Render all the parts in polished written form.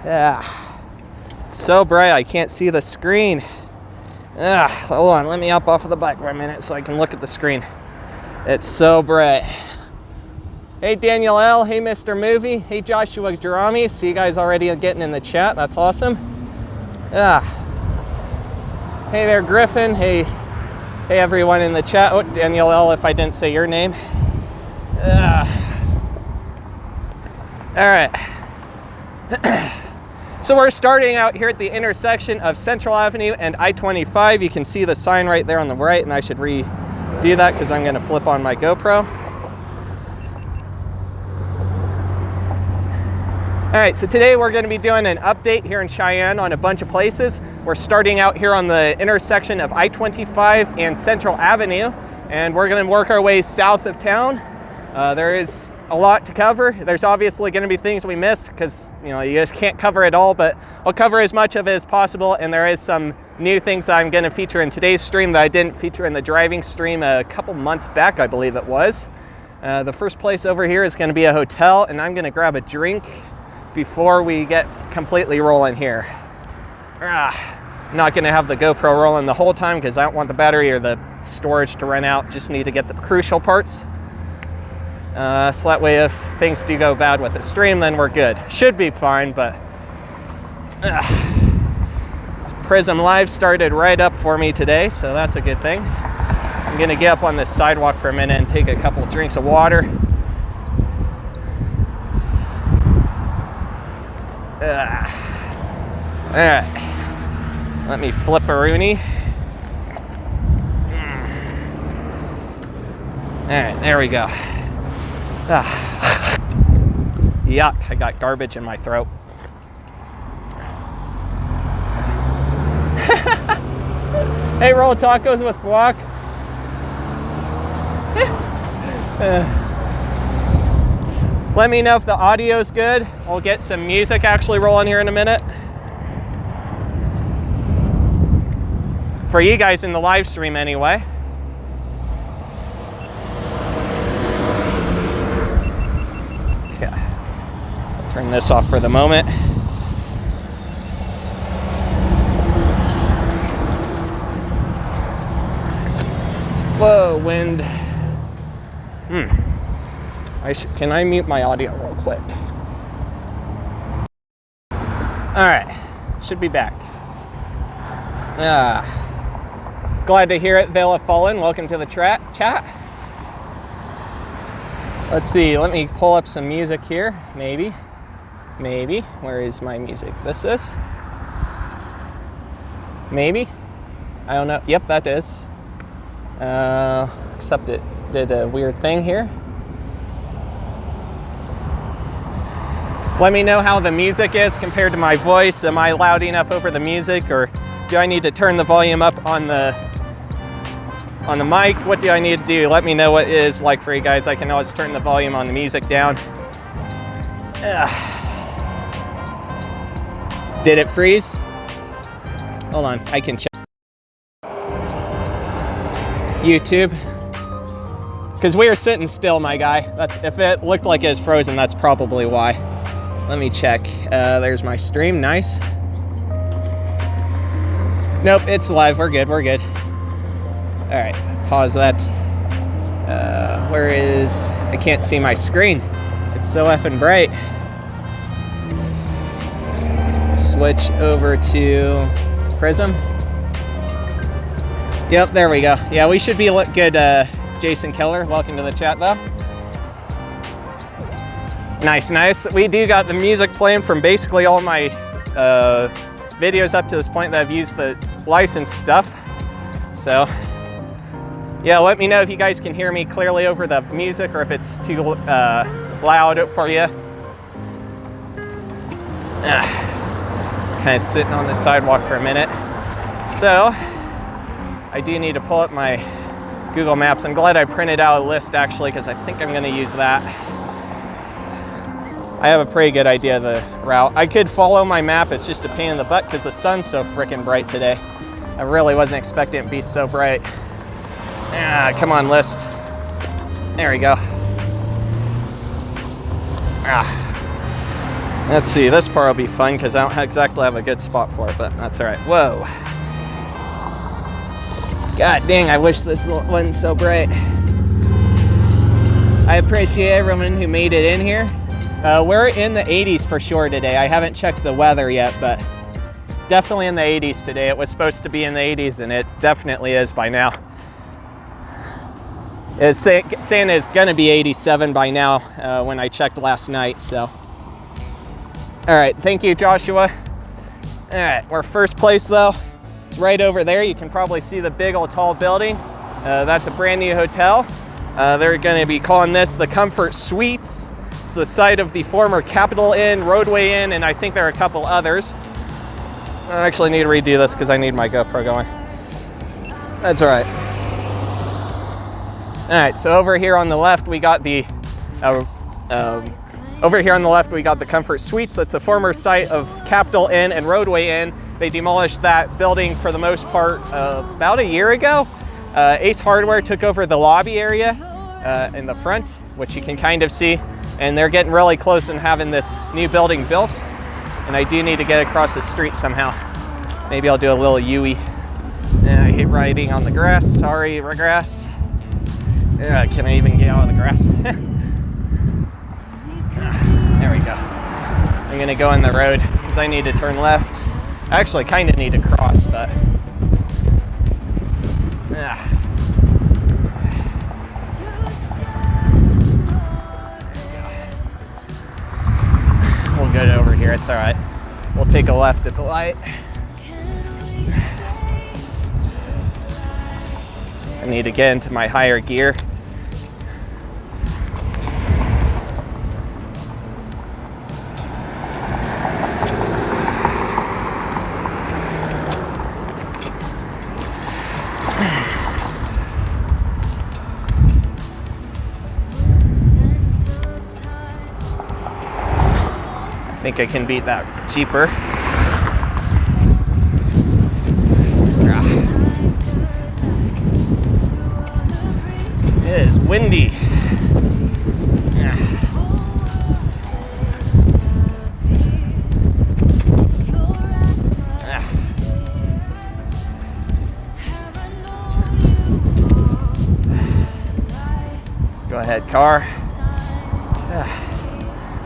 It's so bright I can't see the screen. Hold on, let me hop off of the bike for a minute so I can look at the screen. It's so bright. Hey Daniel L, hey Mr. Movie, hey Joshua Jerami, see you guys already getting in the chat, that's awesome. Hey there Griffin, hey everyone in the chat. Oh, Daniel L, if I didn't say your name. All right. So we're starting out here at the intersection of Central Avenue and I-25. You can see the sign right there on the right, and I should redo that because I'm going to flip on my GoPro. All right, so today we're going to be doing an update here in Cheyenne on a bunch of places. We're starting out here on the intersection of I-25 and Central Avenue, and we're going to work our way south of town. There is a lot to cover. There's obviously going to be things we miss because you just can't cover it all, but I'll cover as much of it as possible. And there is some new things that I'm going to feature in today's stream that I didn't feature in the driving stream a couple months back, I believe it was. The first place over here is going to be a hotel, and I'm going to grab a drink before we get completely rolling here. I'm not going to have the GoPro rolling the whole time because I don't want the battery or the storage to run out. Just need to get the crucial parts. So that way if things do go bad with the stream, then we're good. Should be fine, but Prism Live started right up for me today, so that's a good thing. I'm gonna get up on this sidewalk for a minute and take a couple drinks of water. All right, let me flip a Rooney. All right, there we go. Yuck, I got garbage in my throat. Hey, roll tacos with guac. Let me know if the audio's good. I'll get some music actually rolling here in a minute. For you guys in the live stream anyway. Turn this off for the moment. Whoa, wind. Can I mute my audio real quick? All right, should be back. Glad to hear it, Vela Fallen. Welcome to the chat. Let's see, let me pull up some music here, maybe. Where is my music? This? Maybe? I don't know. Yep, that is. Except it did a weird thing here. Let me know how the music is compared to my voice. Am I loud enough over the music, or do I need to turn the volume up on the mic? What do I need to do? Let me know what it is like for you guys. I can always turn the volume on the music down. Did it freeze? Hold on, I can check. YouTube. Because we are sitting still, my guy. If it looked like it was frozen, that's probably why. Let me check. There's my stream, nice. Nope, it's live, we're good. All right, pause that. Where is, I can't see my screen. It's so effing bright. Switch over to Prism. Yep, there we go. Yeah, we should be good. Jason Keller, welcome to the chat though. Nice. We do got the music playing from basically all my videos up to this point that I've used the licensed stuff. So yeah, let me know if you guys can hear me clearly over the music or if it's too loud for you. Kind of sitting on the sidewalk for a minute. So I do need to pull up my Google Maps. I'm glad I printed out a list actually, because I think I'm going to use that. I have a pretty good idea of the route. I could follow my map. It's just a pain in the butt because the sun's so freaking bright today. I really wasn't expecting it to be so bright. Come on, list. There we go. Let's see, this part will be fun because I don't exactly have a good spot for it, but that's all right. Whoa. God dang, I wish this wasn't so bright. I appreciate everyone who made it in here. We're in the 80s for sure today. I haven't checked the weather yet, but definitely in the 80s today. It was supposed to be in the 80s, and it definitely is by now. It's saying it's gonna be 87 by now when I checked last night, so. All right, thank you, Joshua. All right, we're first place though. It's right over there. You can probably see the big old tall building. That's a brand new hotel. They're gonna be calling this the Comfort Suites. It's the site of the former Capital Inn, Roadway Inn, and I think there are a couple others. I actually need to redo this because I need my GoPro going. That's all right. All right, so over here on the left, we got the Comfort Suites. That's the former site of Capital Inn and Roadway Inn. They demolished that building for the most part about a year ago. Ace Hardware took over the lobby area in the front, which you can kind of see, and they're getting really close and having this new building built. And I do need to get across the street somehow. Maybe I'll do a little U-ey. I hate riding on the grass. Sorry, grass. Can I even get out of the grass? There we go. I'm gonna go in the road because I need to turn left. I actually kind of need to cross, but we'll get over here. It's all right. We'll take a left at the light. I need to get into my higher gear. I think I can beat that Jeeper. It is windy. Go ahead, car.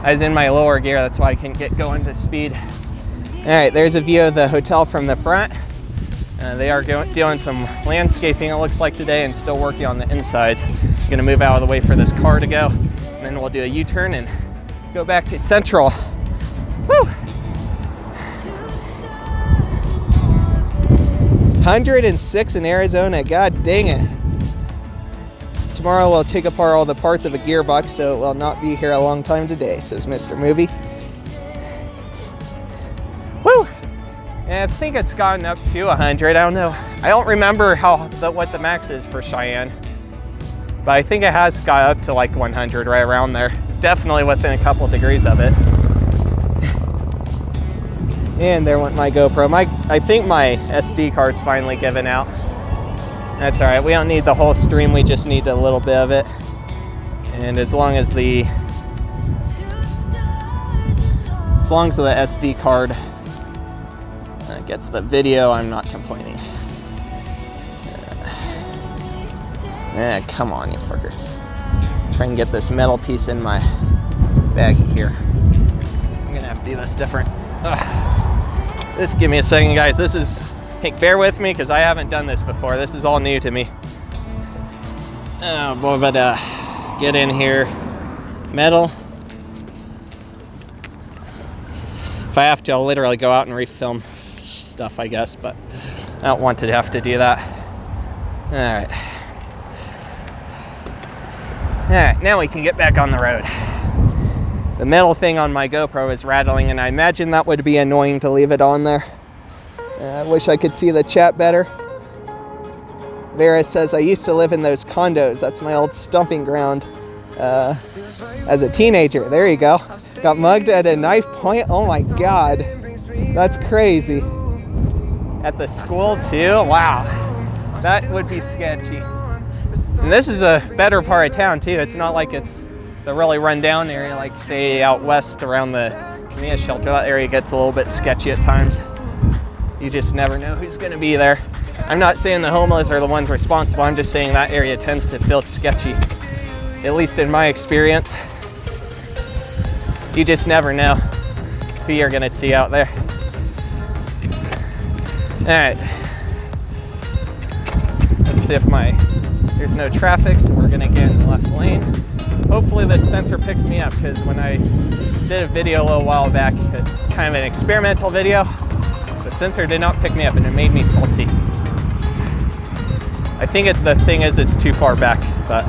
I was in my lower gear, that's why I can't get going to speed. All right, there's a view of the hotel from the front. They are doing some landscaping, it looks like today, and still working on the insides. I'm gonna move out of the way for this car to go, and then we'll do a U-turn and go back to Central. Woo! 106 in Arizona, god dang it. Tomorrow we'll take apart all the parts of a gearbox, so it will not be here a long time today, says Mr. Movie. Woo! And I think it's gotten up to 100, I don't know. I don't remember what the max is for Cheyenne, but I think it has got up to like 100, right around there. Definitely within a couple degrees of it. And there went my GoPro. I think my SD card's finally given out. That's all right, we don't need the whole stream, we just need a little bit of it. And as long as the SD card gets the video, I'm not complaining. Come on, you fucker. Try and get this metal piece in my baggie here. I'm gonna have to do this different. Just give me a second, guys. This is, hey, bear with me because I haven't done this before. This is all new to me. Oh boy, but get in here. Metal. If I have to, I'll literally go out and refilm stuff, I guess, but I don't want to have to do that. All right. All right, now we can get back on the road. The metal thing on my GoPro is rattling, and I imagine that would be annoying to leave it on there. I wish I could see the chat better. Vera says, I used to live in those condos. That's my old stomping ground as a teenager. There you go. Got mugged at a knife point. Oh my God. That's crazy. At the school too? Wow. That would be sketchy. And this is a better part of town too. It's not like it's the really run down area like say out west around the To me, a shelter, that area gets a little bit sketchy at times. You just never know who's gonna be there. I'm not saying the homeless are the ones responsible, I'm just saying that area tends to feel sketchy. At least in my experience. You just never know who you're gonna see out there. All right. Let's see if there's no traffic, so we're gonna get in the left lane. Hopefully this sensor picks me up, because when I did a video a little while back, kind of an experimental video, the sensor did not pick me up and it made me salty. I think the thing is it's too far back, but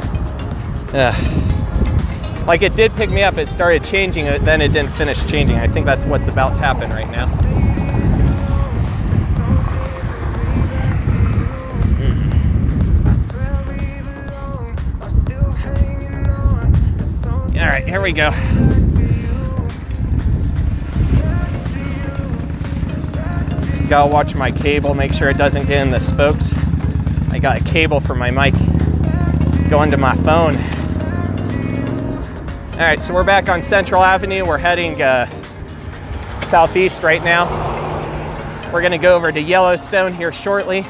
like it did pick me up, it started changing it, then it didn't finish changing. I think that's what's about to happen right now. All right, here we go. Gotta watch my cable, make sure it doesn't get in the spokes. I got a cable for my mic going to my phone. All right, so we're back on Central Avenue. We're heading southeast right now. We're gonna go over to Yellowstone here shortly.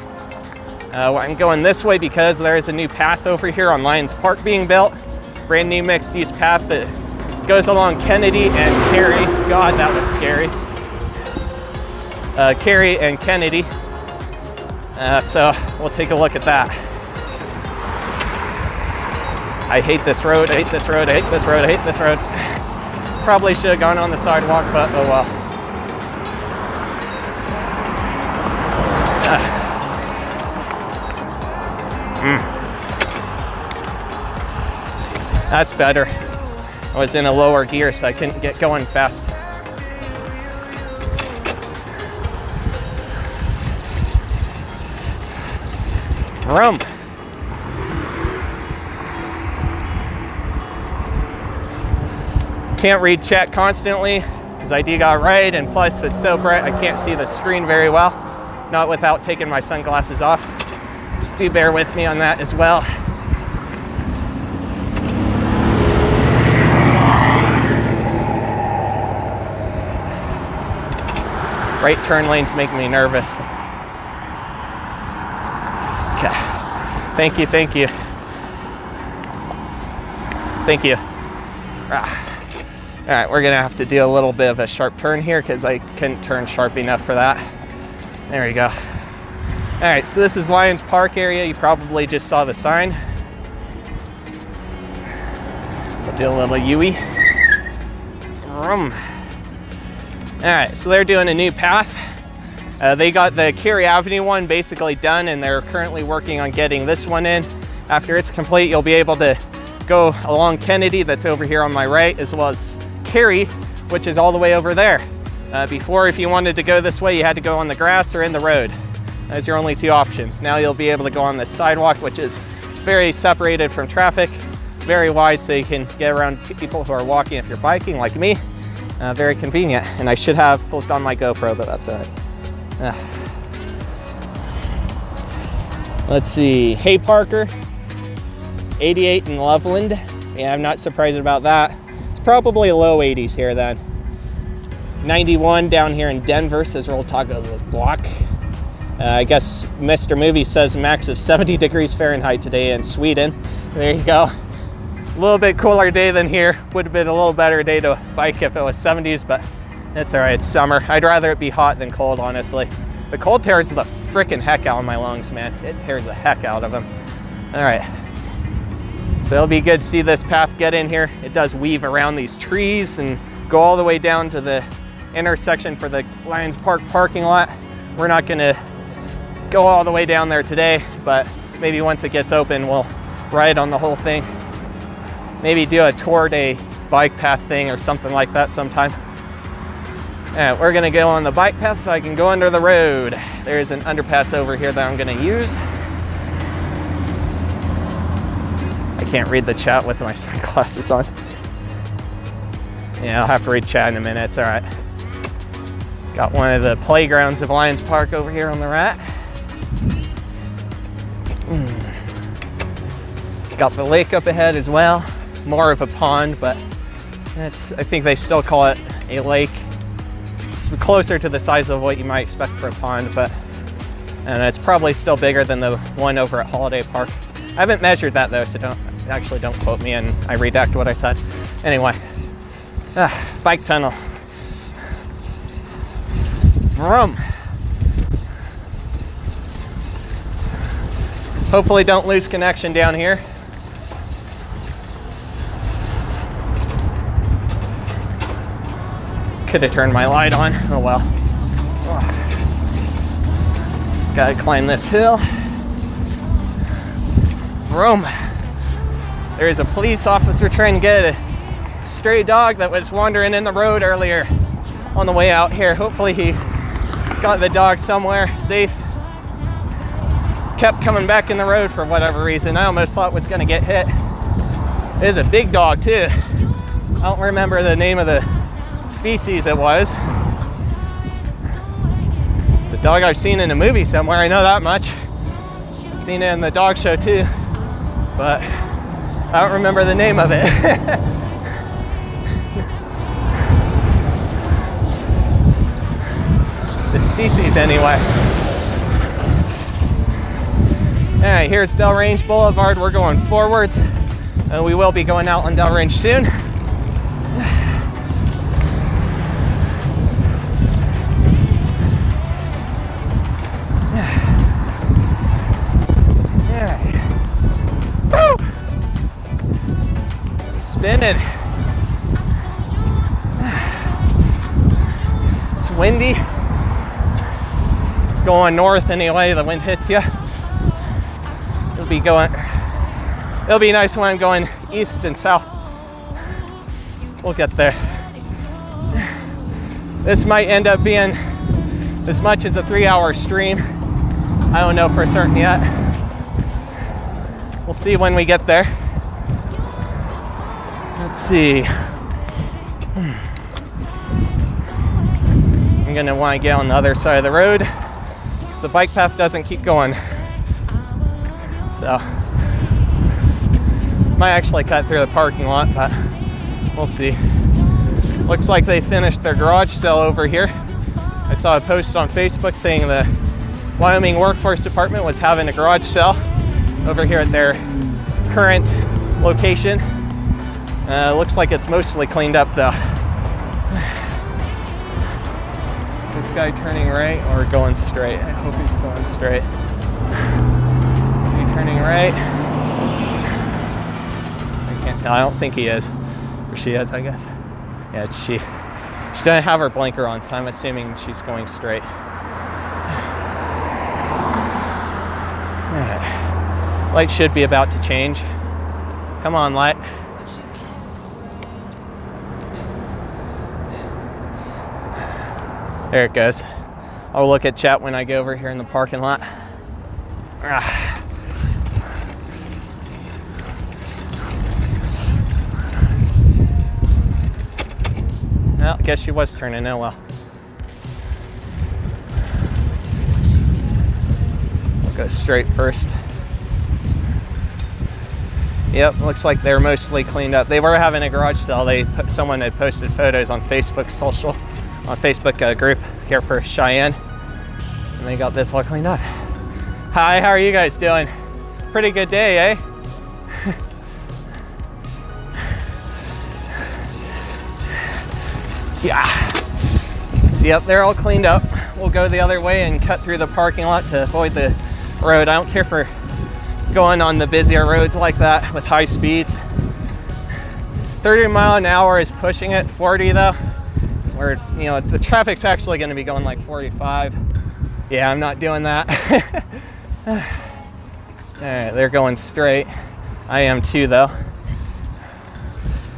I'm going this way because there is a new path over here on Lions Park being built. Brand new mixed use path that goes along Kennedy and Cary. God, that was scary. Cary and Kennedy. So we'll take a look at that. I hate this road, I hate this road, I hate this road, I hate this road. Probably should have gone on the sidewalk, but oh well. That's better. I was in a lower gear, so I couldn't get going fast. Vroom. Can't read chat constantly because ID got right, and plus it's so bright I can't see the screen very well, not without taking my sunglasses off. So do bear with me on that as well. Right turn lanes make me nervous. Okay. Thank you, thank you. Thank you. All right, we're gonna have to do a little bit of a sharp turn here because I couldn't turn sharp enough for that. There we go. All right, so this is Lions Park area. You probably just saw the sign. We'll do a little Yui. All right, so they're doing a new path. They got the Cary Avenue one basically done, and they're currently working on getting this one in. After it's complete, you'll be able to go along Kennedy, that's over here on my right, as well as Cary, which is all the way over there. Before, if you wanted to go this way, you had to go on the grass or in the road. Those are your only two options. Now you'll be able to go on this sidewalk, which is very separated from traffic, very wide, so you can get around people who are walking if you're biking like me. Very convenient. And I should have flipped on my GoPro, but that's all right. Let's see, Hey Parker, 88 in Loveland. Yeah, I'm not surprised about that. It's probably low 80s here then. 91 down here in Denver, says Roll Tacos with Block. I guess Mr. Movie says max of 70 degrees Fahrenheit today in Sweden. There you go. A little bit cooler day than here. Would have been a little better day to bike if it was 70s, but it's all right, it's summer. I'd rather it be hot than cold, honestly. The cold tears the freaking heck out of my lungs, man. It tears the heck out of them. All right, so it'll be good to see this path get in here. It does weave around these trees and go all the way down to the intersection for the Lions Park parking lot. We're not gonna go all the way down there today, but maybe once it gets open, we'll ride on the whole thing. Maybe do a tour day bike path thing or something like that sometime. All right, we're gonna go on the bike path so I can go under the road. There's an underpass over here that I'm gonna use. I can't read the chat with my sunglasses on. Yeah, I'll have to read chat in a minute, it's all right. Got one of the playgrounds of Lions Park over here on the right. Got the lake up ahead as well. More of a pond, but I think they still call it a lake. It's closer to the size of what you might expect for a pond, and it's probably still bigger than the one over at Holiday Park. I haven't measured that though, so don't quote me, and I redact what I said. Anyway, bike tunnel. Vroom. Hopefully don't lose connection down here. Could have turned my light on. Oh well. Gotta climb this hill. Vroom. There's a police officer trying to get a stray dog that was wandering in the road earlier on the way out here. Hopefully he got the dog somewhere safe. Kept coming back in the road for whatever reason. I almost thought was gonna get hit. It is a big dog too. I don't remember the name of the species it was. It's a dog I've seen in a movie somewhere, I know that much. I've seen it in the dog show too, but I don't remember the name of it. The species anyway. All right, here's Dell Range Boulevard. We're going forwards, and we will be going out on Dell Range soon. Spinning. It's windy. Going north anyway, the wind hits you. It'll be nice when I'm going east and south. We'll get there. This might end up being as much as a 3-hour stream. I don't know for certain yet. We'll see when we get there. Let's see. I'm gonna want to get on the other side of the road because the bike path doesn't keep going. So, might actually cut through the parking lot, but we'll see. Looks like they finished their garage sale over here. I saw a post on Facebook saying the Wyoming Workforce Department was having a garage sale over here at their current location. Looks like it's mostly cleaned up though. Is this guy turning right or going straight? I hope he's going straight. Is he turning right? I can't tell. I don't think he is. Or she is, I guess. Yeah, she doesn't have her blinker on, so I'm assuming she's going straight. Alright. Light should be about to change. Come on, light. There it goes. I'll look at chat when I go over here in the parking lot. Well, I guess she was turning. Oh well. We'll go straight first. Yep, looks like they're mostly cleaned up. They were having a garage sale. Someone had posted photos on Facebook Facebook group here for Cheyenne, and they got this all cleaned up. Hi, how are you guys doing? Pretty good day, eh? Yeah. So yep, they're all cleaned up. We'll go the other way and cut through the parking lot to avoid the road. I don't care for going on the busier roads like that with high speeds. 30 mile an hour is pushing it. 40 though, where the traffic's actually going to be going like 45. Yeah, I'm not doing that. All right, they're going straight. I am too though.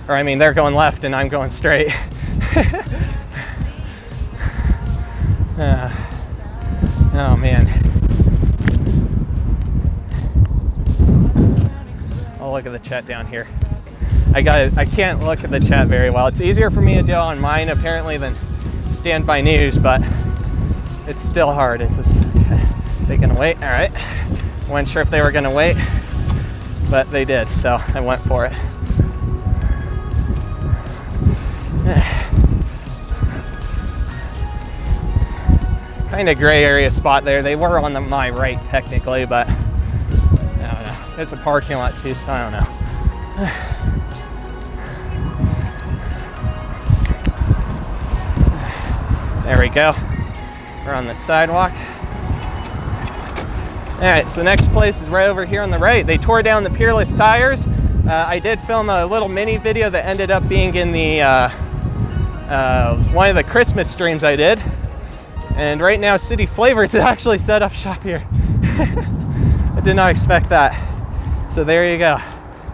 Or I mean, they're going left and I'm going straight. Oh man. I'll look at the chat down here. I can't look at the chat very well. It's easier for me to do on mine apparently than standby news, but it's still hard. Is this okay? They gonna wait? All right. Wasn't sure if they were gonna wait, but they did, so I went for it. kind of gray area spot there. They were on my right technically, but I don't know. There's a parking lot too, so I don't know. There we go. We're on the sidewalk. All right, so the next place is right over here on the right. They tore down the Peerless tires. I did film a little mini video that ended up being in the one of the Christmas streams I did. And right now, City Flavors has actually set up shop here. I did not expect that. So there you go.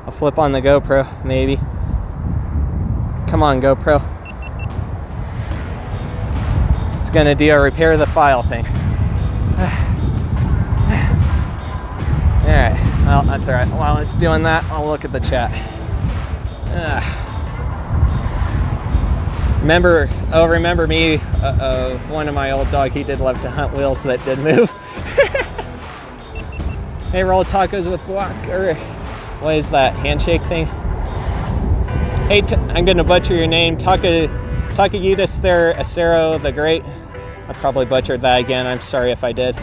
I'll flip on the GoPro, maybe. Come on, GoPro. It's gonna do a repair the file thing. All right, well, that's all right. While it's doing that, I'll look at the chat. Remember me of one of my old dog. He did love to hunt wheels that did move. Hey, roll tacos with guac, or what is that handshake thing? Hey, I'm gonna butcher your name, Takayutis there, Acero the Great. I probably butchered that again. I'm sorry if I did.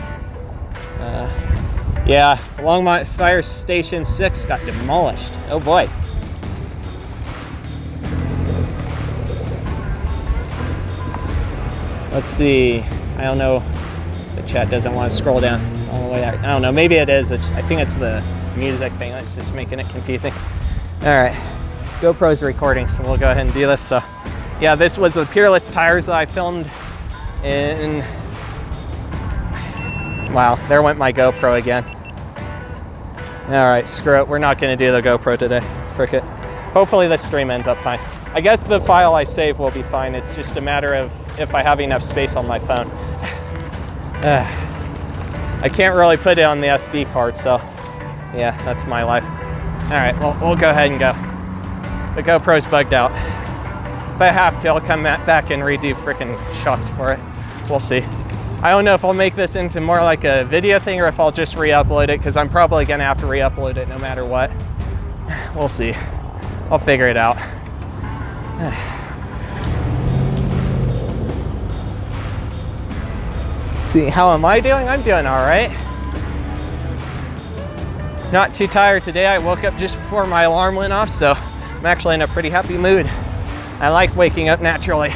Yeah, Longmont Fire Station 6 got demolished. Oh boy. Let's see. I don't know. The chat doesn't want to scroll down all the way out. I don't know. Maybe it is. I think it's the music thing that's just making it confusing. All right. GoPro's recording, so we'll go ahead and do this. So, yeah, this was the Peerless tires that I filmed in. Wow, there went my GoPro again. All right, screw it. We're not going to do the GoPro today. Frick it. Hopefully this stream ends up fine. I guess the file I save will be fine. It's just a matter of if I have enough space on my phone. I can't really put it on the SD card, so yeah, that's my life. All right, well, we'll go ahead and go. The GoPro's bugged out. If I have to, I'll come back and redo freaking shots for it. We'll see. I don't know if I'll make this into more like a video thing or if I'll just re-upload it, because I'm probably gonna have to re-upload it no matter what. We'll see. I'll figure it out. See, how am I doing? I'm doing all right. Not too tired today. I woke up just before my alarm went off, so I'm actually in a pretty happy mood. I like waking up naturally.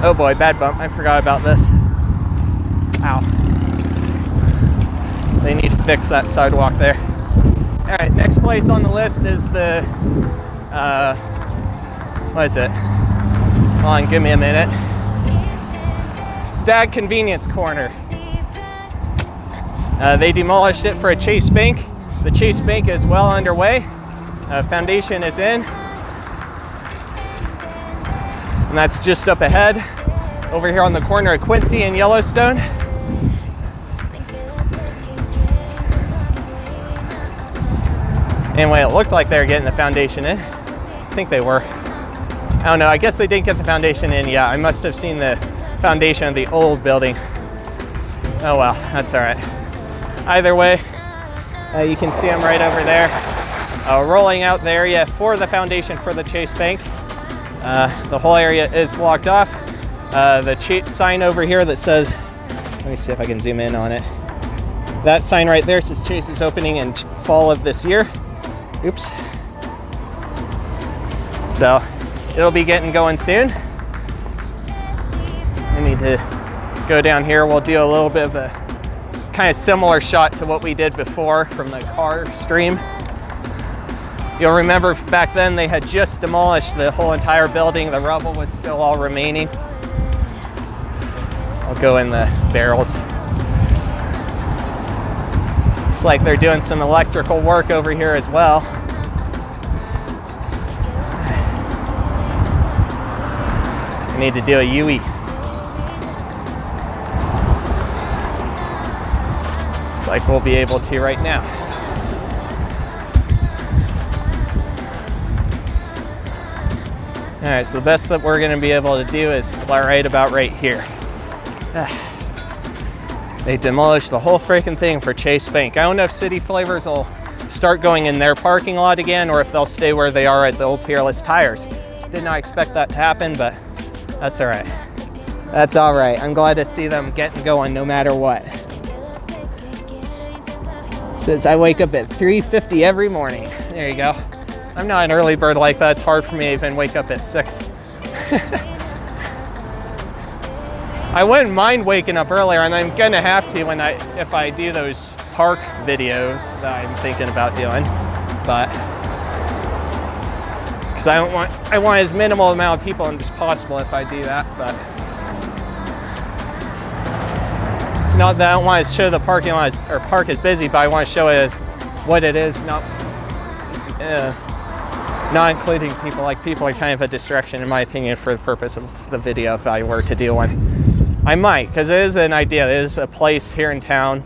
Oh boy, bad bump. I forgot about this. Ow. They need to fix that sidewalk there. All right, next place on the list is the, what is it? Hold on, give me a minute. Stag Convenience Corner. They demolished it for a Chase Bank. The Chase Bank is well underway. Foundation is in. And that's just up ahead, over here on the corner of Quincy and Yellowstone. Anyway, it looked like they were getting the foundation in. I think they were. I don't know, I guess they didn't get the foundation in. Yeah, I must have seen the foundation of the old building. Oh well, that's all right. Either way, you can see them right over there. Rolling out the area for the foundation for the Chase Bank. The whole area is blocked off. The sign over here that says, let me see if I can zoom in on it. That sign right there says Chase is opening in fall of this year. Oops. So it'll be getting going soon. I need to go down here. We'll do a little bit of a kind of similar shot to what we did before from the car stream. You'll remember back then they had just demolished the whole entire building. The rubble was still all remaining. I'll go in the barrels. Looks like they're doing some electrical work over here as well. I need to do a Yui. Looks like we'll be able to right now. All right, so the best that we're gonna be able to do is right about right here. They demolished the whole freaking thing for Chase Bank. I don't know if City Flavors will start going in their parking lot again, or if they'll stay where they are at the old Peerless tires. Did not expect that to happen, but that's all right. That's all right. I'm glad to see them getting going no matter what. Says I wake up at 3:50 every morning. There you go. I'm not an early bird like that. It's hard for me to even wake up at 6. I wouldn't mind waking up earlier, and I'm gonna have to if I do those park videos that I'm thinking about doing, but because I want as minimal amount of people as possible if I do that. But it's not that I don't want to show the parking lot or park is busy, but I want to show it as what it is, not including people. Like, people are kind of a distraction in my opinion for the purpose of the video if I were to do one. I might, because it is an idea. It is a place here in town,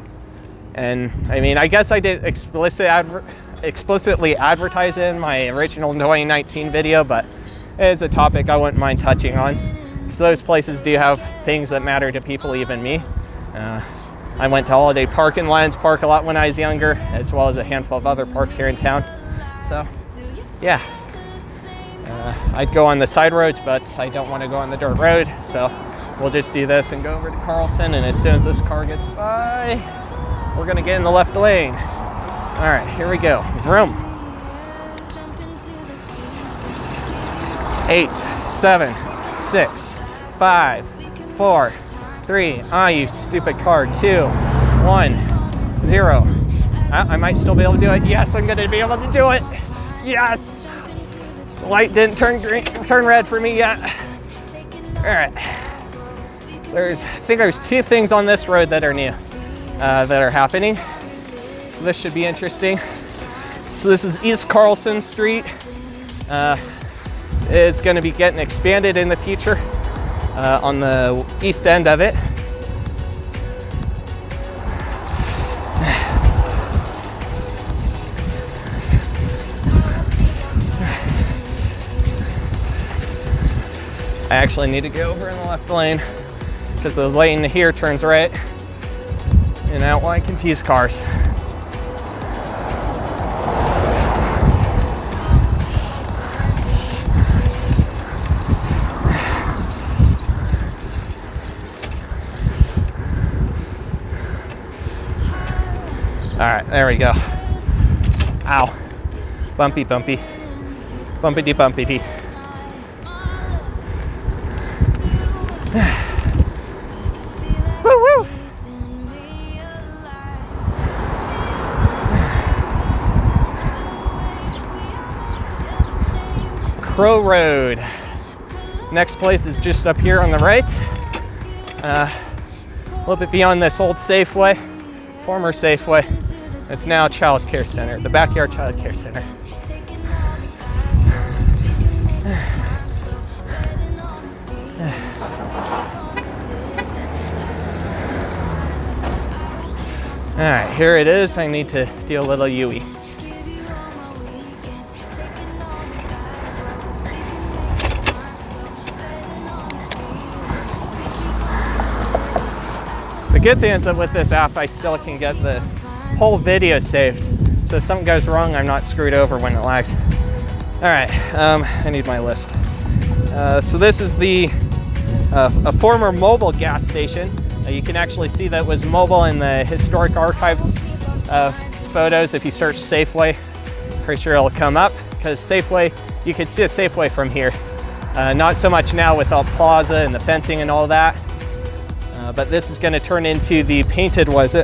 and I mean, I guess I did explicitly advertise it in my original 2019 video, but it is a topic I wouldn't mind touching on. So those places do have things that matter to people, even me. I went to Holiday Park in Lions Park a lot when I was younger, as well as a handful of other parks here in town. So yeah, I'd go on the side roads, but I don't want to go on the dirt road, so we'll just do this and go over to Carlson, and as soon as this car gets by, we're gonna get in the left lane. All right, here we go. Vroom. 8, 7, 6, 5, 4, 3. Ah, you stupid car. 2, 1, 0. I might still be able to do it. Yes, I'm gonna be able to do it. Yes. The light didn't turn red for me yet. All right. I think there's 2 things on this road that are new, that are happening. So this should be interesting. So this is East Carlson Street. It's going to be getting expanded in the future on the east end of it. I actually need to go over in the left lane, because the lane here turns right, and I don't want to confuse cars. All right, there we go. Ow. Bumpy, bumpy. Bumpity, bumpity. Woo woo! Crow Road. Next place is just up here on the right. A little bit beyond this old Safeway, former Safeway. It's now a child care center, the Backyard Child Care Center. All right, here it is. I need to do a little Yui. The good thing is that with this app, I still can get the whole video saved. So if something goes wrong, I'm not screwed over when it lags. All right, I need my list. So this is a former Mobil gas station. You can actually see that was Mobil in the historic archives photos. If you search Safeway, pretty sure it'll come up, because Safeway, you can see a Safeway from here. Not so much now with all plaza and the fencing and all that. But this is going to turn into the painted rose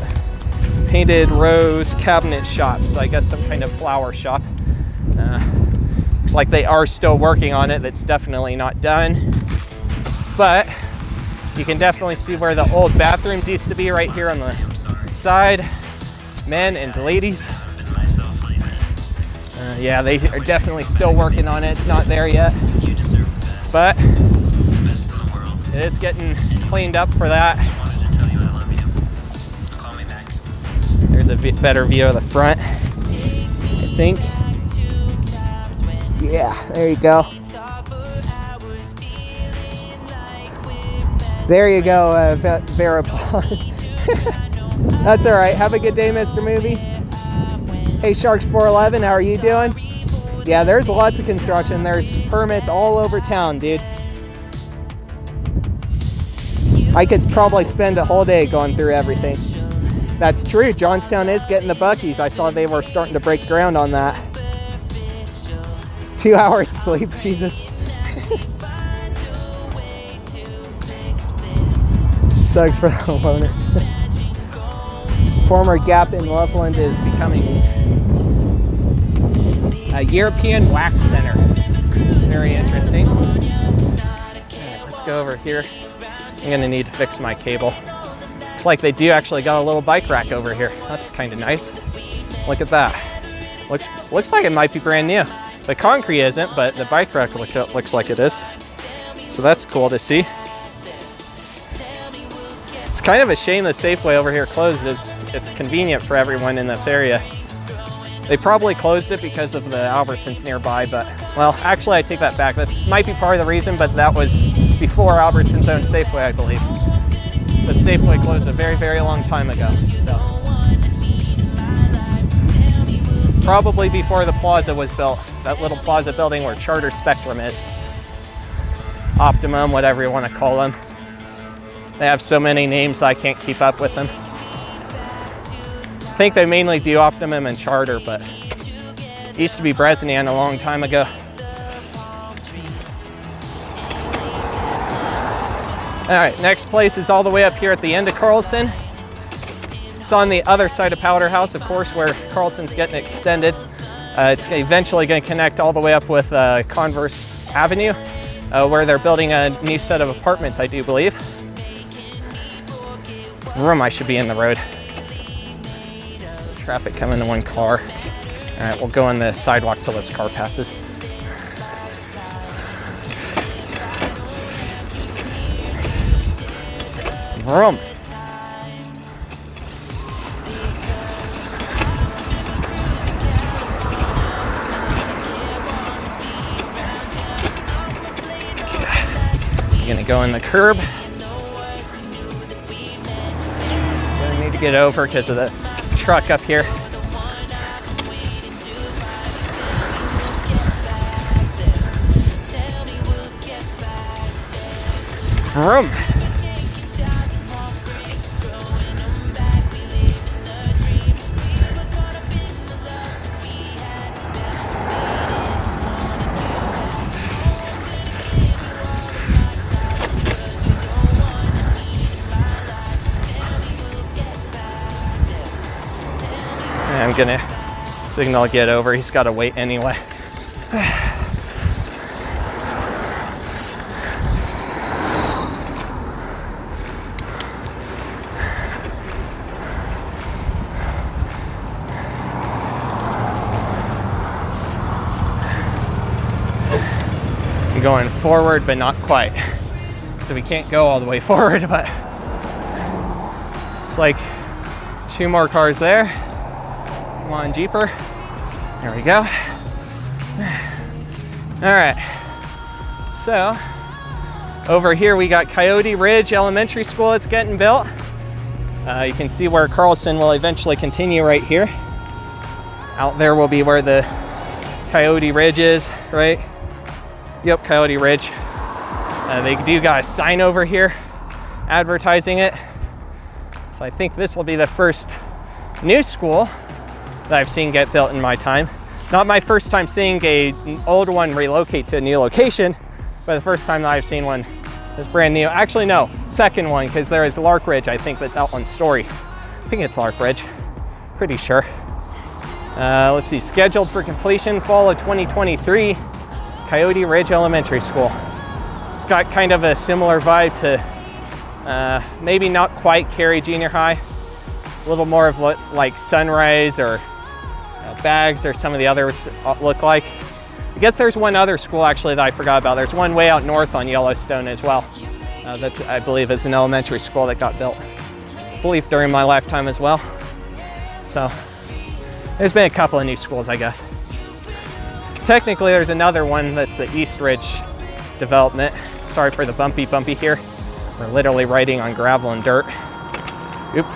cabinet shop. So I guess some kind of flower shop. Looks like they are still working on it. That's definitely not done. But you can definitely see where the old bathrooms used to be right here on the side. Men and ladies. Yeah, they are definitely still working on it. It's not there yet. But it is getting cleaned up for that. There's a better view of the front, I think. Yeah, there you go. There you go, Vera Pond. That's all right. Have a good day, Mr. Movie. Hey Sharks 411, how are you doing? Yeah, there's lots of construction. There's permits all over town, dude. I could probably spend a whole day going through everything. That's true, Johnstown is getting the Buc-ee's. I saw they were starting to break ground on that. 2 hours sleep, Jesus. Sucks for the homeowners. Former Gap in Loveland is becoming a European wax center. Very interesting. Right, let's go over here. I'm gonna need to fix my cable. It's like they do actually got a little bike rack over here. That's kind of nice. Look at that. Looks like it might be brand new. The concrete isn't, but the bike rack looks like it is. So that's cool to see. It's kind of a shame the Safeway over here closed. It's convenient for everyone in this area. They probably closed it because of the Albertsons nearby, but, well, actually I take that back. That might be part of the reason, but that was before Albertsons owned Safeway, I believe. The Safeway closed a very, very long time ago, so. Probably before the plaza was built. That little plaza building where Charter Spectrum is. Optimum, whatever you want to call them. They have so many names I can't keep up with them. I think they mainly do Optimum and Charter, but it used to be Bresnan a long time ago. All right, next place is all the way up here at the end of Carlson. It's on the other side of Powder House, of course, where Carlson's getting extended. It's eventually going to connect all the way up with Converse Avenue, where they're building a new set of apartments, I do believe. Vroom, I should be in the road. Traffic coming to one car. All right, we'll go on the sidewalk till this car passes. Vroom. Gonna go in the curb. Gonna need to get over because of the truck up here. Vroom. I'm gonna signal get over. He's got to wait anyway. I'm going forward, but not quite. So we can't go all the way forward, but it's like 2 more cars there. Come on, Jeeper. There we go. All right. So over here we got Coyote Ridge Elementary School that's getting built. You can see where Carlson will eventually continue right here. Out there will be where the Coyote Ridge is, right? Yep, Coyote Ridge. They do got a sign over here advertising it. So I think this will be the first new school that I've seen get built in my time. Not my first time seeing an old one relocate to a new location, but the first time that I've seen one that's brand new. Actually, no, second one, because there is Lark Ridge, I think that's out on Story. I think it's Lark Ridge, pretty sure. Let's see, scheduled for completion fall of 2023, Coyote Ridge Elementary School. It's got kind of a similar vibe to maybe not quite Cary Junior High, a little more of what like Sunrise or Bags or some of the others look like. I guess there's one other school actually that I forgot about. There's one way out north on Yellowstone as well. That I believe is an elementary school that got built, I believe during my lifetime as well. So there's been a couple of new schools, I guess. Technically there's another one that's the East Ridge development. Sorry for the bumpy here. We're literally riding on gravel and dirt. Oop.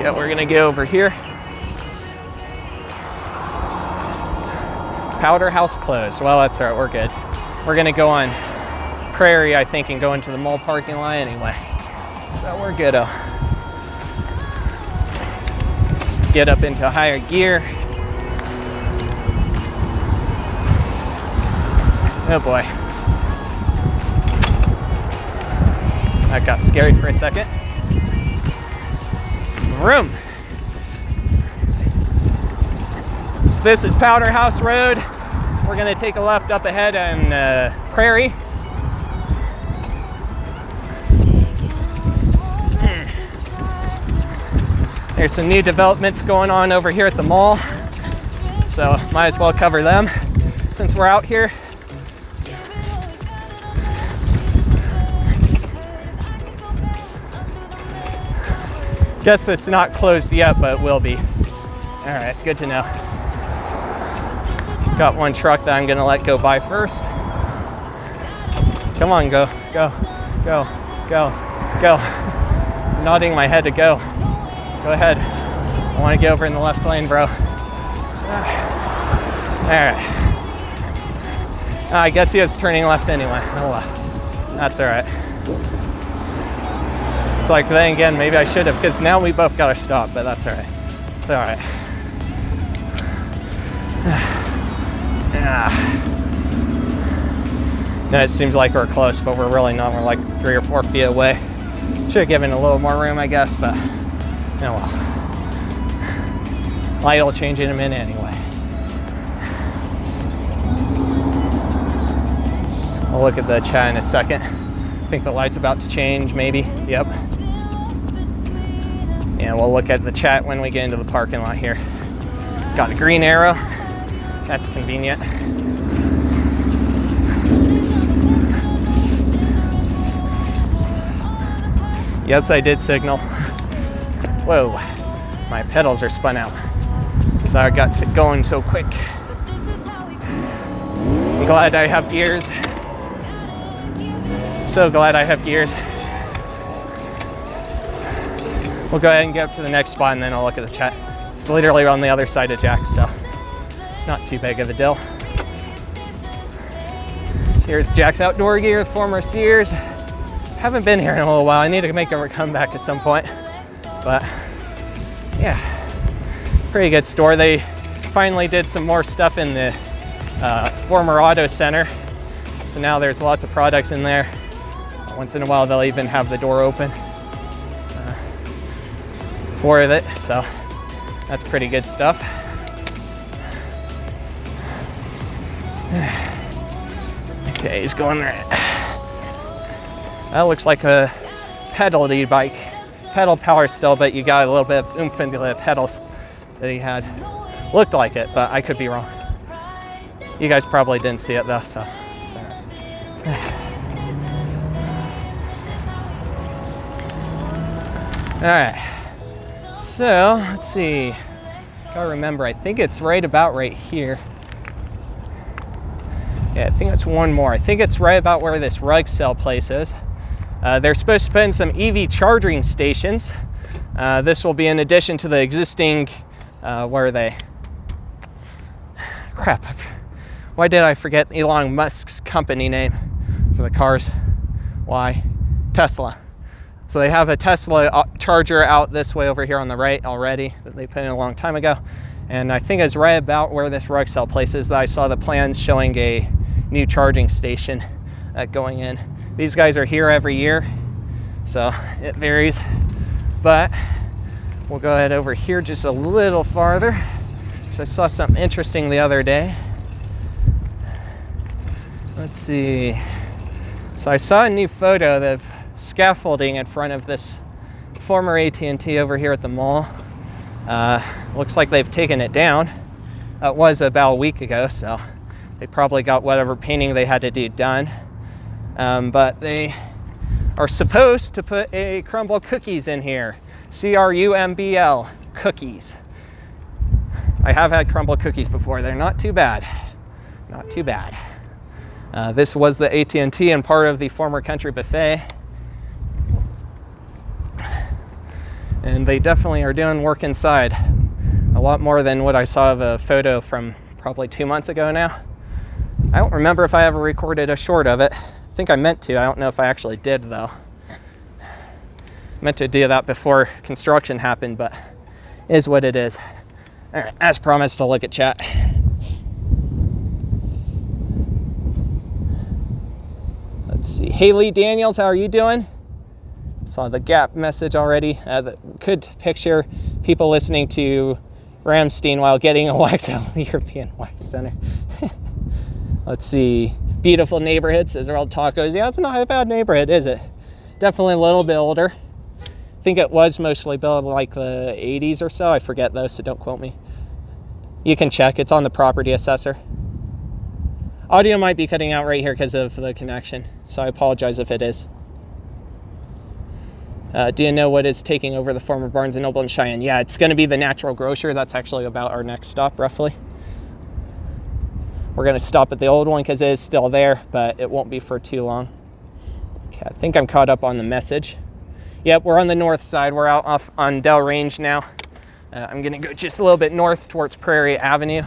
Yeah, we're gonna go over here. Powder house closed. Well, that's all right, we're good. We're gonna go on Prairie, I think, and go into the mall parking lot anyway. So we're good. Let's get up into higher gear. Oh boy. That got scary for a second. Vroom. So this is Powder House Road. We're gonna take a left up ahead on Prairie. There's some new developments going on over here at the mall, so might as well cover them since we're out here. Guess it's not closed yet, but it will be. All right, good to know. Got one truck that I'm gonna let go by first. Come on, go, go, go, go, go. I'm nodding my head to go. Go ahead. I want to get over in the left lane, bro. All right. I guess he was turning left anyway. Oh well. That's all right. It's like, then again, maybe I should have, because now we both got to stop, but that's all right. It's all right. No, it seems like we're close, but we're really not. We're like 3 or 4 feet away. Should have given a little more room, I guess, but oh well. Light will change in a minute anyway. I'll look at the chat in a second. I think the light's about to change, maybe. Yep. Yeah, we'll look at the chat when we get into the parking lot here. Got a green arrow. That's convenient. Yes, I did signal. Whoa, my pedals are spun out. So I got it going so quick. I'm glad I have gears. So glad I have gears. We'll go ahead and get up to the next spot and then I'll look at the chat. It's literally on the other side of Jack's stuff. Not too big of a deal. Here's Jack's outdoor gear, former Sears. Haven't been here in a little while. I need to make a comeback at some point. But yeah, pretty good store. They finally did some more stuff in the former auto center. So now there's lots of products in there. Once in a while, they'll even have the door open for it. So that's pretty good stuff. Okay, he's going right. That looks like a pedal e-bike. Pedal power still, but you got a little bit of oomph into the pedals that he had. Looked like it, but I could be wrong. You guys probably didn't see it though, so it's all right. All right, so let's see. Gotta remember, I think it's right about right here. Yeah, I think it's one more. I think it's right about where this rug sale place is. They're supposed to put in some EV charging stations. This will be in addition to the existing, where are they? Crap, why did I forget Elon Musk's company name for the cars? Why? Tesla. So they have a Tesla charger out this way over here on the right already that they put in a long time ago. And I think it's right about where this rug sale place is that I saw the plans showing a new charging station going in. These guys are here every year, so it varies. But we'll go ahead over here just a little farther. So I saw something interesting the other day. Let's see. So I saw a new photo of scaffolding in front of this former AT&T over here at the mall. Looks like they've taken it down. It was about a week ago, so they probably got whatever painting they had to do done. But they are supposed to put a Crumbl cookies in here. Crumbl cookies. I have had Crumbl cookies before. They're not too bad. Not too bad. This was the AT&T and part of the former Country Buffet. And they definitely are doing work inside. A lot more than what I saw of a photo from probably 2 months ago now. I don't remember if I ever recorded a short of it. I think I meant to. I don't know if I actually did though. Meant to do that before construction happened, but it is what it is. All right, as promised, I'll look at chat. Let's see. Haley Daniels, how are you doing? Saw the Gap message already. That could picture people listening to Ramstein while getting a wax out of the European Wax Center. Let's see. Beautiful neighborhood, says Earl Tacos. Yeah, it's not a bad neighborhood, is it? Definitely a little bit older. I think it was mostly built like the 80s or so. I forget though, so don't quote me. You can check. It's on the property assessor. Audio might be cutting out right here because of the connection, so I apologize if it is. Do you know what is taking over the former Barnes & Noble in Cheyenne? Yeah, it's going to be the Natural Grocer. That's actually about our next stop, roughly. We're going to stop at the old one because it is still there, but it won't be for too long. Okay, I think I'm caught up on the message. Yep, we're on the north side. We're out off on Dell Range now. I'm going to go just a little bit north towards Prairie Avenue.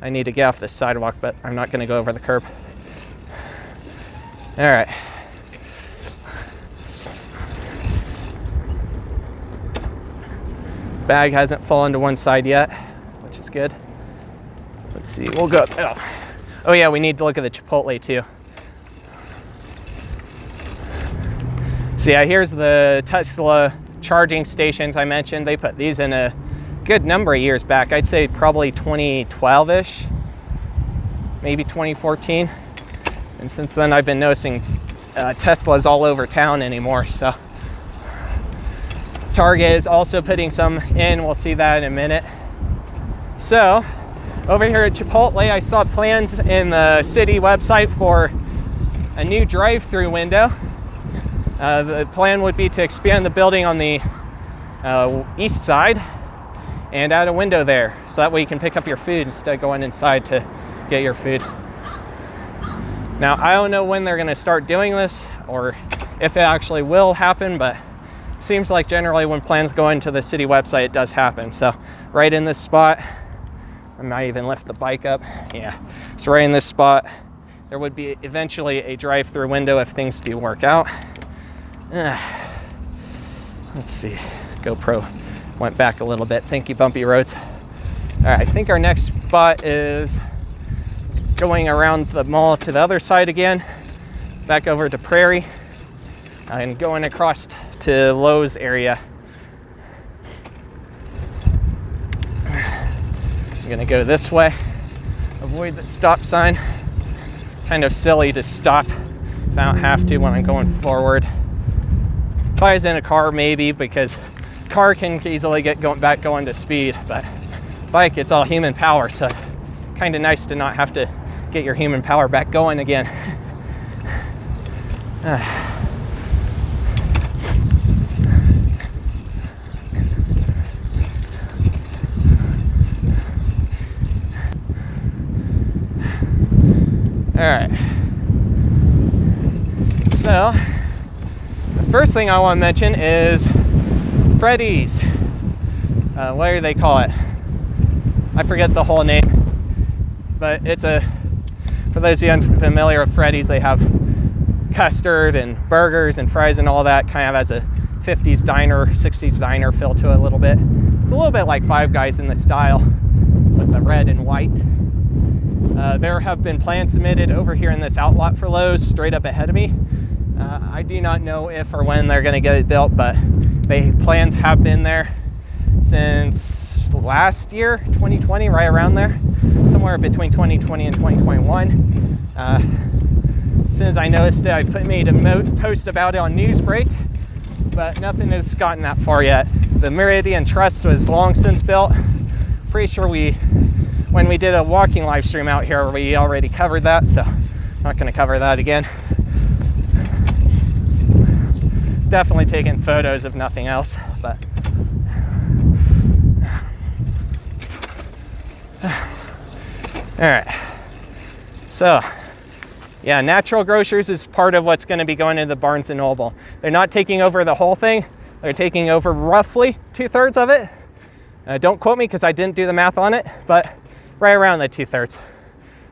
I need to get off the sidewalk, but I'm not going to go over the curb. All right. Bag hasn't fallen to one side yet, which is good. Let's see, we'll go up. Oh yeah, we need to look at the Chipotle too. So yeah, here's the Tesla charging stations I mentioned. They put these in a good number of years back. I'd say probably 2012-ish, maybe 2014. And since then I've been noticing Teslas all over town anymore, so. Target is also putting some in. We'll see that in a minute. So over here at Chipotle, I saw plans in the city website for a new drive-through window. The plan would be to expand the building on the east side and add a window there, so that way you can pick up your food instead of going inside to get your food. Now, I don't know when they're going to start doing this or if it actually will happen, but seems like generally when plans go into the city website, it does happen. So right in this spot, I might even lift the bike up. Yeah, so right in this spot, there would be eventually a drive-through window if things do work out. Let's see, GoPro went back a little bit. Thank you, bumpy roads. All right, I think our next spot is going around the mall to the other side again, back over to Prairie, and going across to Lowe's area. I'm gonna go this way, avoid the stop sign. Kind of silly to stop if I don't have to when I'm going forward. If I was in a car, maybe, because car can easily get going to speed, but bike, it's all human power, so kind of nice to not have to get your human power back going again. All right, so the first thing I want to mention is Freddy's. What do they call it? I forget the whole name, but it's for those of you unfamiliar with Freddy's, they have custard and burgers and fries and all that, kind of as a 50s diner, 60s diner feel to it a little bit. It's a little bit like Five Guys in the style with the red and white. There have been plans submitted over here in this outlot for Lowe's, straight up ahead of me. I do not know if or when they're going to get it built, but plans have been there since last year, 2020, right around there, somewhere between 2020 and 2021. As soon as I noticed it, I made a post about it on Newsbreak, but nothing has gotten that far yet. The Meridian Trust was long since built. Pretty sure when we did a walking live stream out here, we already covered that, so I'm not going to cover that again. Definitely taking photos if nothing else, but all right. So yeah, Natural Grocers is part of what's going to be going into the Barnes & Noble. They're not taking over the whole thing. They're taking over roughly 2/3 of it. Don't quote me because I didn't do the math on it, but right around the 2/3.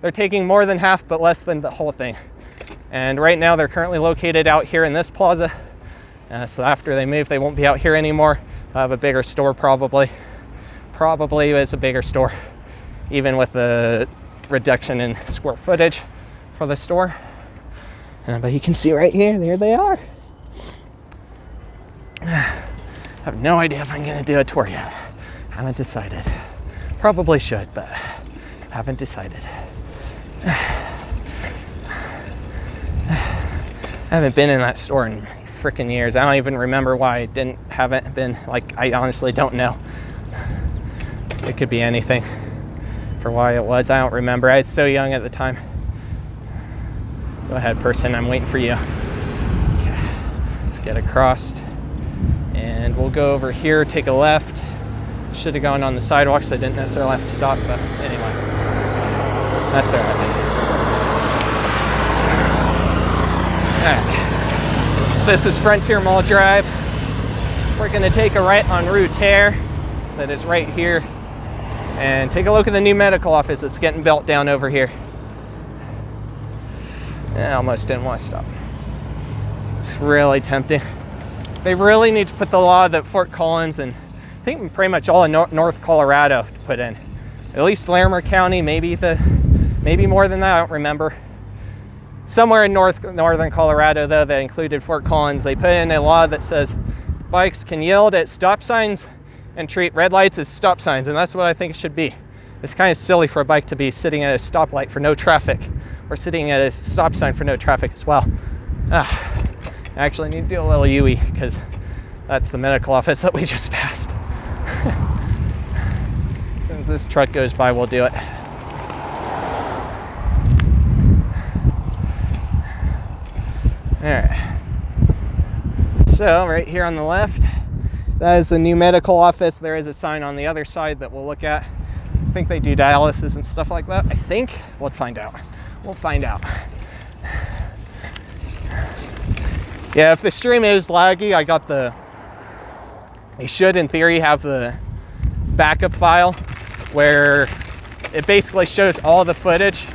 They're taking more than half, but less than the whole thing. And right now they're currently located out here in this plaza. So after they move, they won't be out here anymore. They'll have a bigger store probably. Probably it's a bigger store, even with the reduction in square footage for the store. But you can see right here, there they are. I have no idea if I'm gonna do a tour yet. Haven't decided. Probably should, but haven't decided. I haven't been in that store in freaking years. I don't even remember why I haven't been. Like, I honestly don't know. It could be anything for why it was. I don't remember. I was so young at the time. Go ahead, person. I'm waiting for you. Okay. Let's get across. And we'll go over here, take a left. Should have gone on the sidewalk, so I didn't necessarily have to stop, but anyway. That's all right. All right. So this is Frontier Mall Drive. We're gonna take a right on Rue Terre, that is right here, and take a look at the new medical office that's getting built down over here. I almost didn't want to stop. It's really tempting. They really need to put the law that Fort Collins and I think pretty much all of North Colorado to put in. At least Larimer County, maybe more than that, I don't remember. Somewhere in northern Colorado though, that included Fort Collins, they put in a law that says bikes can yield at stop signs and treat red lights as stop signs, and that's what I think it should be. It's kind of silly for a bike to be sitting at a stoplight for no traffic, or sitting at a stop sign for no traffic as well. I actually need to do a little Yui because that's the medical office that we just passed. As soon as this truck goes by, we'll do it. All right. So right here on the left, that is the new medical office. There is a sign on the other side that we'll look at. I think they do dialysis and stuff like that. I think. We'll find out. We'll find out. Yeah, if the stream is laggy, I got you should in theory have the backup file where it basically shows all the footage,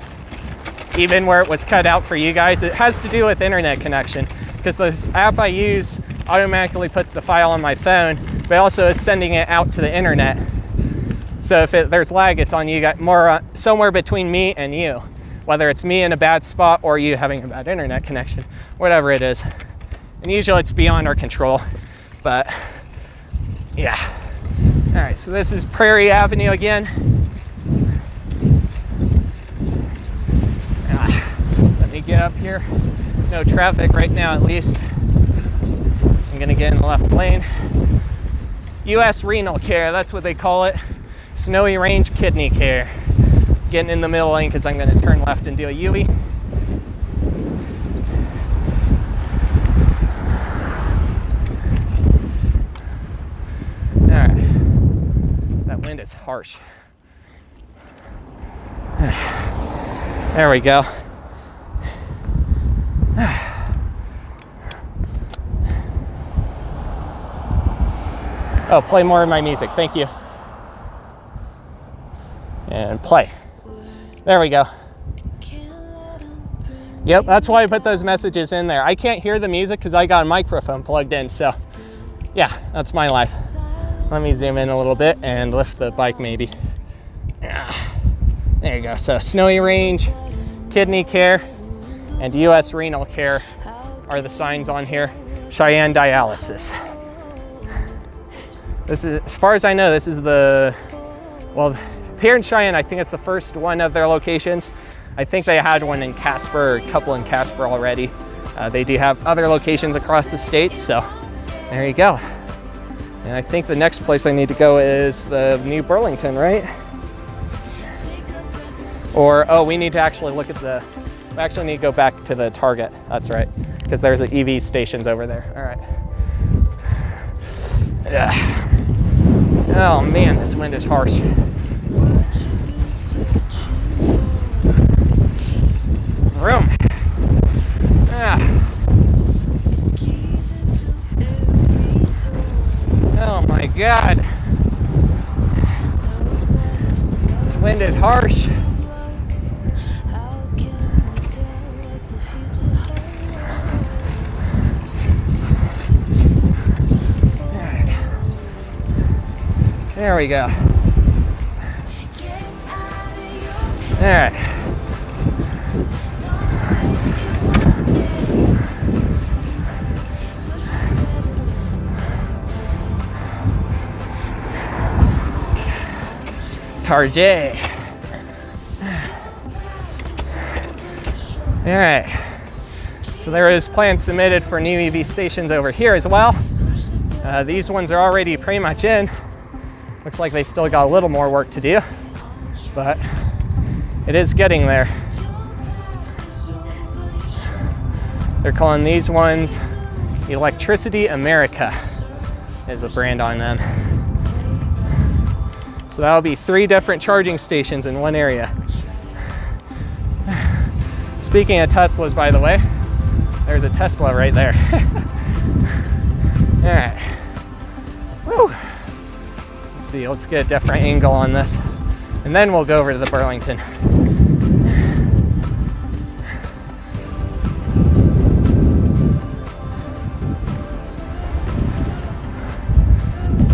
even where it was cut out for you guys. It has to do with internet connection because the app I use automatically puts the file on my phone, but also is sending it out to the internet. So if there's lag, it's on you guys, somewhere between me and you, whether it's me in a bad spot or you having a bad internet connection, whatever it is. And usually it's beyond our control, but yeah. All right, so this is Prairie Avenue again. Let me get up here. No traffic right now, at least. I'm gonna get in the left lane. US Renal Care, that's what they call it. Snowy Range Kidney Care. Getting in the middle lane because I'm gonna turn left and do a Yui. Wind is harsh. There we go. Oh, play more of my music. Thank you. And play. There we go. Yep, that's why I put those messages in there. I can't hear the music because I got a microphone plugged in, so yeah, that's my life. Let me zoom in a little bit and lift the bike maybe. There you go. So Snowy Range, Kidney Care, and US Renal Care are the signs on here. Cheyenne Dialysis. This is, as far as I know, this is well, here in Cheyenne, I think it's the first one of their locations. I think they had one in Casper, or a couple in Casper already. They do have other locations across the state, so there you go. And I think the next place I need to go is the New Burlington, right? Or, oh, we need to actually look at we actually need to go back to the Target. That's right, because there's the EV stations over there. All right. Oh man, this wind is harsh. Room. Wind is harsh. There we go. All right. Target. All right. So there is plans submitted for new EV stations over here as well. These ones are already pretty much in. Looks like they still got a little more work to do, but it is getting there. They're calling these ones Electricity America is the brand on them. So that'll be 3 different charging stations in one area. Speaking of Teslas, by the way, there's a Tesla right there. All right. Woo. Let's see, let's get a different angle on this, and then we'll go over to the Burlington.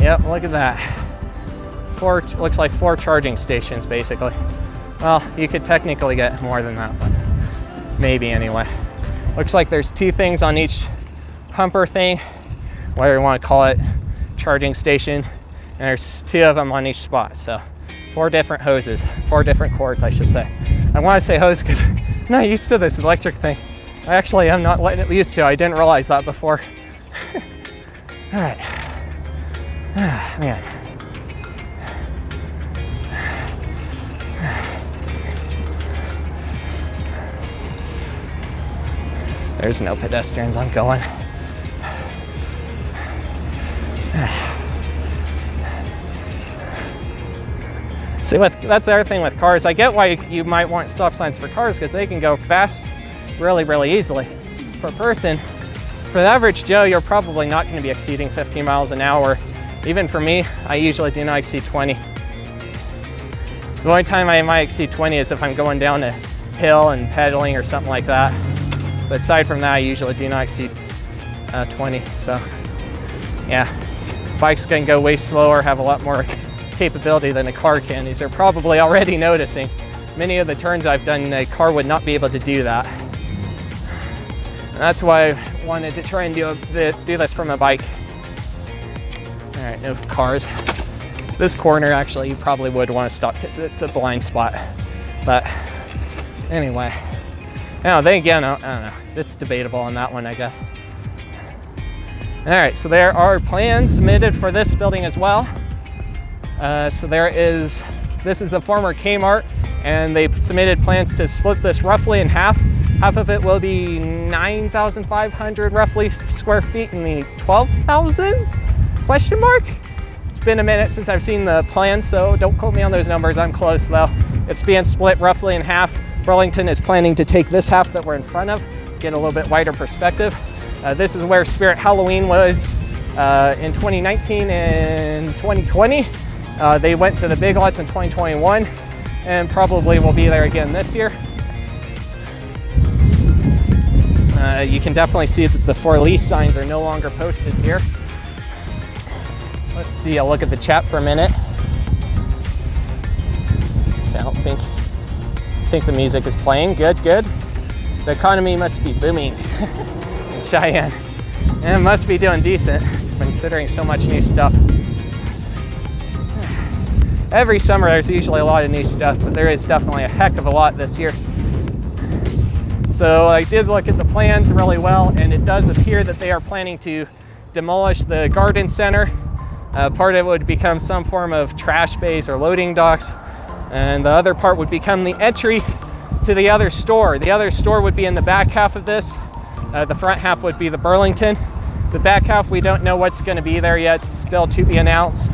Yep, look at that. Looks like 4 charging stations, basically. Well, you could technically get more than that, but maybe anyway. Looks like there's 2 things on each pumper thing, whatever you want to call it, charging station. And there's 2 of them on each spot, so 4 different hoses, 4 different cords, I should say. I want to say hose because I'm not used to this electric thing. I actually am not used to. I didn't realize that before. All right. Ah, man. There's no pedestrians. I'm going. See, that's the other thing with cars. I get why you might want stop signs for cars because they can go fast really, really easily. For a person, for the average Joe, you're probably not going to be exceeding 15 miles an hour. Even for me, I usually do not exceed 20. The only time I might exceed 20 is if I'm going down a hill and pedaling or something like that. But aside from that, I usually do not exceed 20. So, yeah, bikes can go way slower, have a lot more capability than a car can, as you're probably already noticing. Many of the turns I've done, a car would not be able to do that. And that's why I wanted to try and do this from a bike. All right, no cars. This corner, actually, you probably would want to stop because it's a blind spot. But anyway, now then again, I don't know. It's debatable on that one, I guess. All right, so there are plans submitted for this building as well. So this is the former Kmart, and they submitted plans to split this roughly in half. Half of it will be 9,500 roughly square feet, and the 12,000 question mark? It's been a minute since I've seen the plan, so don't quote me on those numbers. I'm close though. It's being split roughly in half. Burlington is planning to take this half that we're in front of, get a little bit wider perspective. This is where Spirit Halloween was in 2019 and 2020. They went to the Big Lots in 2021 and probably will be there again this year. You can definitely see that the for lease signs are no longer posted here. Let's see, I'll look at the chat for a minute. I don't think the music is playing. Good, good. The economy must be booming in Cheyenne. And it must be doing decent considering so much new stuff. Every summer there's usually a lot of new stuff, but there is definitely a heck of a lot this year. So I did look at the plans really well, and it does appear that they are planning to demolish the garden center. Part of it would become some form of trash bays or loading docks, and the other part would become the entry to the other store. The other store would be in the back half of this. The front half would be the Burlington. The back half, we don't know what's going to be there yet. It's still to be announced,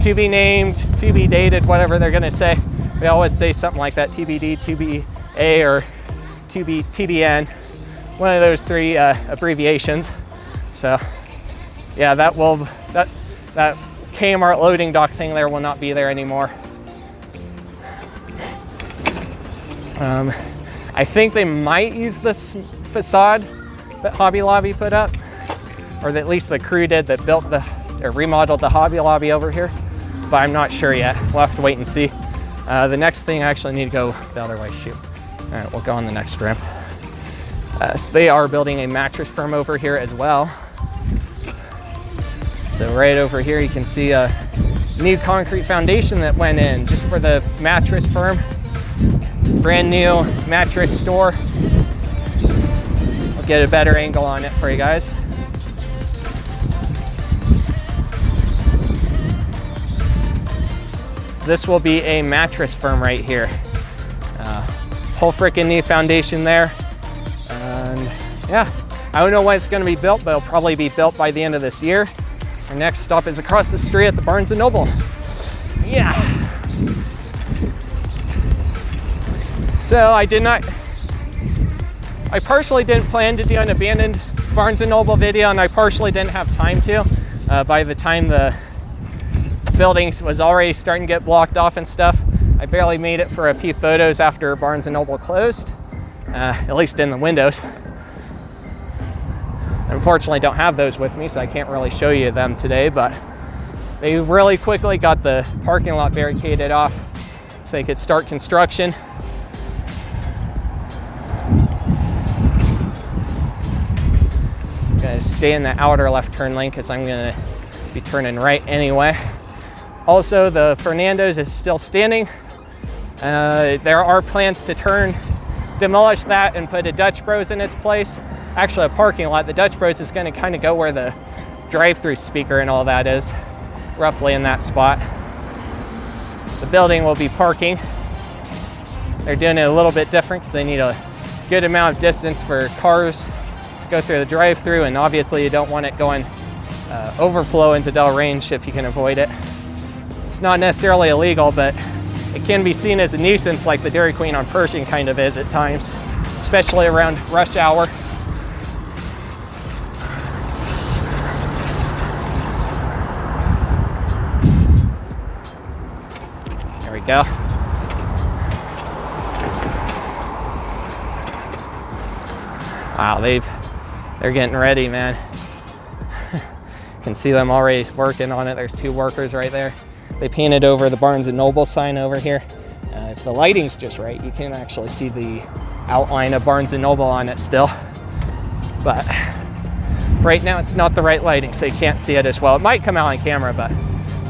to be named, to be dated, whatever they're going to say. They always say something like that, TBD, TBA, or TBN, one of those 3 abbreviations. So yeah, that Kmart loading dock thing there will not be there anymore. I think they might use this facade that Hobby Lobby put up, or at least the crew did that built or remodeled the Hobby Lobby over here, but I'm not sure yet. We'll have to wait and see. The next thing, I actually need to go the other way, shoot. All right, we'll go on the next ramp. So they are building a Mattress Firm over here as well. So right over here, you can see a new concrete foundation that went in just for the Mattress Firm. Brand new mattress store. I'll get a better angle on it for you guys. So this will be a Mattress Firm right here. Whole freaking new foundation there. And yeah, I don't know when it's going to be built, but it'll probably be built by the end of this year. Our next stop is across the street at the Barnes & Noble. Yeah. So I partially didn't plan to do an abandoned Barnes & Noble video, and I partially didn't have time to. By the time the building was already starting to get blocked off and stuff, I barely made it for a few photos after Barnes & Noble closed, at least in the windows. Unfortunately, don't have those with me, so I can't really show you them today, but they really quickly got the parking lot barricaded off so they could start construction. Gonna stay in the outer left turn lane because I'm gonna be turning right anyway. Also, the Fernando's is still standing. There are plans to demolish that and put a Dutch Bros in its place. Actually, a parking lot. The Dutch Bros is going to kind of go where the drive-through speaker and all that is, roughly in that spot. The building will be parking. They're doing it a little bit different because they need a good amount of distance for cars to go through the drive-through, and obviously you don't want it going overflow into Dell Range if you can avoid it. It's not necessarily illegal, but it can be seen as a nuisance like the Dairy Queen on Pershing kind of is at times, especially around rush hour. There we go. Wow, they're getting ready, man. You can see them already working on it. There's two workers right there. They painted over the Barnes & Noble sign over here. If the lighting's just right, you can actually see the outline of Barnes & Noble on it still. But right now it's not the right lighting, so you can't see it as well. It might come out on camera, but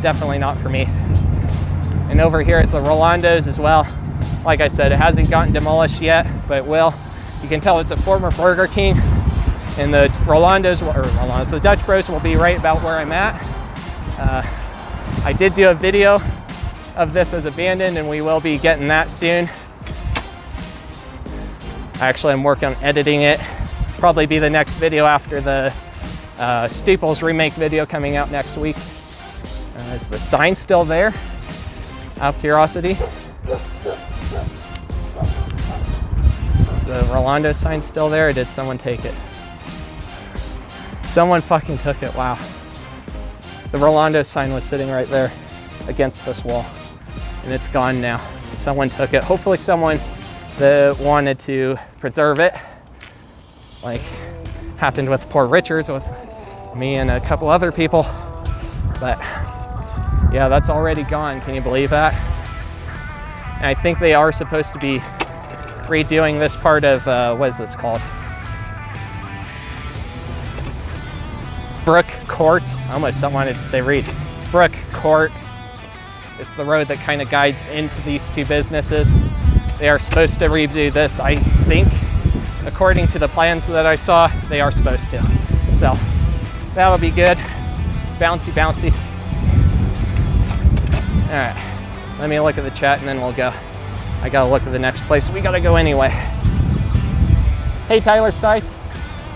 definitely not for me. And over here it's the Rolando's as well. Like I said, it hasn't gotten demolished yet, but it will. You can tell it's a former Burger King. And the the Dutch Bros will be right about where I'm at. I did do a video of this as abandoned, and we will be getting that soon. Actually, I'm working on editing it. Probably be the next video after the Staples remake video coming out next week. Is the sign still there? Out of curiosity. Is the Rolando sign still there, or did someone take it? Someone fucking took it, wow. The Rolando sign was sitting right there against this wall, and it's gone now. Someone took it. Hopefully someone that wanted to preserve it, like happened with poor Richards, with me and a couple other people. But yeah, that's already gone. Can you believe that? And I think they are supposed to be redoing this part of, what is this called? Brook Court. I almost wanted to say Reed. It's Brook Court. It's the road that kind of guides into these two businesses. They are supposed to redo this, I think. According to the plans that I saw, they are supposed to. So that'll be good. Bouncy, bouncy. All right, let me look at the chat and then we'll go. I gotta look at the next place. We gotta go anyway. Hey, Tyler Sites.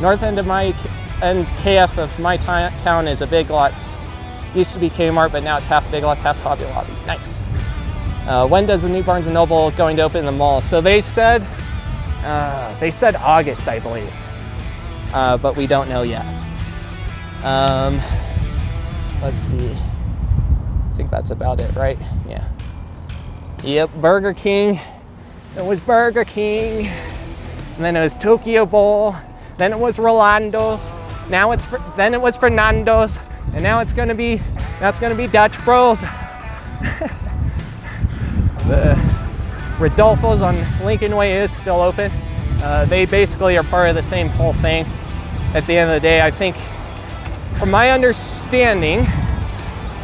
North end of my and KF of my town is a Big Lots. Used to be Kmart, but now it's half Big Lots, half Hobby Lobby. Nice. When does the new Barnes & Noble going to open in the mall? So they said August, I believe, but we don't know yet. Let's see. I think that's about it, right? Yeah. Yep, Burger King it was Burger King, and then it was Tokyo Bowl, then it was Rolando's, then it was Fernando's, and now it's gonna be Dutch Bros. The Rodolfo's on Lincolnway is still open. They basically are part of the same whole thing. At the end of the day, I think, from my understanding,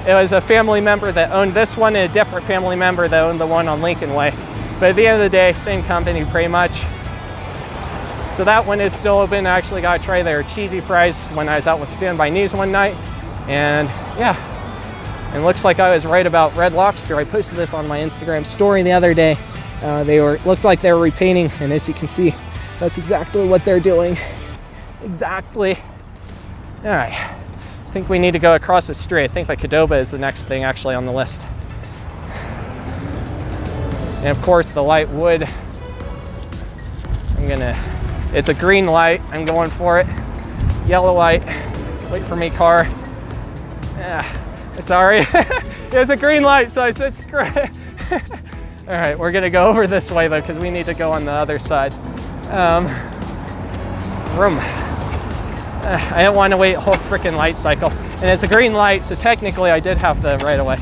it was a family member that owned this one and a different family member that owned the one on Lincolnway. But at the end of the day, same company pretty much. So that one is still open. I actually got to try their cheesy fries when I was out with Standby News one night. And yeah, and looks like I was right about Red Lobster. I posted this on my Instagram story the other day. Looked like they were repainting, and as you can see, that's exactly what they're doing. Exactly. All right, I think we need to go across the street. I think the Qdoba is the next thing actually on the list. And of course the light would, it's a green light, I'm going for it. Yellow light, wait for me car. Sorry, it's a green light, so I said screw it. All right, we're gonna go over this way though, because we need to go on the other side. I don't want to wait a whole freaking light cycle. And it's a green light, so technically I did have the right of way.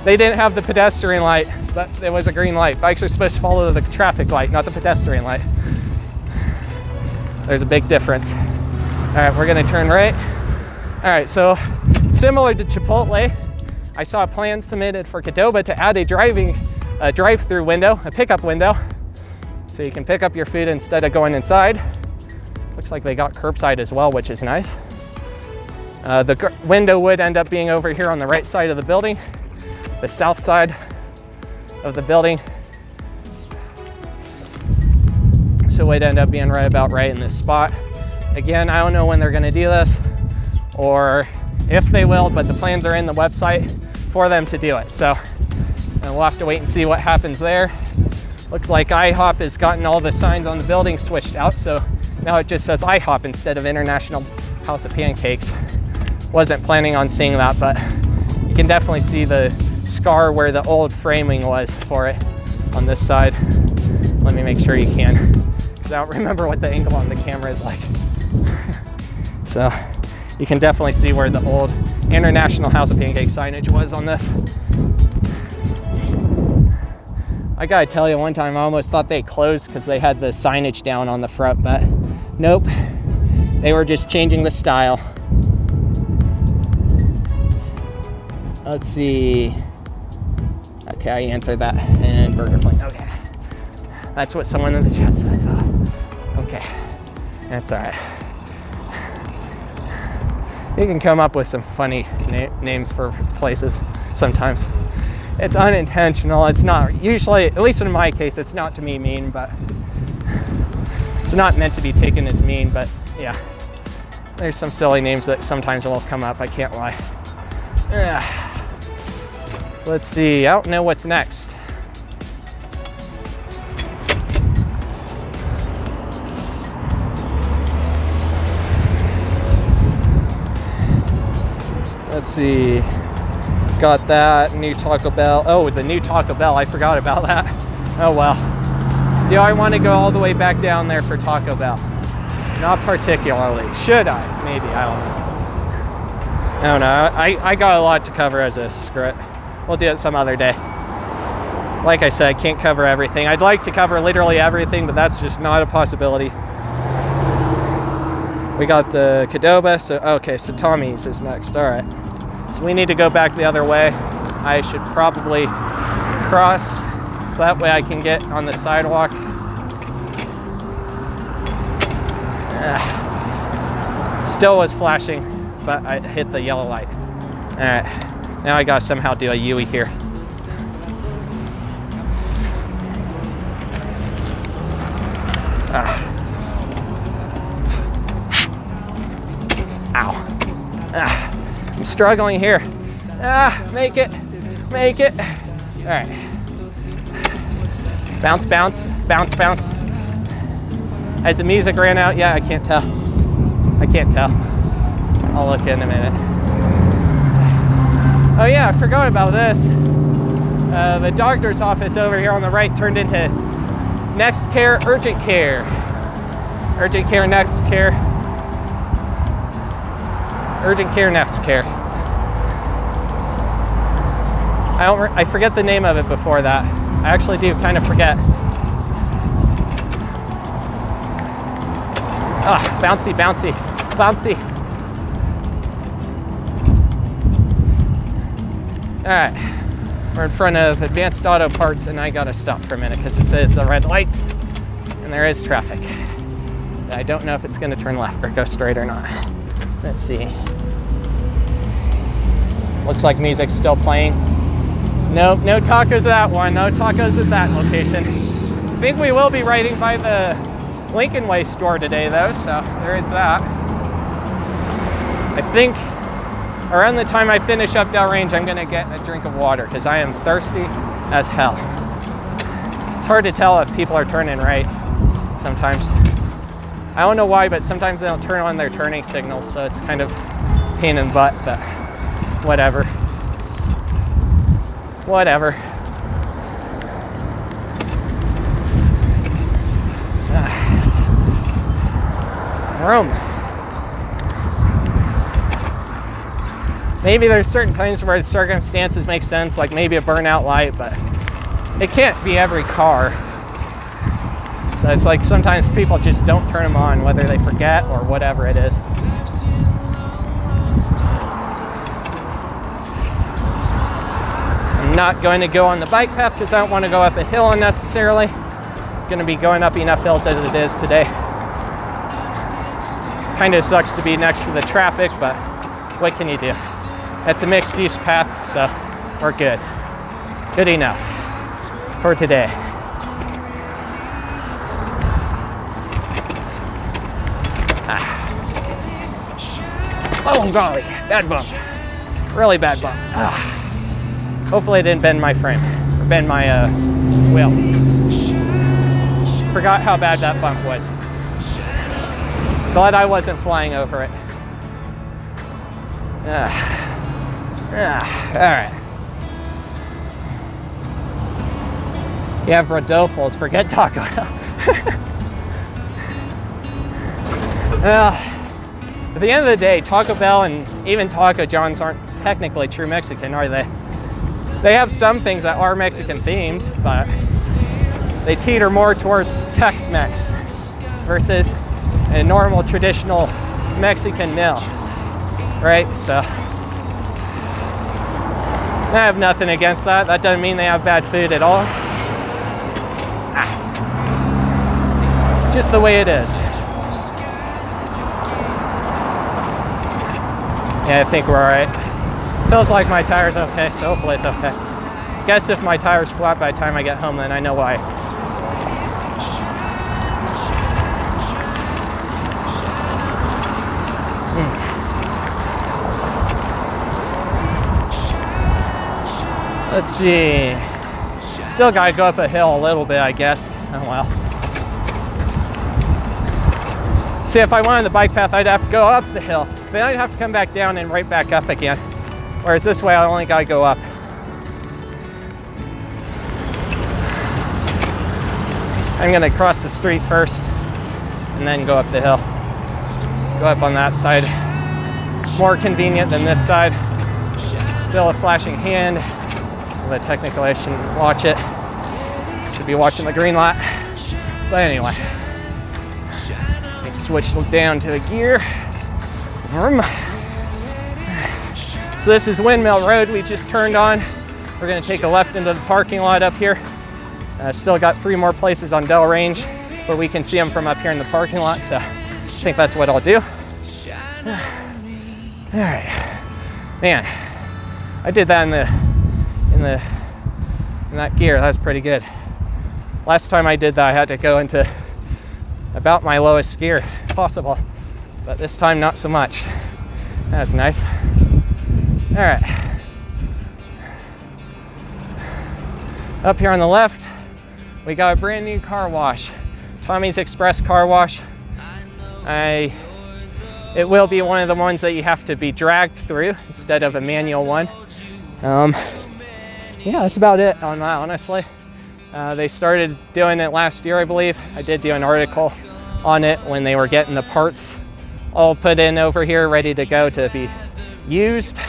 They didn't have the pedestrian light, but it was a green light. Bikes are supposed to follow the traffic light, not the pedestrian light. There's a big difference. All right, we're gonna turn right. All right, so similar to Chipotle, I saw a plan submitted for Qdoba to add a drive-through window, a pickup window, so you can pick up your food instead of going inside. Looks like they got curbside as well, which is nice. The window would end up being over here on the right side of the building, the south side of the building. So it would end up being right about right in this spot. Again, I don't know when they're gonna do this or if they will, but the plans are in the website for them to do it. So we'll have to wait and see what happens there. Looks like IHOP has gotten all the signs on the building switched out, so now it just says IHOP instead of International House of Pancakes. Wasn't planning on seeing that, but you can definitely see the scar where the old framing was for it on this side. Let me make sure you can, because I don't remember what the angle on the camera is like. So you can definitely see where the old International House of Pancakes signage was on this. I gotta tell you, one time I almost thought they closed because they had the signage down on the front, but nope, they were just changing the style. Let's see. Okay, I answered that. And Burger Flame. Okay, that's what someone in the chat says. Okay, that's all right. You can come up with some funny names for places sometimes. It's unintentional. It's not usually, at least in my case, it's not to me mean, but it's not meant to be taken as mean, but yeah. There's some silly names that sometimes will come up, I can't lie. Let's see, I don't know what's next. Let's see. Got that new Taco Bell. Oh, the new Taco Bell, I forgot about that. Oh well. Do I want to go all the way back down there for Taco Bell? Not particularly. Should I? Maybe, I don't know. I got a lot to cover as this. Screw it. We'll do it some other day. Like I said, I can't cover everything. I'd like to cover literally everything, but that's just not a possibility. We got the Qdoba, so okay, so Tommy's is next. All right. So we need to go back the other way. I should probably cross so that way I can get on the sidewalk. Still was flashing, but I hit the yellow light. All right, now I gotta somehow do a Yui here. Ow. I'm struggling here. Make it. All right. Bounce, bounce, bounce, bounce. As the music ran out, yeah, I can't tell. I'll look in a minute. Oh yeah, I forgot about this. The doctor's office over here on the right turned into next care, urgent care. Urgent care, next care. Urgent care, next care. I forget the name of it before that. I actually do kind of forget. Ah, bouncy, bouncy, bouncy. All right, we're in front of Advanced Auto Parts, and I gotta stop for a minute because it says a red light, and there is traffic. I don't know if it's gonna turn left or go straight or not. Let's see. Looks like music's still playing. Nope, no tacos at that one, no tacos at that location. I think we will be riding by the Lincolnway store today though, so there is that. I think around the time I finish up Dell Range, I'm gonna get a drink of water because I am thirsty as hell. It's hard to tell if people are turning right sometimes. I don't know why, but sometimes they don't turn on their turning signals, so it's kind of pain in the butt, but whatever. Whatever. Room. Maybe there's certain times where the circumstances make sense, like maybe a burnout light, but it can't be every car. So it's like sometimes people just don't turn them on, whether they forget or whatever it is. I'm not going to go on the bike path because I don't want to go up a hill unnecessarily. I'm going to be going up enough hills as it is today. Kind of sucks to be next to the traffic, but what can you do? It's a mixed use path, so we're good. Good enough for today. Oh golly, bad bump. Really bad bump. Hopefully it didn't bend my frame, or bend my wheel. Forgot how bad that bump was. Glad I wasn't flying over it. All right. You have Rodolfo's, forget Taco Bell. At the end of the day, Taco Bell and even Taco John's aren't technically true Mexican, are they? They have some things that are Mexican themed, but they teeter more towards Tex-Mex versus a normal traditional Mexican meal, right? So I have nothing against that. That doesn't mean they have bad food at all. It's just the way it is. Yeah, I think we're all right. Feels like my tire's okay, so hopefully it's okay. Guess if my tire's flat by the time I get home, then I know why. Let's see. Still gotta go up a hill a little bit, I guess. Oh well. See, if I wanted the bike path, I'd have to go up the hill. Then I'd have to come back down and right back up again. Whereas this way, I only gotta go up. I'm gonna cross the street first and then go up the hill. Go up on that side. More convenient than this side. Still a flashing hand. But technically I shouldn't watch it. Should be watching the green light. But anyway, let's switch down to a gear. So this is Windmill Road we just turned on. We're gonna take a left into the parking lot up here. Still got 3 more places on Dell Range where we can see them from up here in the parking lot. So I think that's what I'll do. All right, man, I did that in that gear. That was pretty good. Last time I did that, I had to go into about my lowest gear possible, but this time not so much. That's nice. All right. Up here on the left, we got a brand new car wash. Tommy's Express Car Wash. It will be one of the ones that you have to be dragged through instead of a manual one. yeah, that's about it on that, honestly. They started doing it last year, I believe. I did do an article on it when they were getting the parts all put in over here, ready to go to be used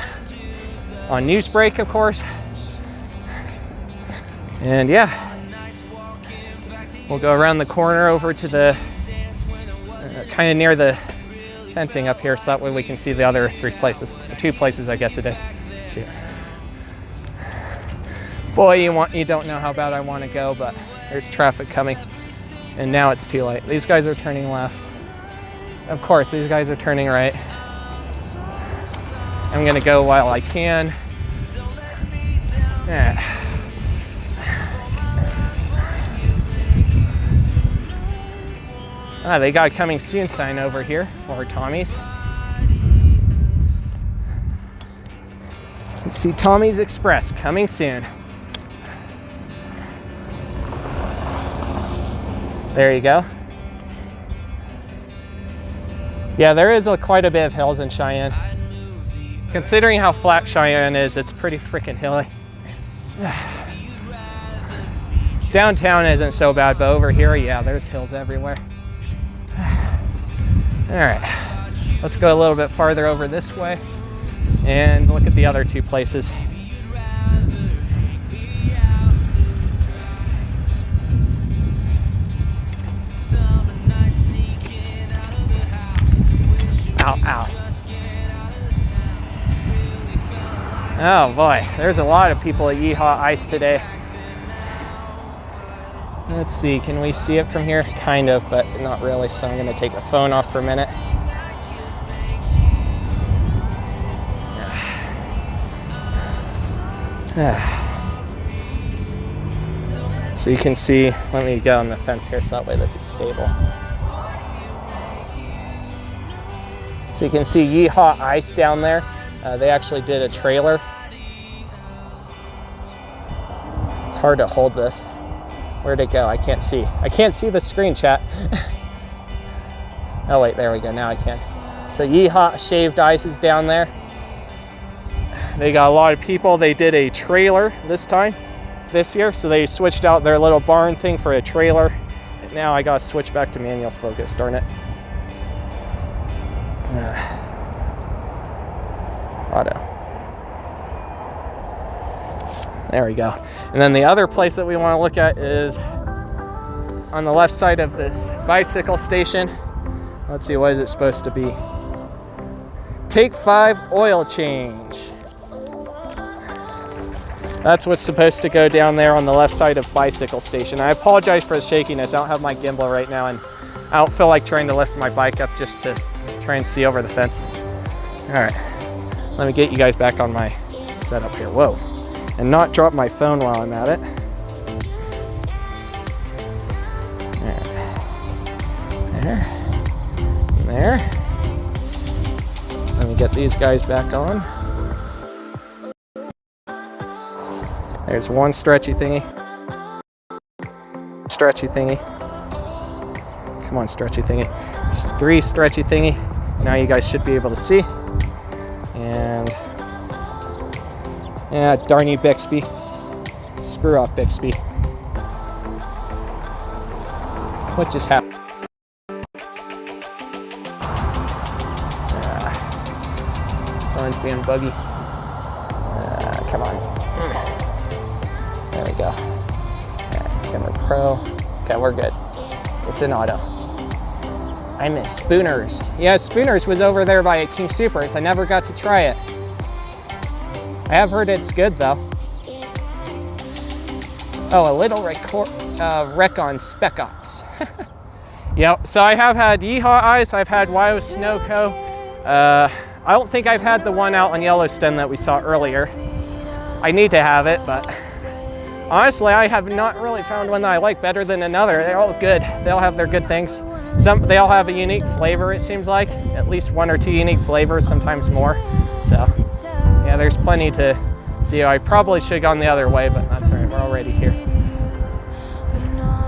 on Newsbreak, of course. And yeah, we'll go around the corner over to the kind of near the fencing up here, so that way we can see the other 3 places, 2 places, I guess it is. Shoot. Boy, you don't know how bad I want to go, but there's traffic coming, and now it's too late. These guys are turning left. Of course, these guys are turning right. I'm gonna go while I can. Yeah. They got a coming soon sign over here for Tommy's. You can see Tommy's Express coming soon. There you go. Yeah, there is quite a bit of hills in Cheyenne. Considering how flat Cheyenne is, it's pretty freaking hilly. Downtown isn't so bad, but over here, yeah, there's hills everywhere. All right, let's go a little bit farther over this way and look at the other 2 places. Ow, ow. Oh boy, there's a lot of people at YeeHaw Ice today. Let's see, can we see it from here? Kind of, but not really, so I'm gonna take the phone off for a minute. So you can see, let me go on the fence here so that way this is stable. So you can see YeeHaw Ice down there. They actually did a trailer. It's hard to hold this. Where'd it go? I can't see. I can't see the screen, chat. Oh wait, there we go, now I can. So YeeHaw Shaved Ice is down there. They got a lot of people. They did a trailer this year, so they switched out their little barn thing for a trailer. And now I gotta switch back to manual focus, darn it. Auto. There we go. And then the other place that we want to look at is on the left side of this bicycle station. Let's see, what is it supposed to be? Take 5 oil change. That's what's supposed to go down there on the left side of bicycle station. I apologize for the shakiness. I don't have my gimbal right now, and I don't feel like trying to lift my bike up just to try and see over the fence. All right, let me get you guys back on my setup here. Whoa. And not drop my phone while I'm at it. There. Let me get these guys back on. There's one stretchy thingy. Stretchy thingy. Come on, stretchy thingy. There's 3 stretchy thingy. Now you guys should be able to see. And yeah, darn you, Bixby. Screw off, Bixby. What just happened? Phone's being buggy. Come on. There we go. Camera Pro. Okay, we're good. It's an auto. I miss Spooners. Yeah, Spooners was over there by King Soopers. I never got to try it. I have heard it's good though. Oh, a little wreck on Spec Ops. Yep, so I have had YeeHaw Ice, I've had Wyo Snow Co. I don't think I've had the one out on Yellowstone that we saw earlier. I need to have it, but honestly, I have not really found one that I like better than another. They're all good. They all have their good things. They all have a unique flavor, it seems like. At least 1 or 2 unique flavors, sometimes more. So, yeah, there's plenty to do. I probably should have gone the other way, but that's all right, we're already here.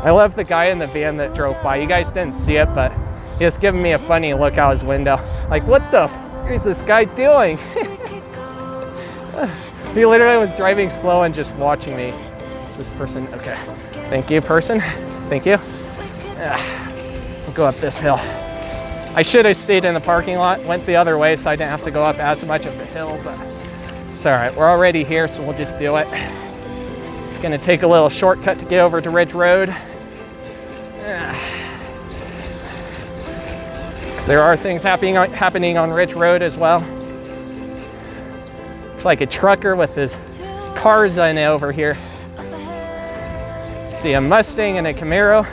I love the guy in the van that drove by. You guys didn't see it, but he was giving me a funny look out his window. Like, what the f is this guy doing? He literally was driving slow and just watching me. Is this person? Okay. Thank you, person. Thank you. We'll go up this hill. I should have stayed in the parking lot, went the other way so I didn't have to go up as much of the hill, but it's all right. We're already here, so we'll just do it. Gonna take a little shortcut to get over to Ridge Road. Because there are things happening on Ridge Road as well. Looks like a trucker with his cars in it over here. See a Mustang and a Camaro.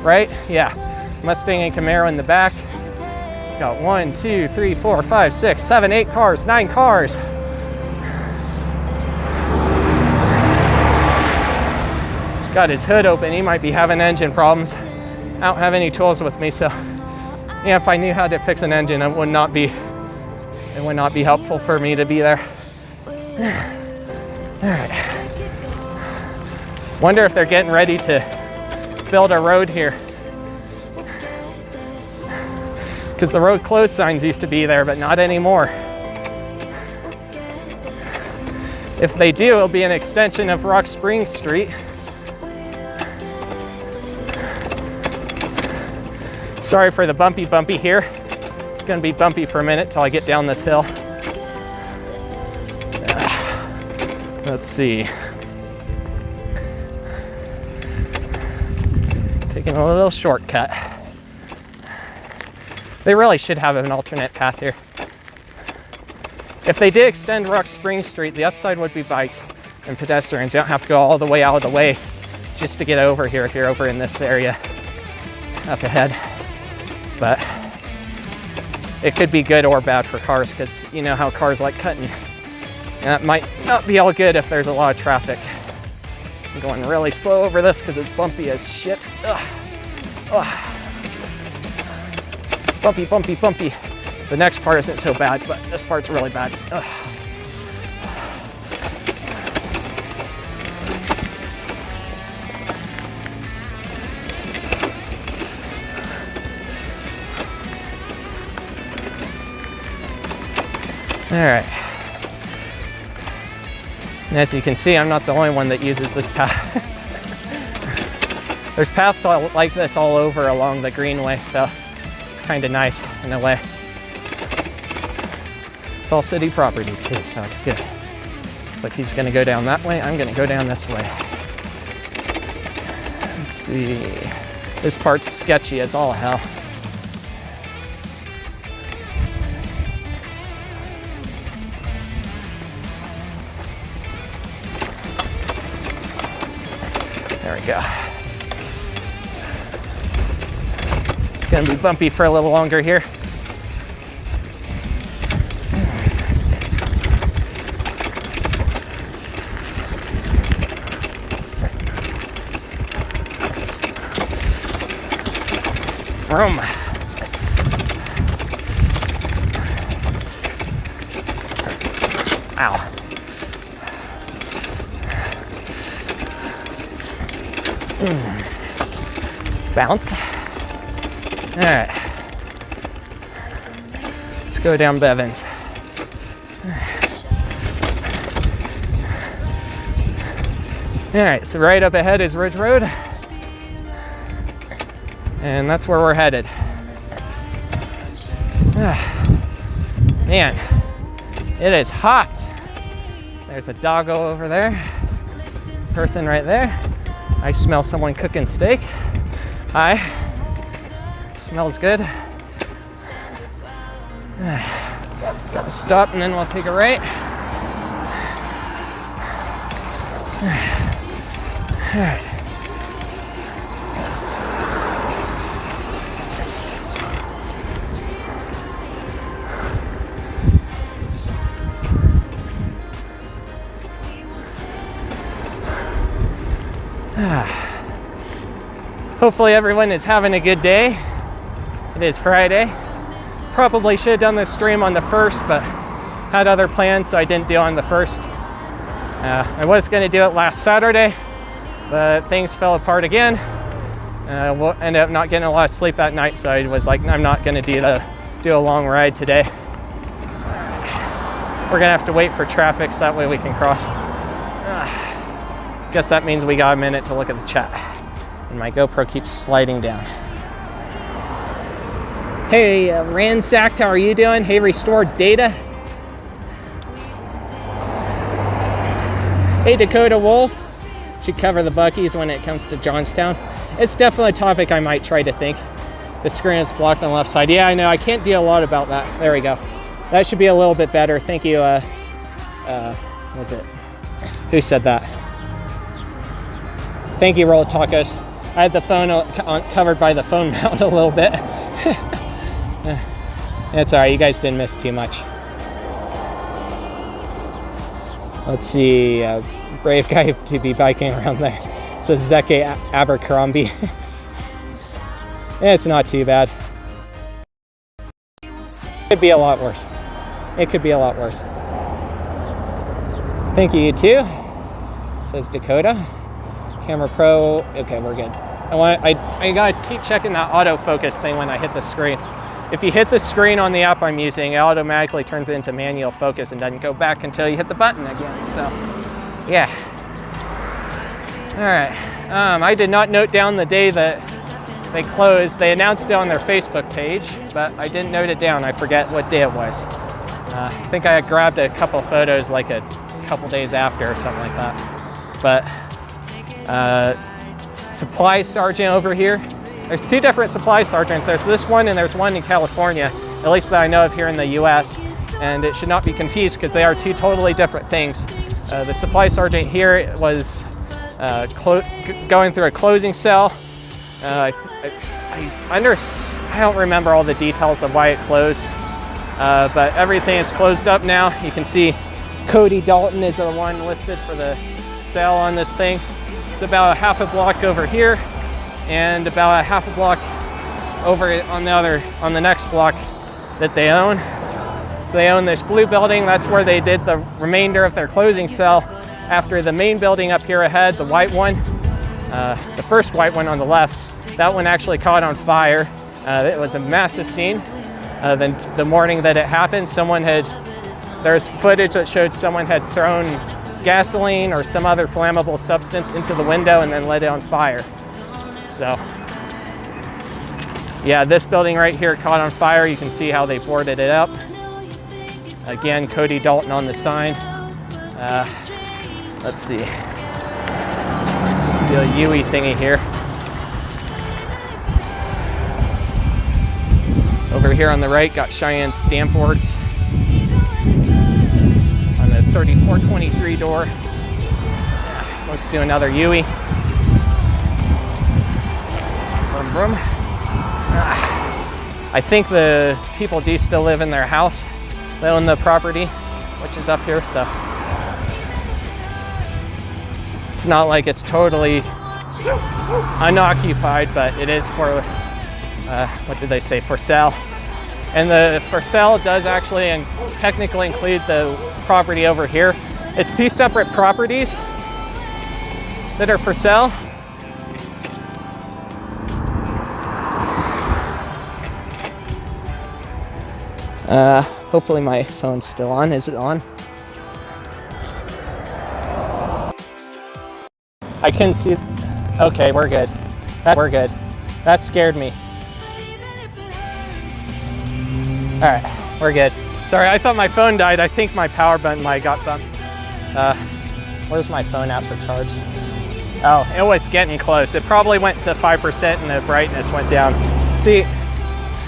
Right? Yeah. Mustang and Camaro in the back. Got 1, 2, 3, 4, 5, 6, 7, 8 cars, 9 cars. He's got his hood open. He might be having engine problems. I don't have any tools with me, so yeah, if I knew how to fix an engine, it would not be helpful for me to be there. All right. Wonder if they're getting ready to build a road here. Because the road closed signs used to be there, but not anymore. If they do, it'll be an extension of Rock Springs Street. Sorry for the bumpy here. It's gonna be bumpy for a minute till I get down this hill. Let's see. Taking a little shortcut. They really should have an alternate path here. If they did extend Rock Springs Street, the upside would be bikes and pedestrians. You don't have to go all the way out of the way just to get over here if you're over in this area up ahead. But it could be good or bad for cars because you know how cars like cutting. And that might not be all good if there's a lot of traffic. I'm going really slow over this because it's bumpy as shit. Ugh. Ugh. Bumpy. The next part isn't so bad, but this part's really bad. Ugh. All right. And as you can see, I'm not the only one that uses this path. There's paths like this all over along the Greenway, so it's kind of nice in a way. It's all city property too, so it's good. Looks like he's gonna go down that way. I'm gonna go down this way. Let's see. This part's sketchy as all hell. There we go. It's gonna be bumpy for a little longer here. Vroom. Ow. Bounce. All right. Let's go down Bevins. All right, so right up ahead is Ridge Road. And that's where we're headed. Man, it is hot. There's a doggo over there. Person right there. I smell someone cooking steak. Hi. Smells good. Gotta stop and then we'll take a right. All right. Hopefully everyone is having a good day. It is Friday. Probably should have done this stream on the 1st, but had other plans, so I didn't do it on the 1st. I was going to do it last Saturday, but things fell apart again. We'll end up not getting a lot of sleep that night, so I was like, I'm not going to do a long ride today. we're gonna have to wait for traffic so that way we can cross. Guess that means we got a minute to look at the chat. And my GoPro keeps sliding down. Hey, Ransacked, how are you doing? Hey, Restored Data. Hey, Dakota Wolf. Should cover the Buc-ee's when it comes to Johnstown. It's definitely a topic I might try to think. The screen is blocked on the left side. Yeah, I know, I can't do a lot about that. There we go. That should be a little bit better. Thank you, what was it? Who said that? Thank you, Roll of Tacos. I had the phone covered by the phone mount a little bit. It's all right, you guys didn't miss too much. Let's see, brave guy to be biking around there. It says Zeke Abercrombie. It's not too bad. It could be a lot worse. It could be a lot worse. Thank you, you too. Says Dakota. Camera Pro. Okay, we're good. I gotta keep checking that autofocus thing when I hit the screen. If you hit the screen on the app I'm using, it automatically turns it into manual focus and doesn't go back until you hit the button again. So, yeah. All right. I did not note down the day that they closed. They announced it on their Facebook page, but I didn't note it down. I forget what day it was. I think I grabbed a couple photos like a couple days after or something like that. But supply sergeant over here. There's two different supply sergeants. There's this one and there's one in California, at least that I know of here in the US. And it should not be confused because they are two totally different things. The supply sergeant here was going through a closing sale. I don't remember all the details of why it closed, but everything is closed up now. You can see Cody Dalton is the one listed for the sale on this thing. It's about a half a block over here and about a half a block over on the next block that they own. So they own this blue building. That's where they did the remainder of their closing sale after the main building up here ahead, the white one, the first white one on the left. That one actually caught on fire. It was a massive scene. Then the morning that it happened, there's footage that showed someone had thrown gasoline or some other flammable substance into the window and then lit it on fire. So, yeah, this building right here caught on fire. You can see how they boarded it up. Again, Cody Dalton on the sign. Let's see. Do a Yui thingy here. Over here on the right, got Cheyenne Stamp Works on the 3423 door. Yeah, let's do another Yui. Vroom, vroom. I think the people do still live in their house. They own the property, which is up here, so it's not like it's totally unoccupied, but it is for, what did they say, for sale. And the for sale does actually and technically include the property over here. It's two separate properties that are for sale. Hopefully my phone's still on. Is it on? I couldn't see. Okay, we're good. We're good. That scared me. All right, we're good. Sorry, I thought my phone died. I think my power button might got bumped. Where's my phone at for charge? Oh, it was getting close. It probably went to 5% and the brightness went down. See,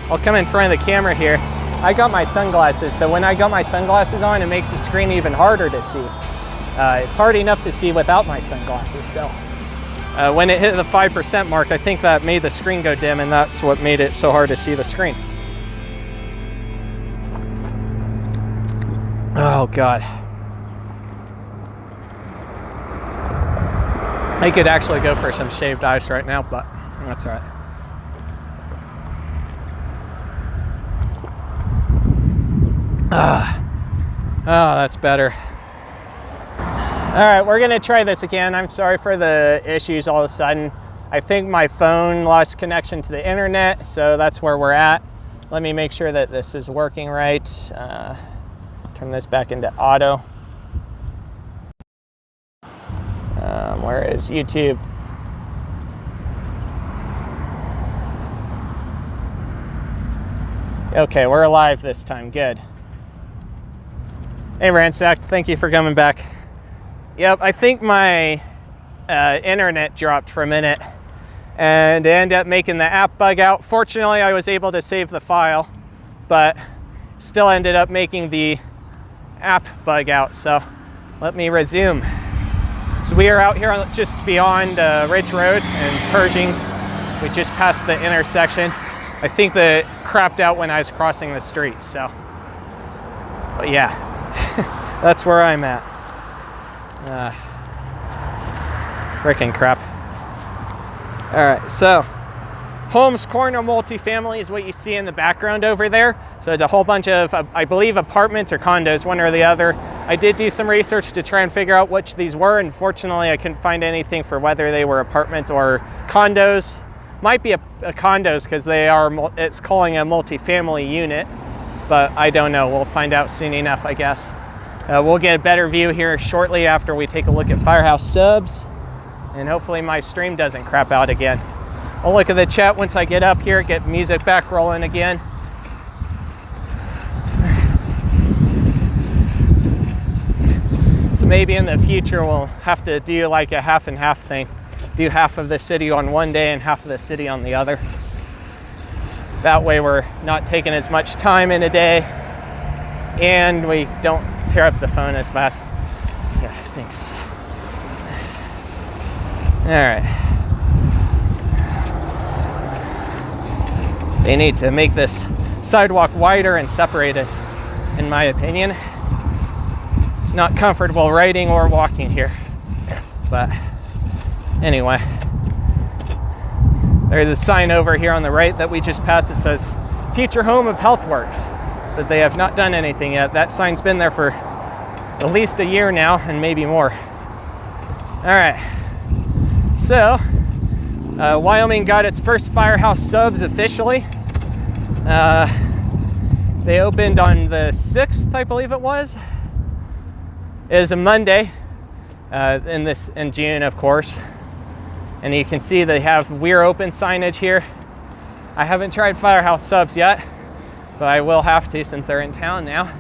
I'll come in front of the camera here. I got my sunglasses, so when I got my sunglasses on, it makes the screen even harder to see. It's hard enough to see without my sunglasses, so. When it hit the 5% mark, I think that made the screen go dim, and that's what made it so hard to see the screen. Oh, God. I could actually go for some shaved ice right now, but that's all right. Oh, that's better. All right, we're gonna try this again. I'm sorry for the issues all of a sudden. I think my phone lost connection to the internet, so that's where we're at. Let me make sure that this is working right. Turn this back into auto. Where is YouTube? Okay, we're alive this time. Good. Hey, Ransacked, thank you for coming back. Yep, I think my internet dropped for a minute and it ended up making the app bug out. Fortunately, I was able to save the file, but still ended up making the app bug out. So let me resume. So we are out here just beyond Ridge Road and Pershing. We just passed the intersection. I think that crapped out when I was crossing the street, so. But yeah, that's where I'm at. Freaking crap. All right, so Holmes Corner multifamily is what you see in the background over there. So it's a whole bunch of, I believe, apartments or condos, one or the other. I did do some research to try and figure out which these were. Unfortunately, I couldn't find anything for whether they were apartments or condos. Might be a condos because they are, it's calling a multifamily unit, but I don't know. We'll find out soon enough, I guess. We'll get a better view here shortly after we take a look at Firehouse Subs, and hopefully my stream doesn't crap out again. I'll look at the chat once I get up here, get music back rolling again. So maybe in the future we'll have to do like a half and half thing. Do half of the city on one day and half of the city on the other. That way we're not taking as much time in a day and we don't tear up the phone as bad. Yeah, thanks. All right. They need to make this sidewalk wider and separated, in my opinion. It's not comfortable riding or walking here, but anyway, there's a sign over here on the right that we just passed. It says future home of Healthworks, but they have not done anything yet. That sign's been there for at least a year now and maybe more. All right, so Wyoming got its first Firehouse Subs officially. They opened on the 6th, I believe it was. It is a Monday in June, of course. And you can see they have "We're Open" signage here. I haven't tried Firehouse Subs yet, but I will have to since they're in town now.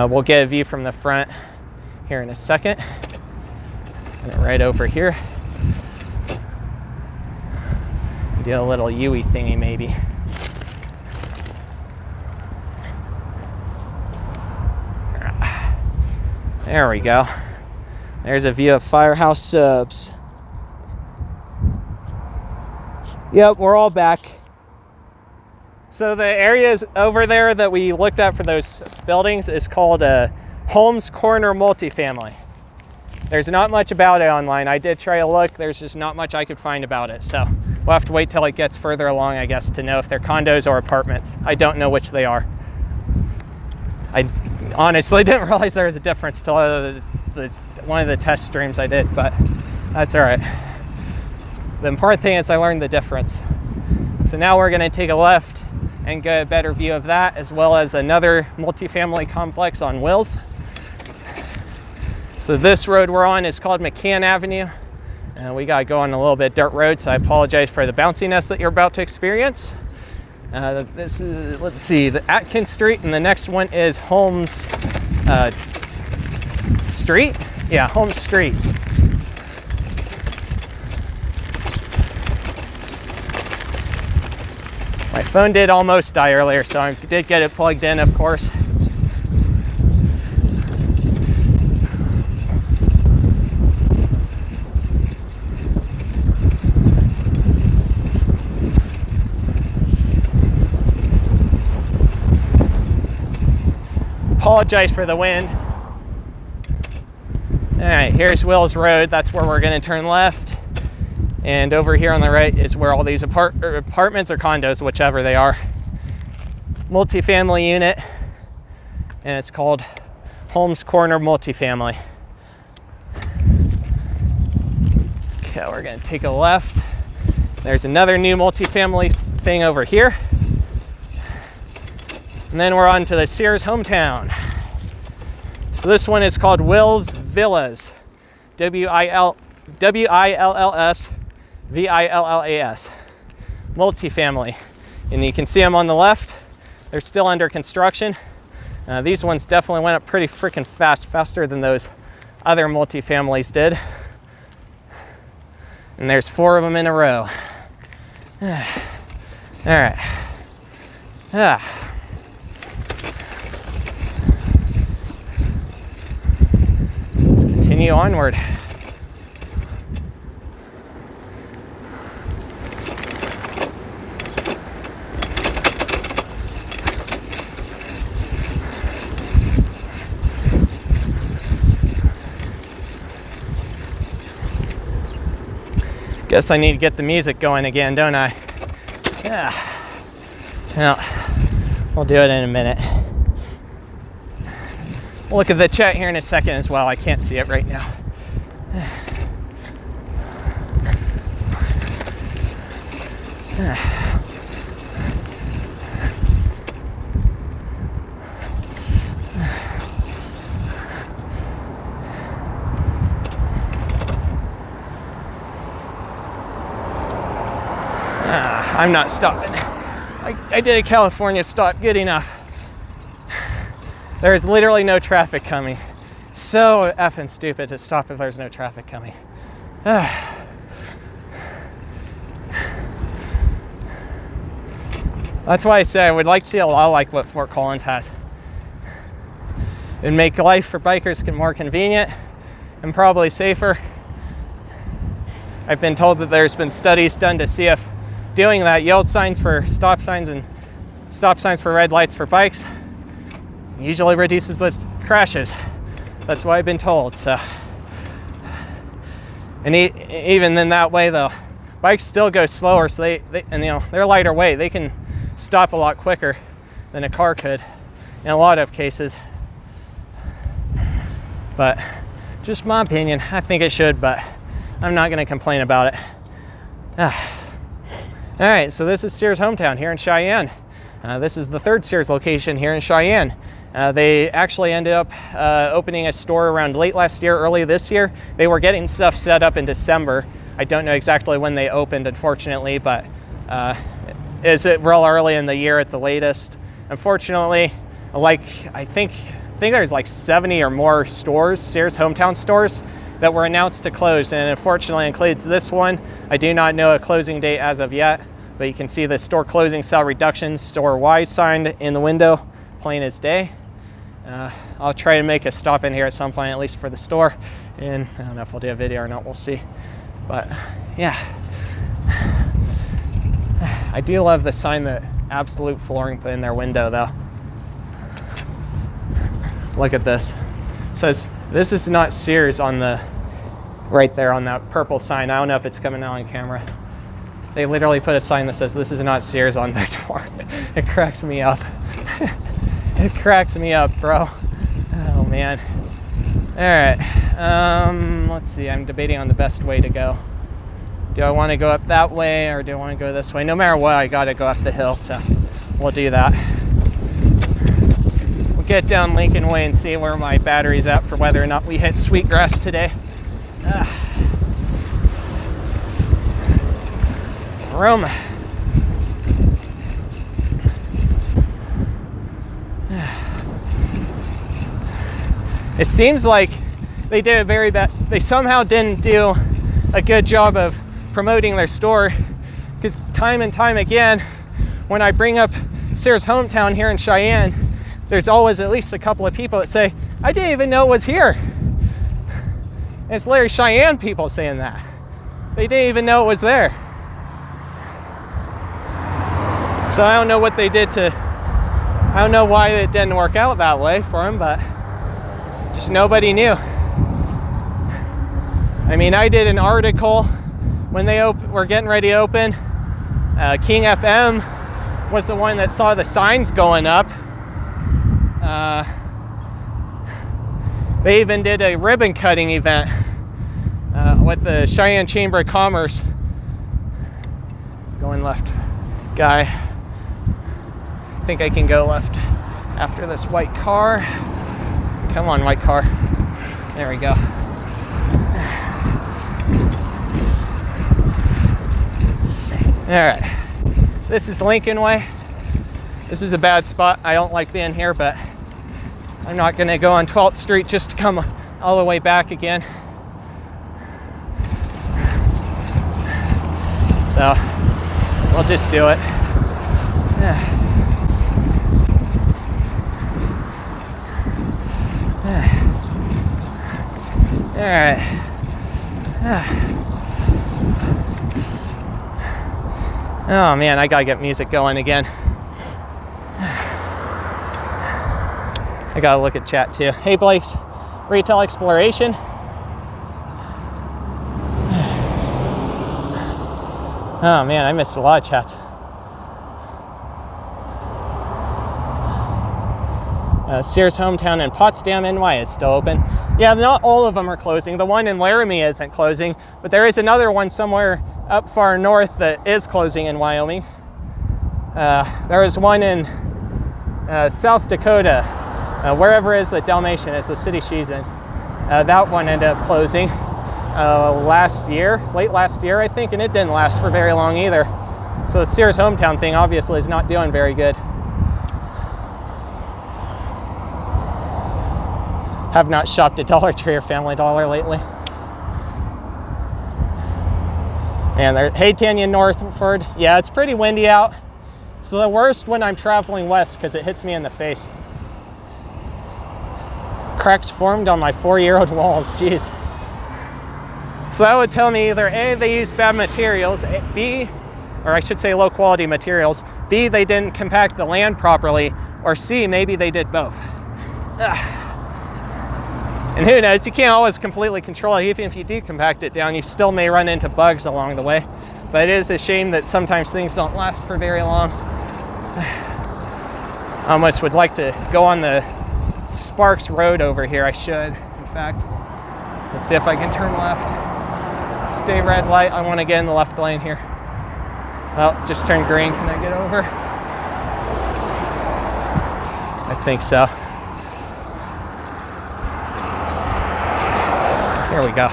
We'll get a view from the front here in a second. And right over here. Do a little Yui thingy maybe. There we go. There's a view of Firehouse Subs. Yep, we're all back. So the areas over there that we looked at for those buildings is called a Holmes Corner multifamily. There's not much about it online. I did try to look. There's just not much I could find about it. So we'll have to wait till it gets further along, I guess, to know if they're condos or apartments. I don't know which they are. I honestly didn't realize there was a difference till one of the test streams I did, but that's all right. The important thing is I learned the difference. So now we're going to take a left and get a better view of that, as well as another multifamily complex on Wills. So this road we're on is called McCann Avenue, and we got to go on a little bit dirt road, so I apologize for the bounciness that you're about to experience. This is, let's see, the Atkins Street, and the next one is Holmes Street. Yeah, Holmes Street. My phone did almost die earlier, so I did get it plugged in, of course. Apologize for the wind. All right, here's Wills Road. That's where we're going to turn left. And over here on the right is where all these apartments or condos, whichever they are. Multifamily unit. And it's called Holmes Corner Multifamily. Okay, we're going to take a left. There's another new multifamily thing over here. And then we're on to the Sears Hometown. So this one is called Will's Villas. W-I-L-L-S V-I-L-L-A-S. Multifamily. And you can see them on the left. They're still under construction. These ones definitely went up pretty freaking fast, faster than those other multifamilies did. And there's 4 of them in a row. All right. Let's continue onward. Guess I need to get the music going again, don't I? Yeah. Well, we'll do it in a minute. We'll look at the chat here in a second as well. I can't see it right now. I'm not stopping. I did a California stop good enough. There's literally no traffic coming. So effing stupid to stop if there's no traffic coming. That's why I say I would like to see a lot like what Fort Collins has. It'd make life for bikers more convenient and probably safer. I've been told that there's been studies done to see if doing that, yield signs for stop signs and stop signs for red lights for bikes, usually reduces the crashes. That's what I've been told. So, and even in that way though, bikes still go slower, so they and you know, they're lighter weight. They can stop a lot quicker than a car could in a lot of cases. But just my opinion, I think it should, but I'm not going to complain about it. All right, so this is Sears Hometown here in Cheyenne. This is the 3rd Sears location here in Cheyenne. They actually ended up opening a store around late last year, early this year. They were getting stuff set up in December. I don't know exactly when they opened, unfortunately, but it's real early in the year at the latest. Unfortunately, like I think there's like 70 or more stores, Sears Hometown stores, that were announced to close, and unfortunately includes this one. I do not know a closing date as of yet, but you can see the store closing sale reductions, store Y signed in the window, plain as day. I'll try to make a stop in here at some point, at least for the store, and I don't know if I'll do a video or not, we'll see. But yeah, I do love the sign that Absolute Flooring put in their window though. Look at this. It says, "This is not Sears" on the right there on that purple sign. I don't know if it's coming out on camera. They literally put a sign that says, "This is not Sears" on their door. It cracks me up. It cracks me up, bro. Oh man. All right. Let's see. I'm debating on the best way to go. Do I want to go up that way or do I want to go this way? No matter what, I got to go up the hill, so we'll do that. Get down Lincolnway and see where my battery's at for whether or not we hit Sweetgrass today. Room. It seems like they did a very bad, they somehow didn't do a good job of promoting their store, because time and time again, when I bring up Sears Hometown here in Cheyenne, there's always at least a couple of people that say, "I didn't even know it was here." And it's literally Cheyenne people saying that. They didn't even know it was there. So I don't know what they did to, I don't know why it didn't work out that way for them, but just nobody knew. I mean, I did an article when they were getting ready to open. King FM was the one that saw the signs going up. They even did a ribbon cutting event with the Cheyenne Chamber of Commerce. Going left, guy. I think I can go left. after this white car. Come on, white car. There we go. All right, this is Lincolnway. This is a bad spot. I don't like being here, but I'm not gonna go on 12th Street just to come all the way back again. So we'll just do it. All right. Oh man, I gotta get music going again. I gotta look at chat too. Hey Blake's Retail Exploration. Oh man, I missed a lot of chats. Sears Hometown in Potsdam, NY is still open. Yeah, not all of them are closing. The one in Laramie isn't closing, but there is another one somewhere up far north that is closing in Wyoming. There is one in South Dakota, wherever is the Dalmatian is, the city she's in. That one ended up closing last year, late last year I think, and it didn't last for very long either. So the Sears Hometown thing obviously is not doing very good. Have not shopped at Dollar Tree or Family Dollar lately. And hey Tanya Northford, yeah, it's pretty windy out. It's the worst when I'm traveling west because it hits me in the face. Cracks formed on my 4-year-old walls, geez. So that would tell me either A, they used bad materials, B, or I should say low quality materials, B, they didn't compact the land properly, or C, maybe they did both. And who knows, you can't always completely control it. Even if you do compact it down, you still may run into bugs along the way. But it is a shame that sometimes things don't last for very long. I almost would like to go on the Sparks Road over here. I should, in fact. Let's see if I can turn left. Stay red light. I want to get in the left lane here. Well, just turned green. Can I get over? I think so. There we go.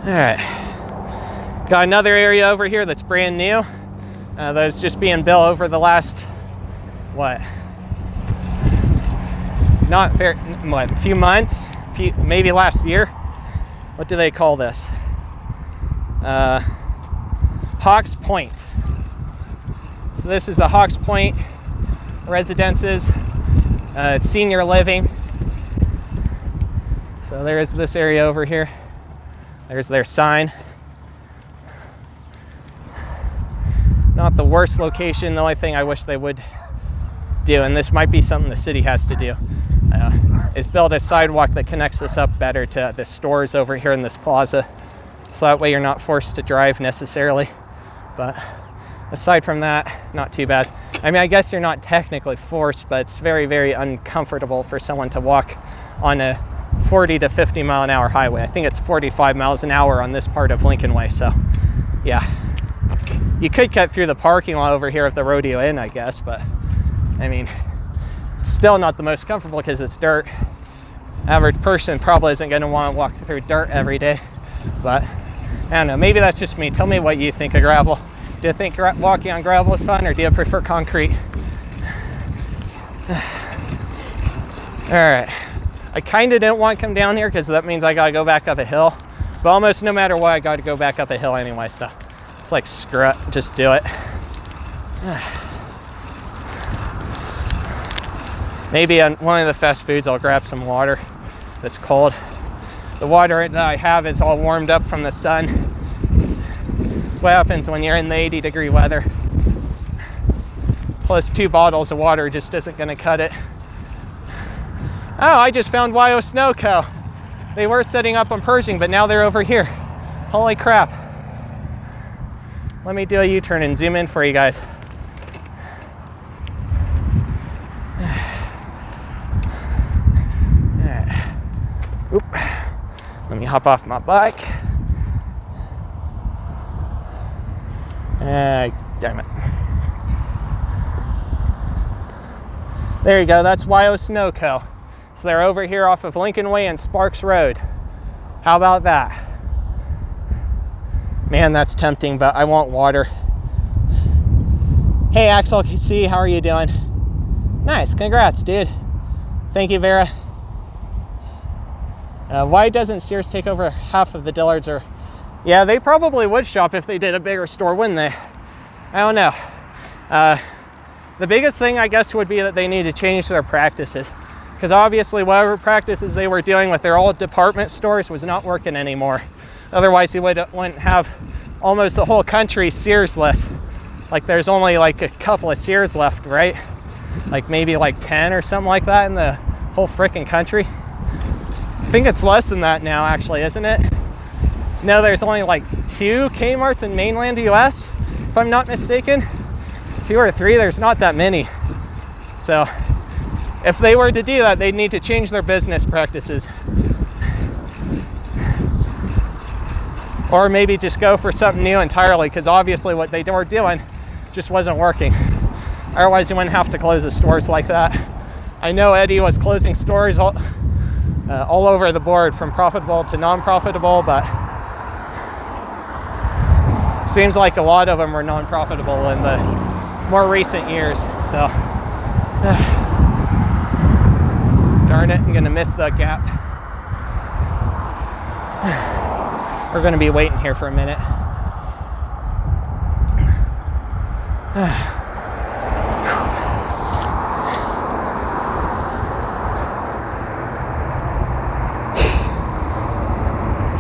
All right. Got another area over here that's brand new. That's just being built over the last, what? Not very, what, a few months? Maybe last year? What do they call this? Hawks Point. So this is the Hawks Point residences, senior living. So there's this area over here. There's their sign. Not the worst location. The only thing I wish they would do, and this might be something the city has to do, is build a sidewalk that connects this up better to the stores over here in this plaza. So that way you're not forced to drive necessarily. But aside from that, not too bad. I mean, I guess you're not technically forced, but it's very, very uncomfortable for someone to walk on a 40 to 50 mile an hour highway. I think it's 45 miles an hour on this part of Lincolnway, so yeah. You could cut through the parking lot over here of the Rodeo Inn, I guess, but I mean, it's still not the most comfortable because it's dirt. Average person probably isn't going to want to walk through dirt every day, but I don't know, maybe that's just me. Tell me what you think of gravel. Do you think walking on gravel is fun, or do you prefer concrete? All right. I kind of didn't want to come down here because that means I got to go back up a hill. But almost no matter what, I got to go back up a hill anyway. So it's like, screw it, just do it. Maybe on one of the fast foods, I'll grab some water that's cold. The water that I have is all warmed up from the sun. It's what happens when you're in the 80-degree weather. Plus 2 bottles of water just isn't going to cut it. Oh, I just found Wyo Snow Co. They were setting up on Pershing, but now they're over here. Holy crap. Let me do a U-turn and zoom in for you guys. Oop. Let me hop off my bike. Damn it. There you go, that's Wyo Snow Co. So they're over here off of Lincolnway and Sparks Road. How about that? Man, that's tempting, but I want water. Hey Axel, see, how are you doing? Nice, congrats, dude. Thank you, Vera. Why doesn't Sears take over half of the Dillards? Or, yeah, they probably would shop if they did a bigger store, wouldn't they? I don't know. The biggest thing, I guess, would be that they need to change their practices. Because obviously, whatever practices they were doing with their old department stores was not working anymore. Otherwise, you wouldn't have almost the whole country Sears-less. Like, there's only like a couple of Sears left, right? Like maybe like 10 or something like that in the whole frickin' country. I think it's less than that now, actually, isn't it? No, there's only like 2 Kmarts in mainland US, if I'm not mistaken. 2 or 3, there's not that many. So if they were to do that, they'd need to change their business practices. Or maybe just go for something new entirely, because obviously what they were doing just wasn't working. Otherwise you wouldn't have to close the stores like that. I know Eddie was closing stores all over the board, from profitable to non-profitable, but seems like a lot of them were non-profitable in the more recent years. So darn it, I'm gonna miss the gap. We're gonna be waiting here for a minute.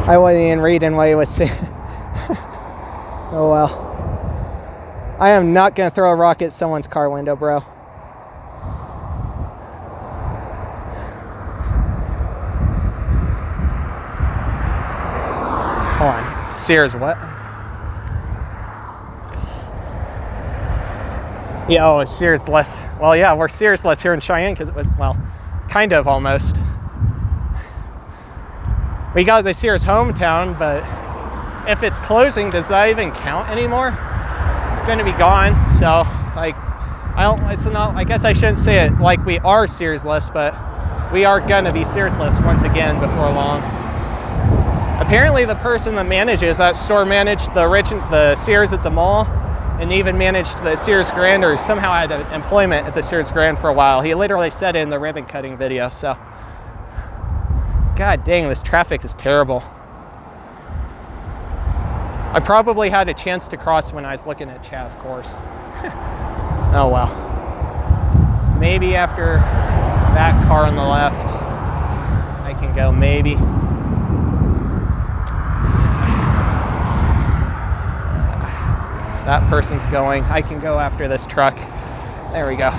I wasn't even reading what he was saying. Oh well. I am not gonna throw a rock at someone's car window, bro. Hold on. Sears what? Yeah, oh, it's Sears less. Well, yeah, we're Sears less here in Cheyenne because it was, well, kind of almost. We got the Sears Hometown, but if it's closing, does that even count anymore? It's going to be gone. So, like, I guess I shouldn't say it like we are Sears-less, but we are going to be Sears-less once again before long. Apparently, the person that manages that store managed the Sears at the mall, and even managed the Sears Grand, or somehow had employment at the Sears Grand for a while. He literally said it in the ribbon cutting video, so. God dang, this traffic is terrible. I probably had a chance to cross when I was looking at Chad's course. Oh well. Maybe after that car on the left, I can go, maybe. That person's going. I can go after this truck. There we go.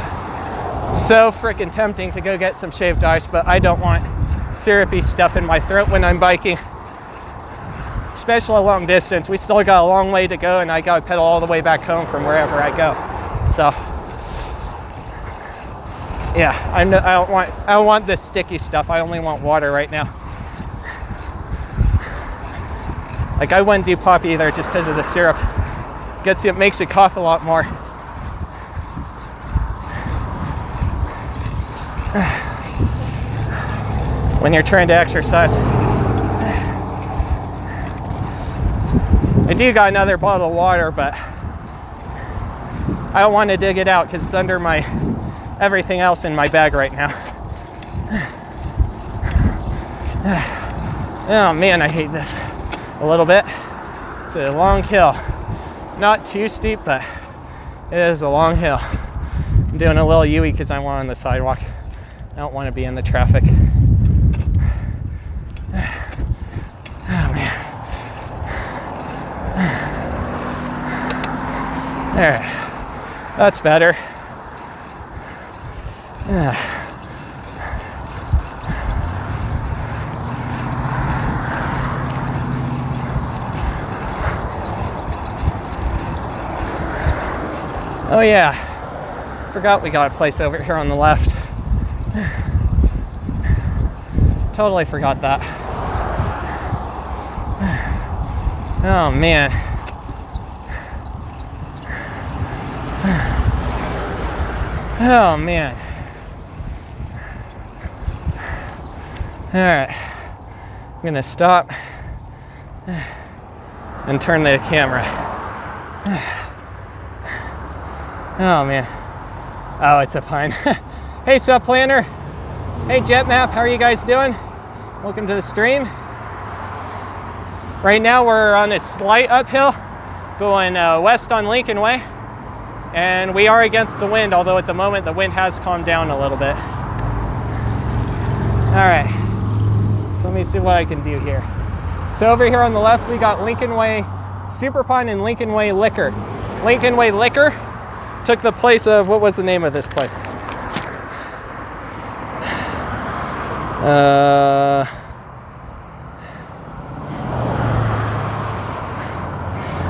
So freaking tempting to go get some shaved ice, but I don't want syrupy stuff in my throat when I'm biking, especially a long distance. We still got a long way to go, and I gotta pedal all the way back home from wherever I go. So yeah, I don't want this sticky stuff. I only want water right now. Like, I wouldn't do pop either just because of the syrup. It makes you cough a lot more. When you're trying to exercise. I do got another bottle of water, but I don't want to dig it out because it's under my everything else in my bag right now. Oh man, I hate this a little bit. It's a long hill. Not too steep, but it is a long hill. I'm doing a little U-ey because I want on the sidewalk. I don't want to be in the traffic. Oh man. There. That's better. Oh yeah. Forgot we got a place over here on the left. Totally forgot that. Oh man. Oh man. right, I'm gonna stop and turn the camera. Oh man. Oh, it's a pine. Hey, sup planner. Hey, Jet Map, how are you guys doing? Welcome to the stream. Right now we're on a slight uphill going west on Lincolnway, and we are against the wind, although at the moment the wind has calmed down a little bit. All right, so let me see what I can do here. So over here on the left we got Lincolnway Super Pond and Lincolnway Liquor. Lincolnway Liquor took the place of, what was the name of this place?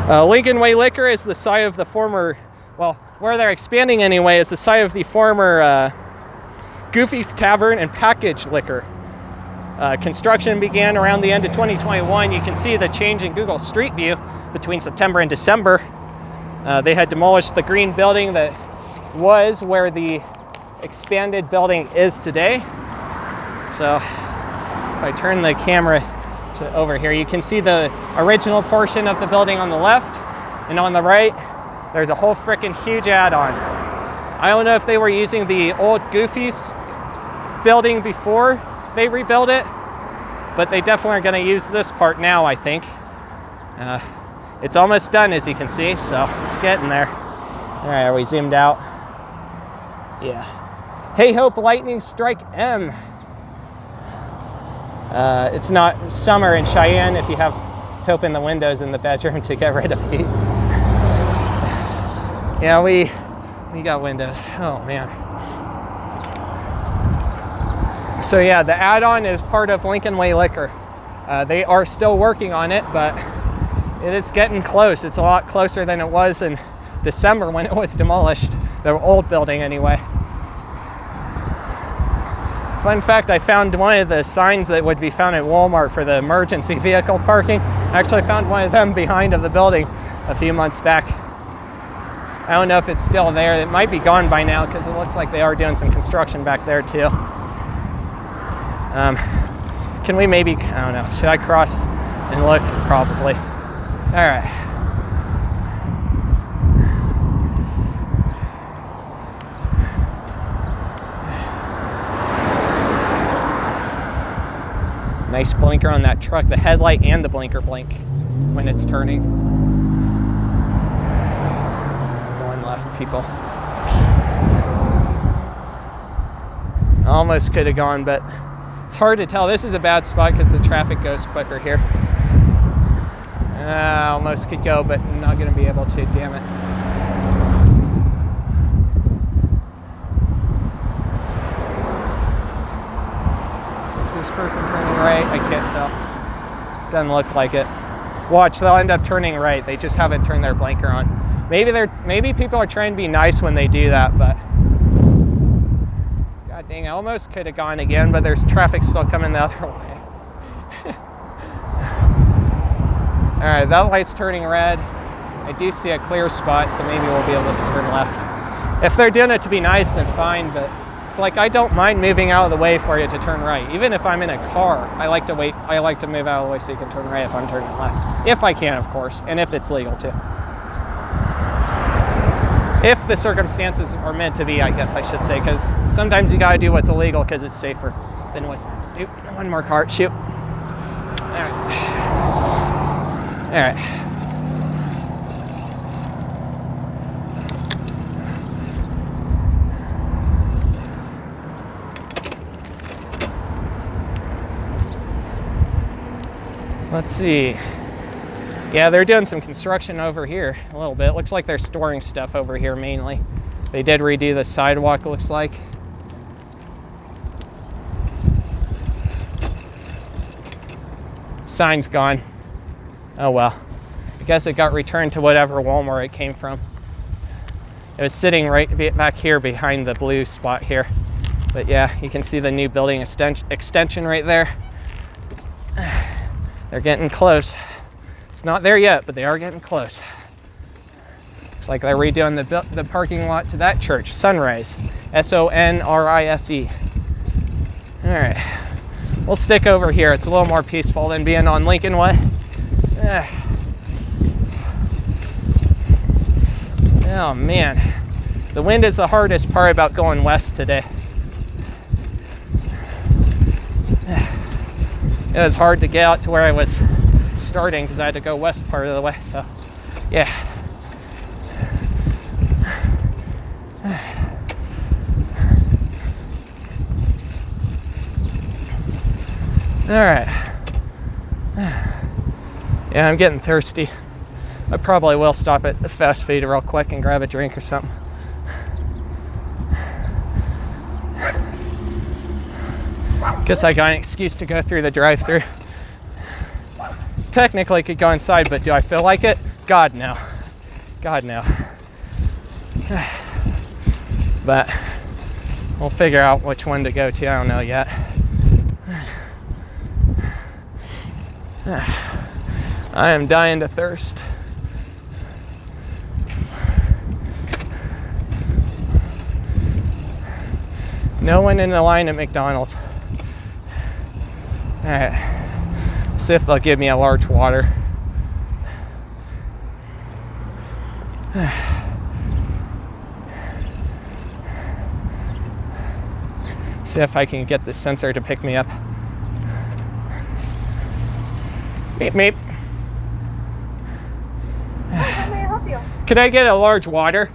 Lincolnway Liquor is the site of the former, well, where they're expanding anyway, is the site of the former Goofy's Tavern and Package Liquor. Construction began around the end of 2021. You can see the change in Google Street View between September and December. They had demolished the green building that was where the expanded building is today. So if I turn the camera to over here, you can see the original portion of the building on the left, and on the right there's a whole freaking huge add-on. I don't know if they were using the old Goofy's building before they rebuilt it, but they definitely are going to use this part now, I think. It's almost done, as you can see, so it's getting there. All right, are we zoomed out? Yeah. Hey Hope Lightning Strike M. It's not summer in Cheyenne if you have to open the windows in the bedroom to get rid of heat. Yeah, we got windows. Oh man. So yeah, the add-on is part of Lincolnway Liquor. They are still working on it, but it is getting close. It's a lot closer than it was in December when it was demolished, the old building anyway. Fun fact, I found one of the signs that would be found at Walmart for the emergency vehicle parking. I actually found one of them behind of the building a few months back. I don't know if it's still there. It might be gone by now because it looks like they are doing some construction back there too. Can we maybe, I don't know, should I cross and look? Probably. All right. Nice blinker on that truck. The headlight and the blinker blink when it's turning. Going left, people. Almost could have gone, but it's hard to tell. This is a bad spot because the traffic goes quicker here. Almost could go, but I'm not going to be able to, damn it. Is this person turning right? I can't tell. Doesn't look like it. Watch, they'll end up turning right. They just haven't turned their blinker on. Maybe people are trying to be nice when they do that, but god dang, I almost could have gone again, but there's traffic still coming the other way. All right, that light's turning red. I do see a clear spot, so maybe we'll be able to turn left. If they're doing it to be nice, then fine, but it's like I don't mind moving out of the way for you to turn right. Even if I'm in a car, I like to wait. I like to move out of the way so you can turn right if I'm turning left. If I can, of course, and if it's legal too. If the circumstances are meant to be, I guess I should say, because sometimes you gotta do what's illegal because it's safer than what's, oop, one more car, shoot. All right. All right. Let's see. Yeah, they're doing some construction over here a little bit. Looks like they're storing stuff over here mainly. They did redo the sidewalk, looks like. Sign's gone. Oh well. I guess it got returned to whatever Walmart it came from. It was sitting right back here behind the blue spot here. But yeah, you can see the new building extension right there. They're getting close. It's not there yet, but they are getting close. It's like they're redoing the parking lot to that church, Sunrise, S-O-N-R-I-S-E. All right, we'll stick over here. It's a little more peaceful than being on Lincolnway. Oh man, the wind is the hardest part about going west today. It was hard to get out to where I was starting because I had to go west part of the way, so yeah. All right. Yeah, I'm getting thirsty. I probably will stop at the fast food real quick and grab a drink or something. Guess I got an excuse to go through the drive-thru. Technically could go inside, but do I feel like it? God, no. God, no. But we'll figure out which one to go to. I don't know yet. I am dying to thirst. No one in the line at McDonald's. All right, see if they'll give me a large water. See if I can get the sensor to pick me up. Meep, meep. How may I help you? Could I get a large water?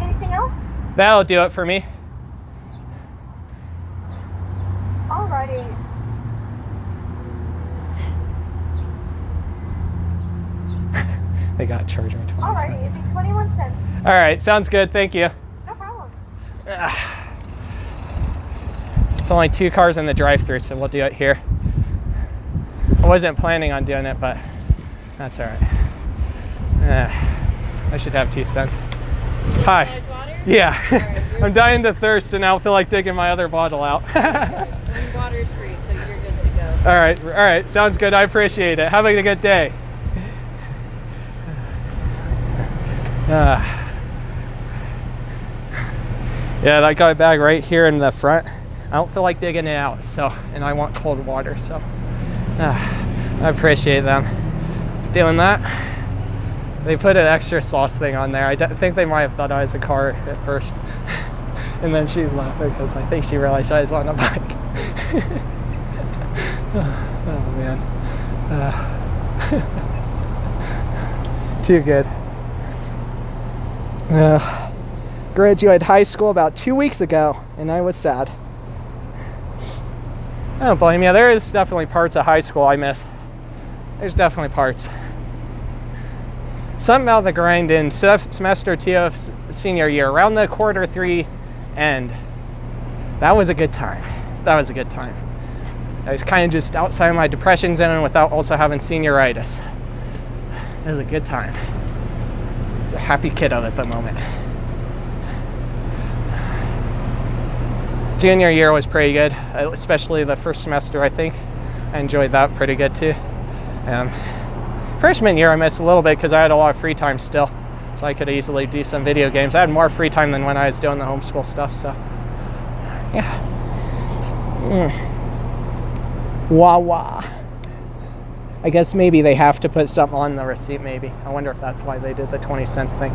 Anything else? That'll do it for me. Alrighty. They got charging 20 Alrighty, cents. it'd be 21 cents. All right, sounds good. Thank you. No problem. It's only 2 cars in the drive-thru, so we'll do it here. I wasn't planning on doing it, but that's all right. I should have 2 cents. Hi. Yeah. Right, I'm dying to thirst, and I don't feel like digging my other bottle out. Water is free, so you're good to go. All right. Sounds good. I appreciate it. Have a good day. Yeah, that guy bag right here in the front. I don't feel like digging it out, so, and I want cold water, so I appreciate them doing that. They put an extra sauce thing on there. I think they might have thought I was a car at first. And then she's laughing because I think she realized I was on a bike. Oh man. Too good. Graduated high school about 2 weeks ago, and I was sad. I don't blame you. There is definitely parts of high school I miss. There's definitely parts. Something about the grind in semester 2 of senior year, around the Q3 end. That was a good time. That was a good time. I was kind of just outside of my depression zone without also having senioritis. It was a good time. I was a happy kiddo at the moment. Junior year was pretty good, especially the first semester, I think. I enjoyed that pretty good too. Freshman year I missed a little bit because I had a lot of free time still. So I could easily do some video games. I had more free time than when I was doing the homeschool stuff, so yeah. Wah wah. I guess maybe they have to put something on the receipt, maybe. I wonder if that's why they did the 20 cents thing.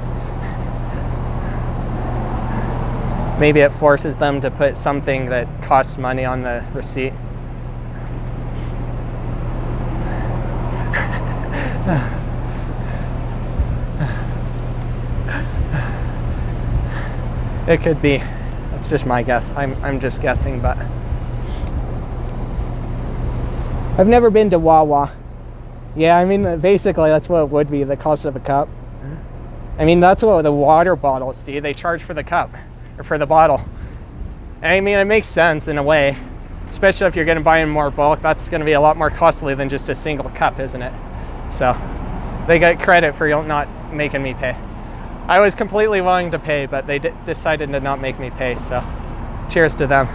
Maybe it forces them to put something that costs money on the receipt. It could be. That's just my guess. I'm just guessing, but I've never been to Wawa. Yeah, I mean, basically that's what it would be, the cost of a cup. I mean, that's what the water bottles do. They charge for the cup, or for the bottle. I mean, it makes sense in a way, especially if you're going to buy in more bulk. That's going to be a lot more costly than just a single cup, isn't it? So they get credit for not making me pay. I was completely willing to pay, but they decided to not make me pay, so cheers to them.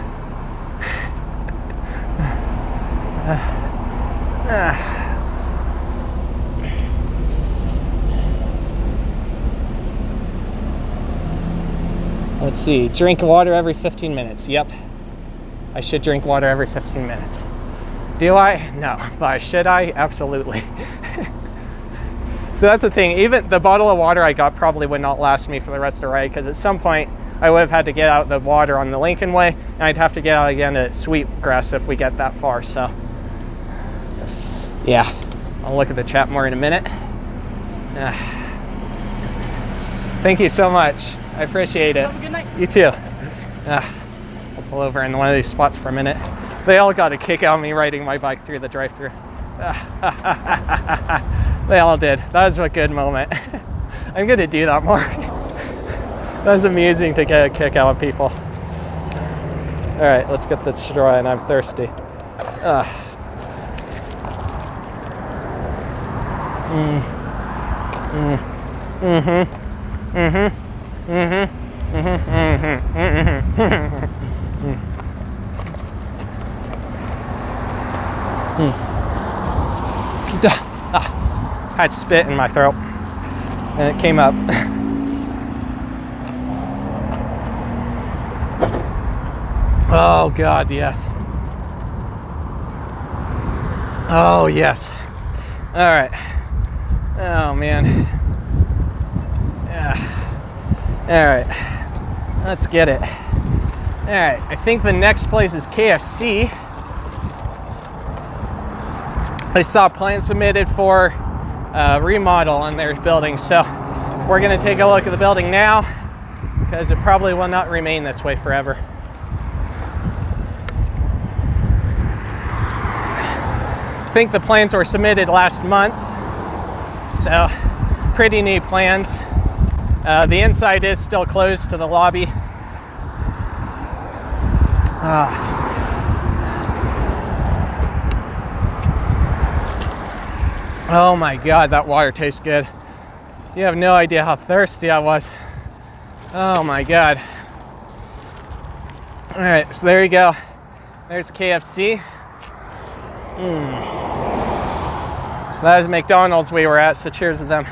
Let's see, drink water every 15 minutes. Yep, I should drink water every 15 minutes. Do I? No, but should I? Absolutely. So that's the thing, even the bottle of water I got probably would not last me for the rest of the ride, because at some point I would have had to get out the water on the Lincolnway, and I'd have to get out again at Sweetgrass if we get that far, so. Yeah, I'll look at the chat more in a minute. Thank you so much. I appreciate it. Have a good night. You too. I'll pull over in one of these spots for a minute. They all got a kick out of me riding my bike through the drive-thru. They all did. That was a good moment. I'm gonna do that more. That was amusing to get a kick out of people. All right, let's get this straw and I'm thirsty. I had spit in my throat and it came up. Oh God, yes. Oh yes. All right. Oh man. Yeah. All right. Let's get it. All right. I think the next place is KFC. I saw plans submitted for remodel on their building, so we're going to take a look at the building now because it probably will not remain this way forever. I think the plans were submitted last month, so pretty neat plans. The inside is still closed to the lobby. Oh my God, that water tastes good. You have no idea how thirsty I was. Oh my God. All right, so there you go. There's KFC. So that was McDonald's we were at, so cheers to them.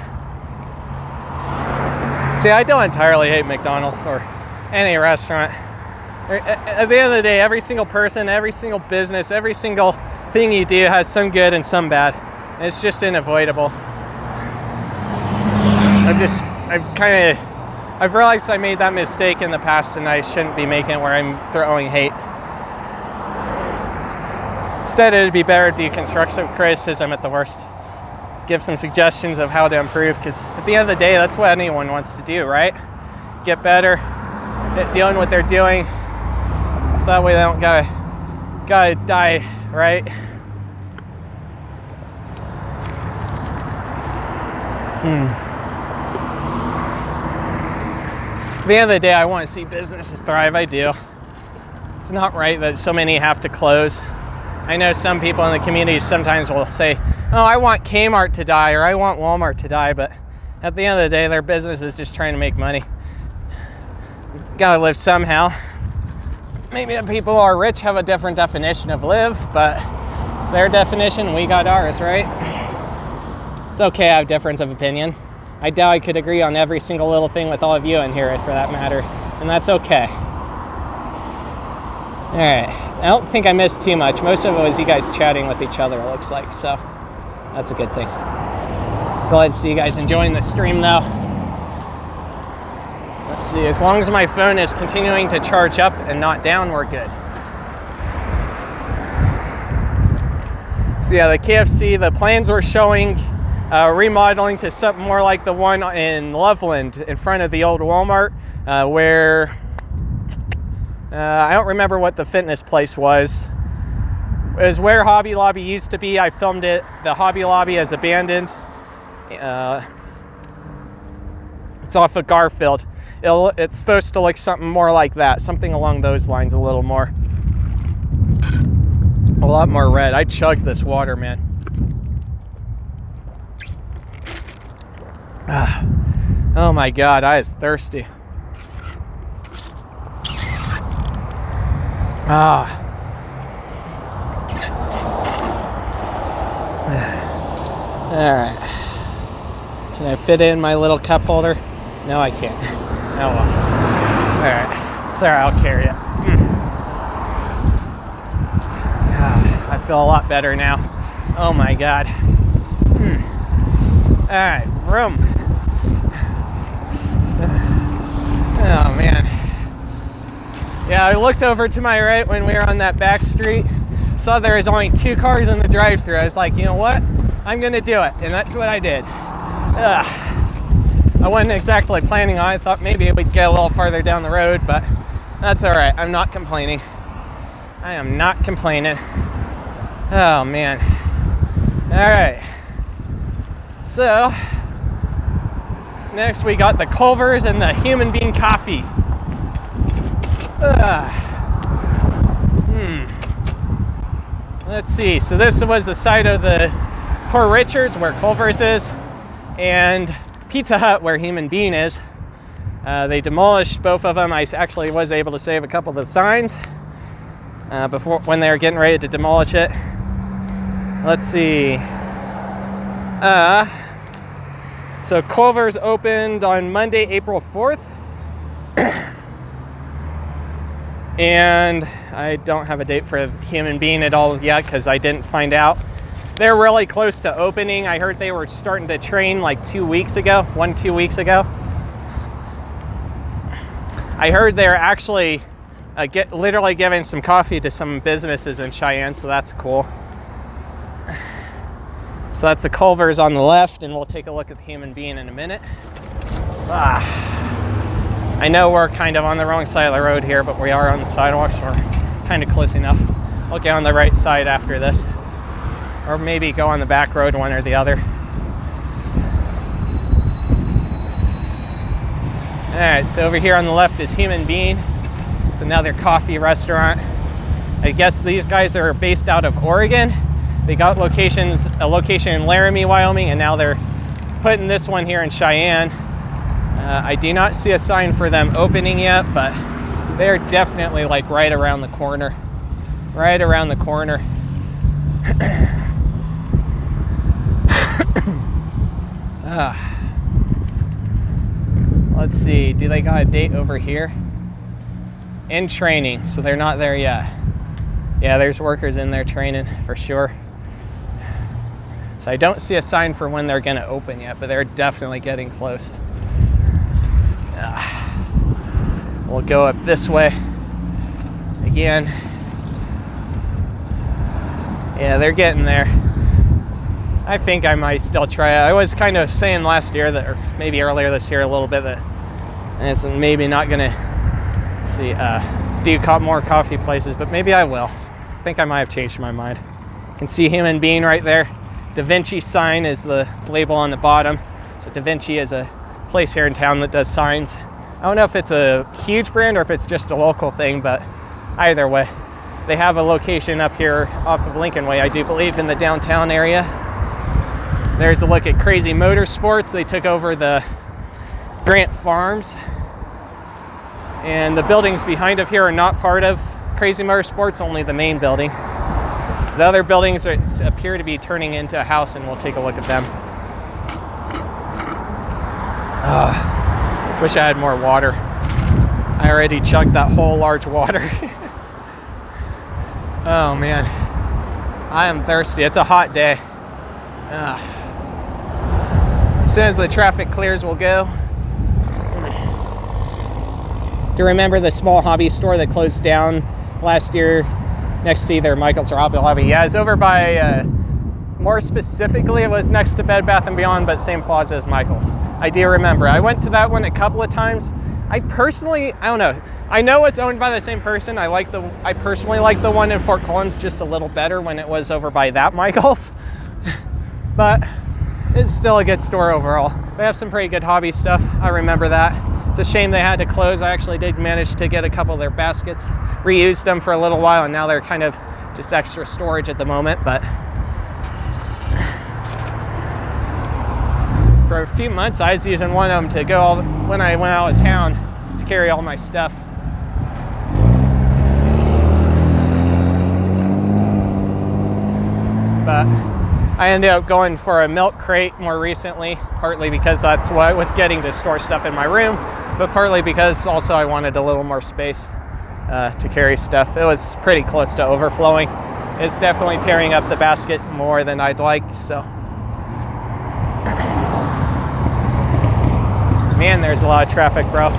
See, I don't entirely hate McDonald's or any restaurant. At the end of the day, every single person, every single business, every single thing you do has some good and some bad. It's just unavoidable. I've realized I made that mistake in the past and I shouldn't be making it where I'm throwing hate. Instead, it'd be better to deconstruct some criticism at the worst. Give some suggestions of how to improve, because at the end of the day, that's what anyone wants to do, right? Get better at doing what they're doing, so that way they don't gotta die, right? At the end of the day, I want to see businesses thrive. I do. It's not right that so many have to close. I know some people in the community sometimes will say, oh, I want Kmart to die or I want Walmart to die, but at the end of the day, their business is just trying to make money. Gotta live somehow. Maybe the people who are rich have a different definition of live, but it's their definition, we got ours, right? It's okay I have difference of opinion. I doubt I could agree on every single little thing with all of you in here for that matter, and that's okay. All right, I don't think I missed too much. Most of it was you guys chatting with each other, it looks like, so that's a good thing. Glad to see you guys enjoying the stream though. Let's see, as long as my phone is continuing to charge up and not down, we're good. So yeah, the KFC, the plans were showing remodeling to something more like the one in Loveland in front of the old Walmart, where I don't remember what the fitness place was. It was where Hobby Lobby used to be. I filmed it. The Hobby Lobby is abandoned. It's off of Garfield. It's supposed to look something more like that, something along those lines, a little more. A lot more red. I chugged this water, man. Oh my God, I was thirsty. All right. Can I fit it in my little cup holder? No, I can't. Oh well. Alright, it's alright, I'll carry it. I feel a lot better now. Oh my god. Alright, vroom. Oh man. Yeah, I looked over to my right when we were on that back street. Saw there was only 2 cars in the drive-thru. I was like, you know what? I'm gonna do it, and that's what I did. I wasn't exactly planning on it. I thought maybe we'd get a little farther down the road, but that's all right. I'm not complaining. I am not complaining. Oh man. All right. So next we got the Culvers and the Human Bean Coffee. Let's see. So this was the site of the Poor Richards where Culver's is, and Pizza Hut where Human Bean is. They demolished both of them. I actually was able to save a couple of the signs before when they were getting ready to demolish it. Let's see. So Culver's opened on Monday, April 4th. And I don't have a date for Human Bean at all yet because I didn't find out. They're really close to opening. I heard they were starting to train like 2 weeks ago, 2 weeks ago. I heard they're actually literally giving some coffee to some businesses in Cheyenne, so that's cool. So that's the Culver's on the left, and we'll take a look at the Human Bean in a minute. I know we're kind of on the wrong side of the road here, but we are on the sidewalk, so we're kind of close enough. We'll get on the right side after this, or maybe go on the back road, one or the other. All right, so over here on the left is Human Bean. It's another coffee restaurant. I guess these guys are based out of Oregon. They got a location in Laramie, Wyoming, and now they're putting this one here in Cheyenne. I do not see a sign for them opening yet, but they're definitely like right around the corner. Right around the corner. Let's see, do they got a date over here? In training, so they're not there yet. Yeah, there's workers in there training for sure. So I don't see a sign for when they're gonna open yet, but they're definitely getting close. We'll go up this way again. Yeah, they're getting there. I think I might still try it. I was kind of saying last year that, or maybe earlier this year a little bit, that it's maybe not gonna do more coffee places, but maybe I will. I think I might have changed my mind. You can see Human Bean right there. Da Vinci sign is the label on the bottom. So Da Vinci is a place here in town that does signs. I don't know if it's a huge brand or if it's just a local thing, but either way, they have a location up here off of Lincolnway, I do believe, in the downtown area. There's a look at Crazy Motorsports. They took over the Grant Farms, and the buildings behind up here are not part of Crazy Motorsports, only the main building. The other buildings appear to be turning into a house, and we'll take a look at them. Wish I had more water. I already chugged that whole large water. Oh man, I am thirsty. It's a hot day. As soon as the traffic clears, we'll go. Do you remember the small hobby store that closed down last year next to either Michael's or Hobby Lobby? Yeah, it's over by, more specifically, it was next to Bed Bath & Beyond, but same plaza as Michael's. I do remember. I went to that one a couple of times. I personally, I don't know. I know it's owned by the same person. I personally like the one in Fort Collins just a little better when it was over by that Michael's. But it's still a good store overall. They have some pretty good hobby stuff. I remember that. It's a shame they had to close. I actually did manage to get a couple of their baskets, reused them for a little while, and now they're kind of just extra storage at the moment. But for a few months, I was using one of them to go when I went out of town to carry all my stuff. But I ended up going for a milk crate more recently, partly because that's what I was getting to store stuff in my room. but partly because also I wanted a little more space to carry stuff. It was pretty close to overflowing. It's definitely tearing up the basket more than I'd like, so. Man, there's a lot of traffic, bro.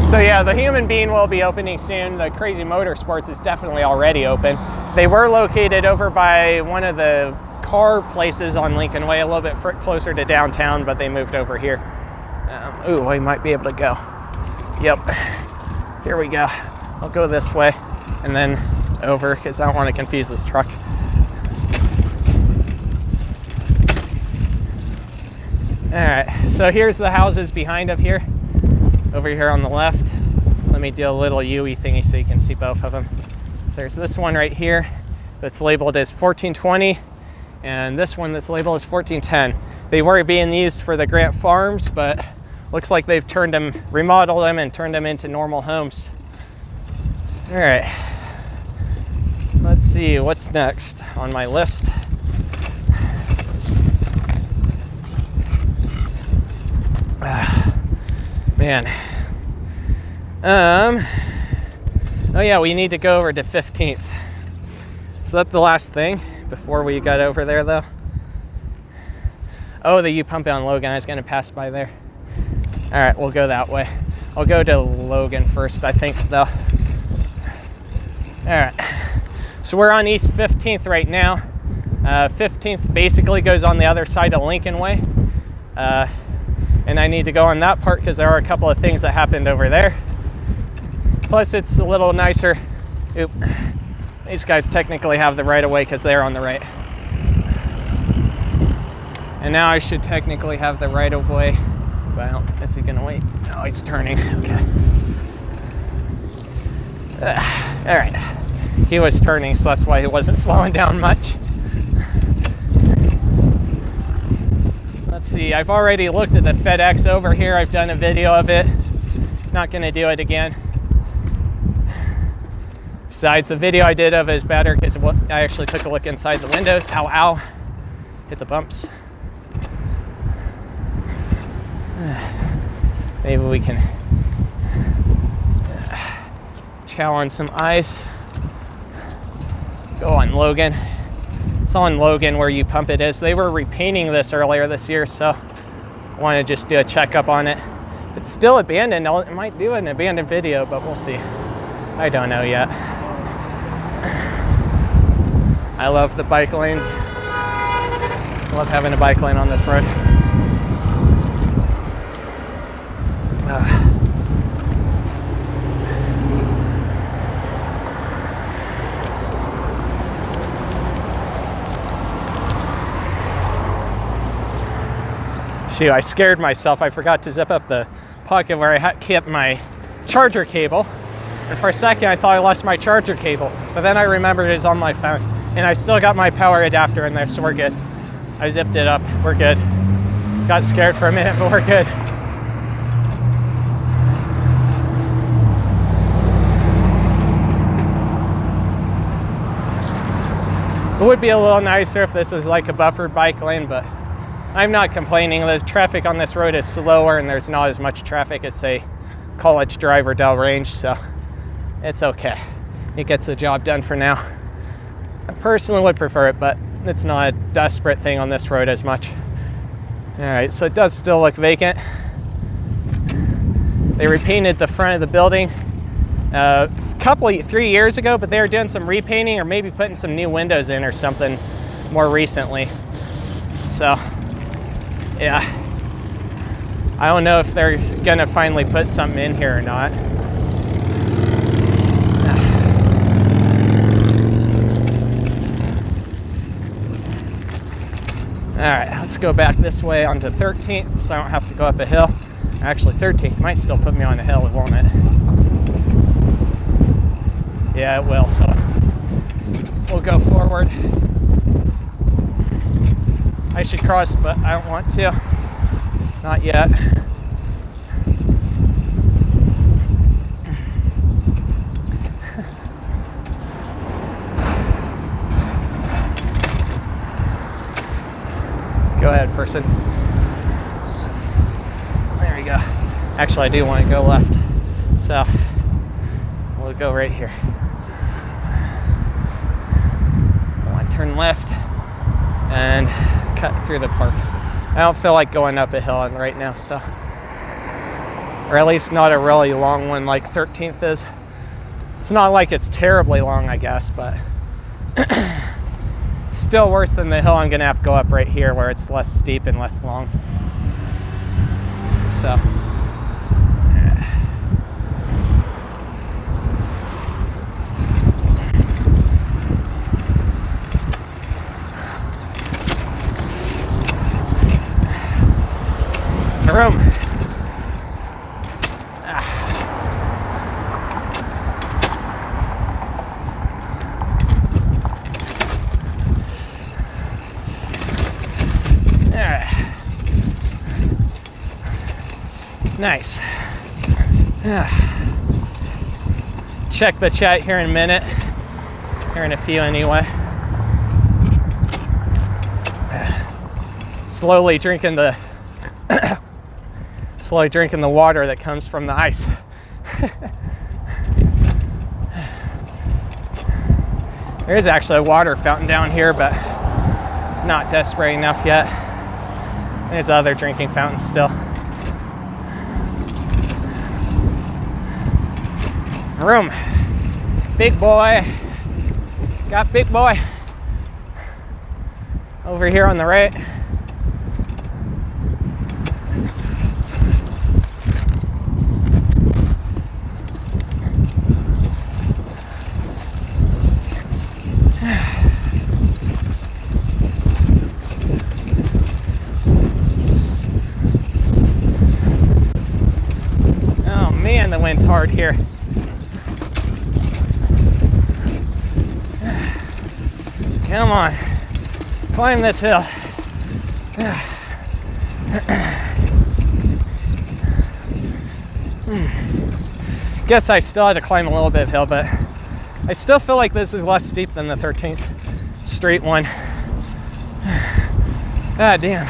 So yeah, the Human Bean will be opening soon. The Crazy Motorsports is definitely already open. They were located over by one of the car places on Lincolnway, a little bit closer to downtown, but they moved over here. Ooh, I might be able to go. Yep, here we go. I'll go this way and then over because I don't want to confuse this truck. All right, so here's the houses behind up here. Over here on the left, let me do a little UE thingy so you can see both of them. There's this one right here that's labeled as 1420, and this one that's labeled as 1410. They were being used for the Grant Farms, but looks like they've turned them, remodeled them, and turned them into normal homes. All right, let's see what's next on my list. Man. Oh yeah, we need to go over to 15th. So that's the last thing before we got over there though. Oh, the U-pump on Logan, I was gonna pass by there. All right, we'll go that way. I'll go to Logan first, I think though. All right, so we're on East 15th right now. 15th basically goes on the other side of Lincolnway. And I need to go on that part because there are a couple of things that happened over there. Plus it's a little nicer. Oop. These guys technically have the right of way because they're on the right. And now I should technically have the right of way, but I don't, is he gonna wait? No, he's turning, okay. All right, he was turning, so that's why he wasn't slowing down much. Let's see, I've already looked at the FedEx over here. I've done a video of it. Not gonna do it again. Besides, the video I did of it is better because I actually took a look inside the windows. Ow, ow. Hit the bumps. Maybe we can chow on some ice. Go on Logan. It's on Logan where U-pump it is. They were repainting this earlier this year, so I want to just do a checkup on it. If it's still abandoned, I might do an abandoned video, but we'll see. I don't know yet. I love the bike lanes. I love having a bike lane on this road. Shoot, I scared myself. I forgot to zip up the pocket where I kept my charger cable. And for a second, I thought I lost my charger cable. But then I remembered it's on my phone. And I still got my power adapter in there, so we're good. I zipped it up. We're good. Got scared for a minute, but we're good. It would be a little nicer if this was like a buffered bike lane, but I'm not complaining. The traffic on this road is slower and there's not as much traffic as, say, College Drive or Dell Range, so it's okay. It gets the job done for now. I personally would prefer it, but it's not a desperate thing on this road as much. All right, so it does still look vacant. They repainted the front of the building 3 years ago, but they were doing some repainting or maybe putting some new windows in or something more recently. So, yeah. I don't know if they're gonna finally put something in here or not. All right, let's go back this way onto 13th so I don't have to go up a hill. Actually, 13th might still put me on a hill, won't it? Yeah, it will, so we'll go forward. I should cross, but I don't want to. Not yet. person. There we go. Actually, I do want to go left, so we'll go right here. I want to turn left and cut through the park. I don't feel like going up a hill right now, so, or at least not a really long one like 13th is. It's not like it's terribly long, I guess, but still worse than the hill I'm gonna have to go up right here where it's less steep and less long. So. Room. Nice. Check the chat here in a minute. Here in a few anyway. Slowly drinking the water that comes from the ice. There is actually a water fountain down here, but not desperate enough yet. There's other drinking fountains still. Room. Big boy. Got big boy. Over here on the right. Oh man, the wind's hard here. Come on, climb this hill. Guess I still had to climb a little bit of hill, but I still feel like this is less steep than the 13th Street one. God damn.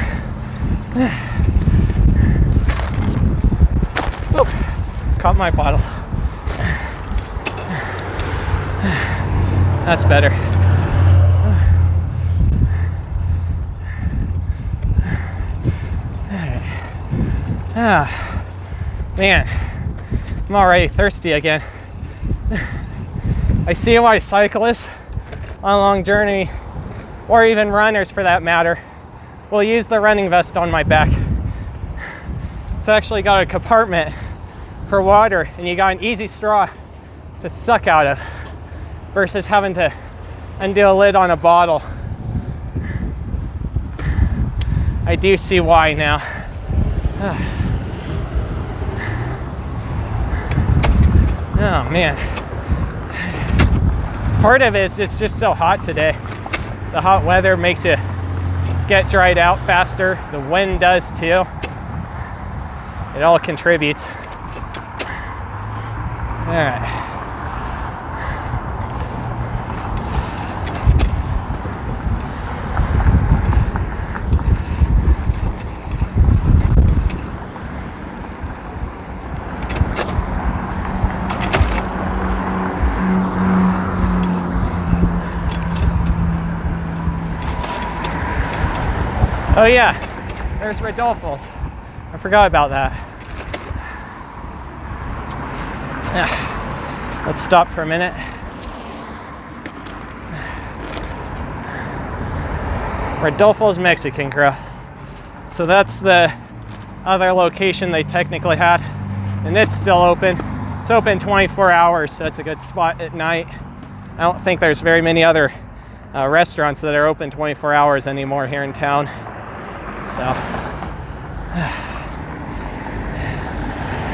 Oh, caught my bottle. That's better. Ah, man, I'm already thirsty again. I see why cyclists on a long journey, or even runners for that matter, will use the running vest on my back. It's actually got a compartment for water, and you got an easy straw to suck out of, versus having to undo a lid on a bottle. I do see why now. Oh man. Part of it is it's just so hot today. The hot weather makes you get dried out faster. The wind does too. It all contributes. All right. Oh yeah, there's Rodolfo's. I forgot about that. Yeah. Let's stop for a minute. Rodolfo's Mexican Grill. So that's the other location they technically had, and it's still open. It's open 24 hours, so it's a good spot at night. I don't think there's very many other restaurants that are open 24 hours anymore here in town. So,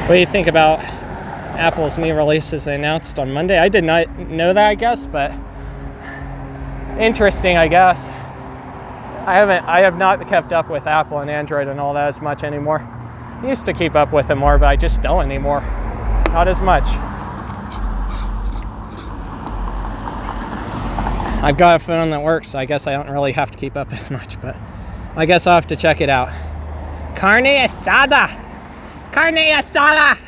what do you think about Apple's new releases they announced on Monday? I did not know that, I guess, but interesting, I guess. I have not kept up with Apple and Android and all that as much anymore. I used to keep up with them more, but I just don't anymore. Not as much. I've got a phone that works, so I guess I don't really have to keep up as much, but I guess I'll have to check it out. Carne asada! Carne asada!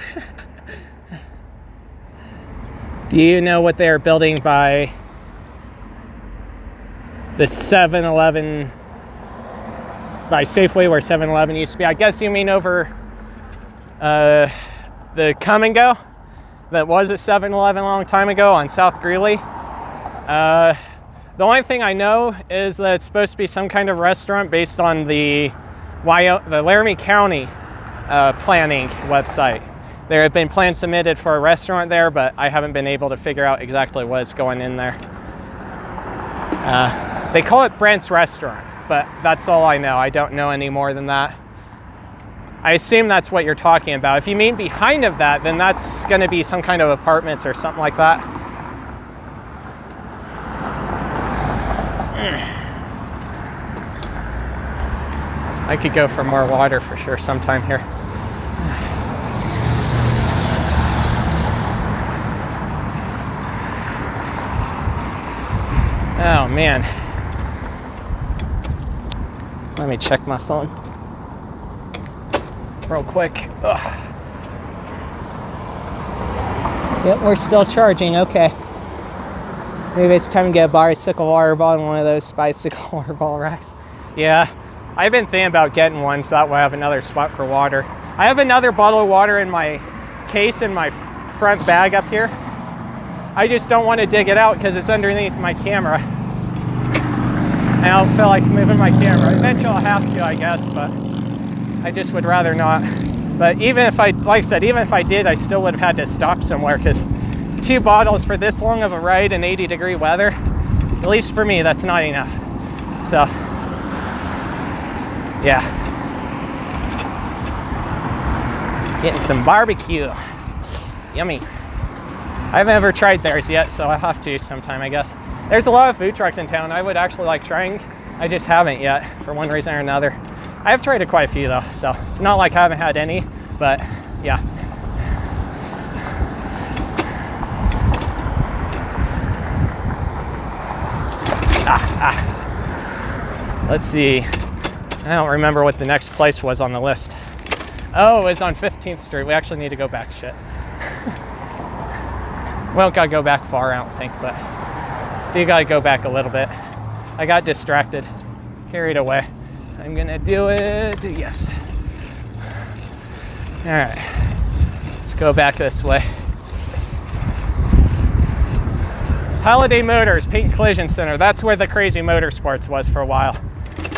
Do you know what they're building by the 7-Eleven, by Safeway where 7-Eleven used to be? I guess you mean over the Come and Go that was at 7-Eleven a long time ago on South Greeley. The only thing I know is that it's supposed to be some kind of restaurant based on the Laramie County planning website. There have been plans submitted for a restaurant there, but I haven't been able to figure out exactly what's going in there. They call it Brent's Restaurant, but that's all I know. I don't know any more than that. I assume that's what you're talking about. If you mean behind of that, then that's going to be some kind of apartments or something like that. I could go for more water for sure sometime here. Oh man. Let me check my phone real quick. Ugh. Yep, we're still charging. Okay. Maybe it's time to get a bicycle water bottle in one of those bicycle water bottle racks. Yeah, I've been thinking about getting one so that way I have another spot for water. I have another bottle of water in my case in my front bag up here. I just don't want to dig it out because it's underneath my camera. And I don't feel like moving my camera. Eventually I'll have to, I guess, but I just would rather not. But even if I, like I said, even if I did, I still would have had to stop somewhere because 2 bottles for this long of a ride in 80-degree weather, at least for me, that's not enough. So, yeah. Getting some barbecue. Yummy. I haven't ever tried theirs yet, so I'll have to sometime, I guess. There's a lot of food trucks in town I would actually like trying. I just haven't yet, for one reason or another. I have tried quite a few though, so it's not like I haven't had any, but yeah. Let's see. I don't remember what the next place was on the list. Oh, it was on 15th Street. We actually need to go back. Shit. We don't gotta go back far, I don't think, but do gotta go back a little bit. I got distracted, carried away. I'm gonna do it. Yes. All right. Let's go back this way. Holiday Motors, Peyton Collision Center. That's where the Crazy Motorsports was for a while.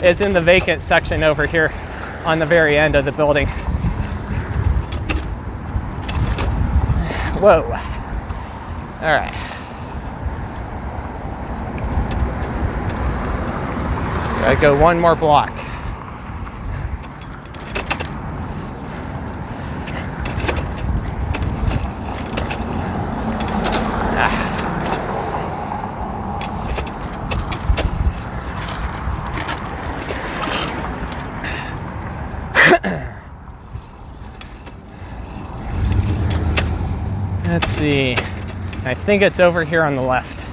It's in the vacant section over here on the very end of the building. Whoa. All right. Gotta go one more block. Let's see. I think it's over here on the left.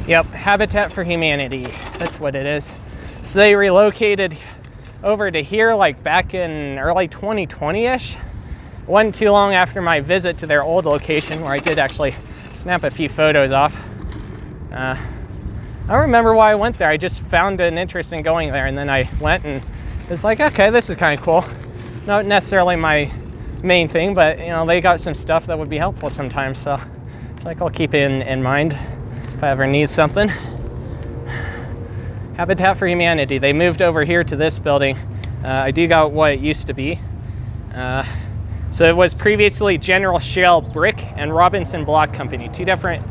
Yep, Habitat for Humanity. That's what it is. So they relocated over to here like back in early 2020-ish. Wasn't too long after my visit to their old location where I did actually snap a few photos off. I don't remember why I went there. I just found an interest in going there, and then I went and it's like, okay, this is kind of cool. Not necessarily my main thing, but you know, they got some stuff that would be helpful sometimes, so it's like I'll keep it in mind if I ever need something. Habitat for Humanity, they moved over here to this building. I do got what it used to be. So it was previously General Shale Brick and Robinson Block Company, 2 different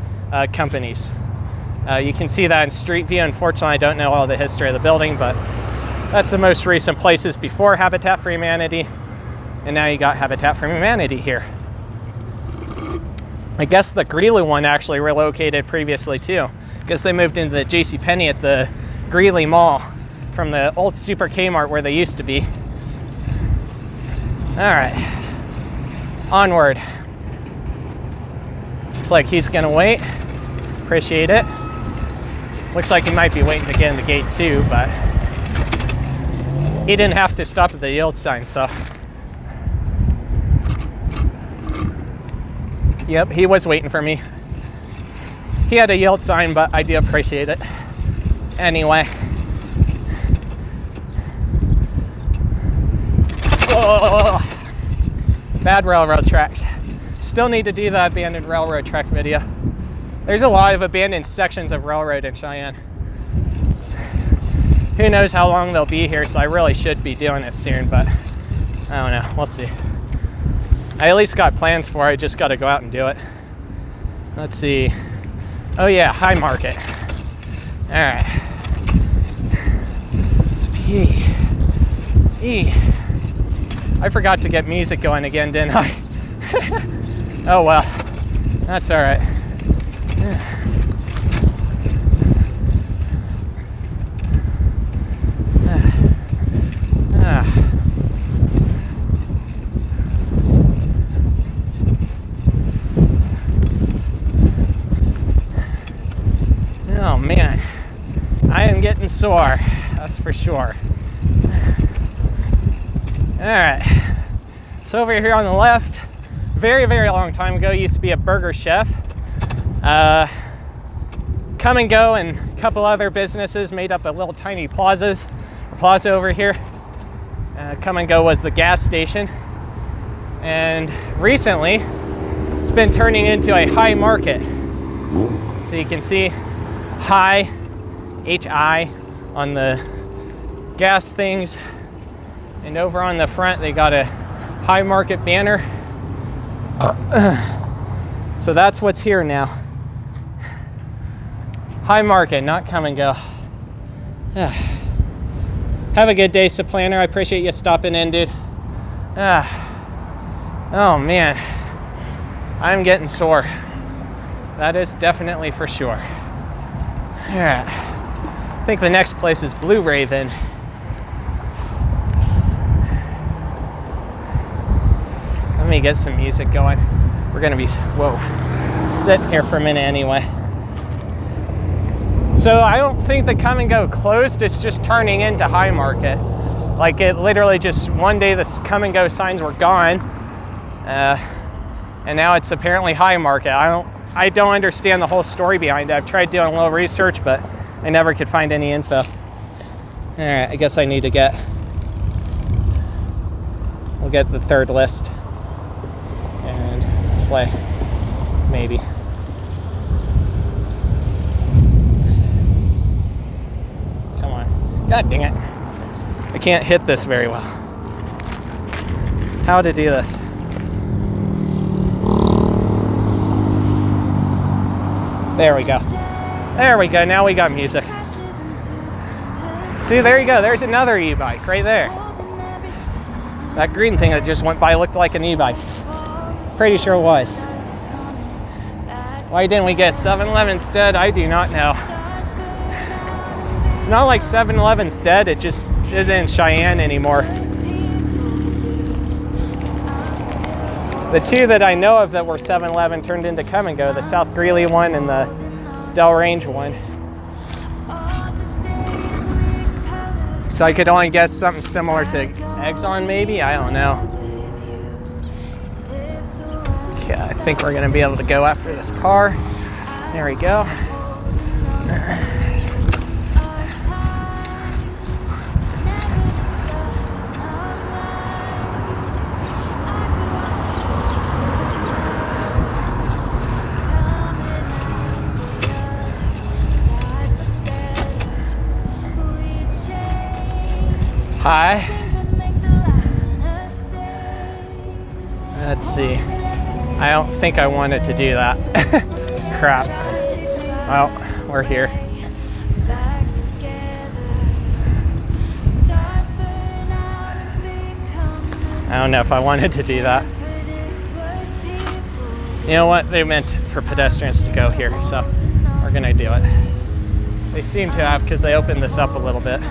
companies. You can see that in Street View. Unfortunately, I don't know all the history of the building, but that's the most recent places before Habitat for Humanity. And now you got Habitat for Humanity here. I guess the Greeley one actually relocated previously too. I guess they moved into the JCPenney at the Greeley Mall from the old Super Kmart where they used to be. All right, onward. Looks like he's gonna wait. Appreciate it. Looks like he might be waiting to get in the gate too, but he didn't have to stop at the yield sign, so. Yep, he was waiting for me. He had a yield sign, but I do appreciate it. Anyway. Oh, bad railroad tracks. Still need to do the abandoned railroad track video. There's a lot of abandoned sections of railroad in Cheyenne. Who knows how long they'll be here, so I really should be doing it soon, but I don't know, we'll see. I at least got plans for it, I just gotta go out and do it. Let's see. Oh yeah, High Market. All right. It's P. E. I forgot to get music going again, didn't I? Oh well, that's all right. Oh man, I am getting sore, that's for sure. All right, so over here on the left, very, very long time ago, used to be a burger chef. Come and Go and a couple other businesses made up a little tiny plaza over here. Come and Go was the gas station. And recently, it's been turning into a High Market. So you can see High, H-I, on the gas things. And over on the front, they got a High Market banner. So that's what's here now. High Market, not Come and Go. Have a good day, Supplanter. I appreciate you stopping in, dude. Oh man, I'm getting sore. That is definitely for sure. Yeah. I think the next place is Blue Raven. Let me get some music going. We're gonna be, sitting here for a minute anyway. So I don't think the Come and Go closed, it's just turning into High Market. Like it literally just, one day the Come and Go signs were gone, and now it's apparently High Market. I don't understand the whole story behind it. I've tried doing a little research, but I never could find any info. All right, I guess I need to we'll get the third list and play, maybe. Come on, God dang it. I can't hit this very well. How to do this? There we go. There we go, now we got music. See, there you go, there's another e-bike right there. That green thing that just went by looked like an e-bike. Pretty sure it was. Why didn't we get 7-Eleven instead? I do not know. It's not like 7-Eleven's dead, it just isn't in Cheyenne anymore. The two that I know of that were 7-Eleven turned into Come and Go, the South Greeley one and the Dell Range one. So I could only guess something similar to Exxon maybe, I don't know. Yeah, I think we're gonna be able to go after this car. There we go. Hi. Let's see. I don't think I wanted to do that. Crap. Well, we're here. I don't know if I wanted to do that. You know what? They meant for pedestrians to go here, so we're gonna do it. They seem to have, because they opened this up a little bit.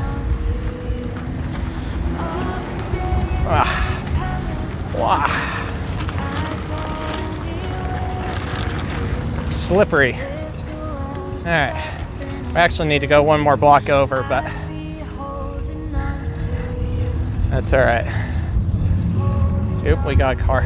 Wow. Slippery. All right. We actually need to go one more block over, but that's all right. Oop, we got a car.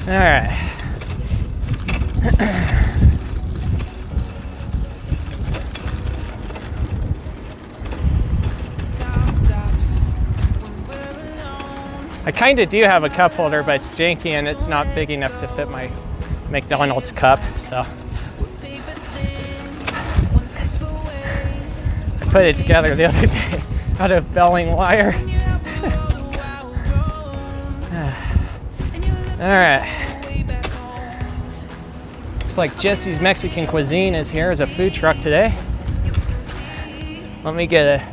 All right. I kind of do have a cup holder, but it's janky and it's not big enough to fit my McDonald's cup, so. I put it together the other day out of belling wire. All right. Looks like Jesse's Mexican Cuisine is here as a food truck today. Let me get a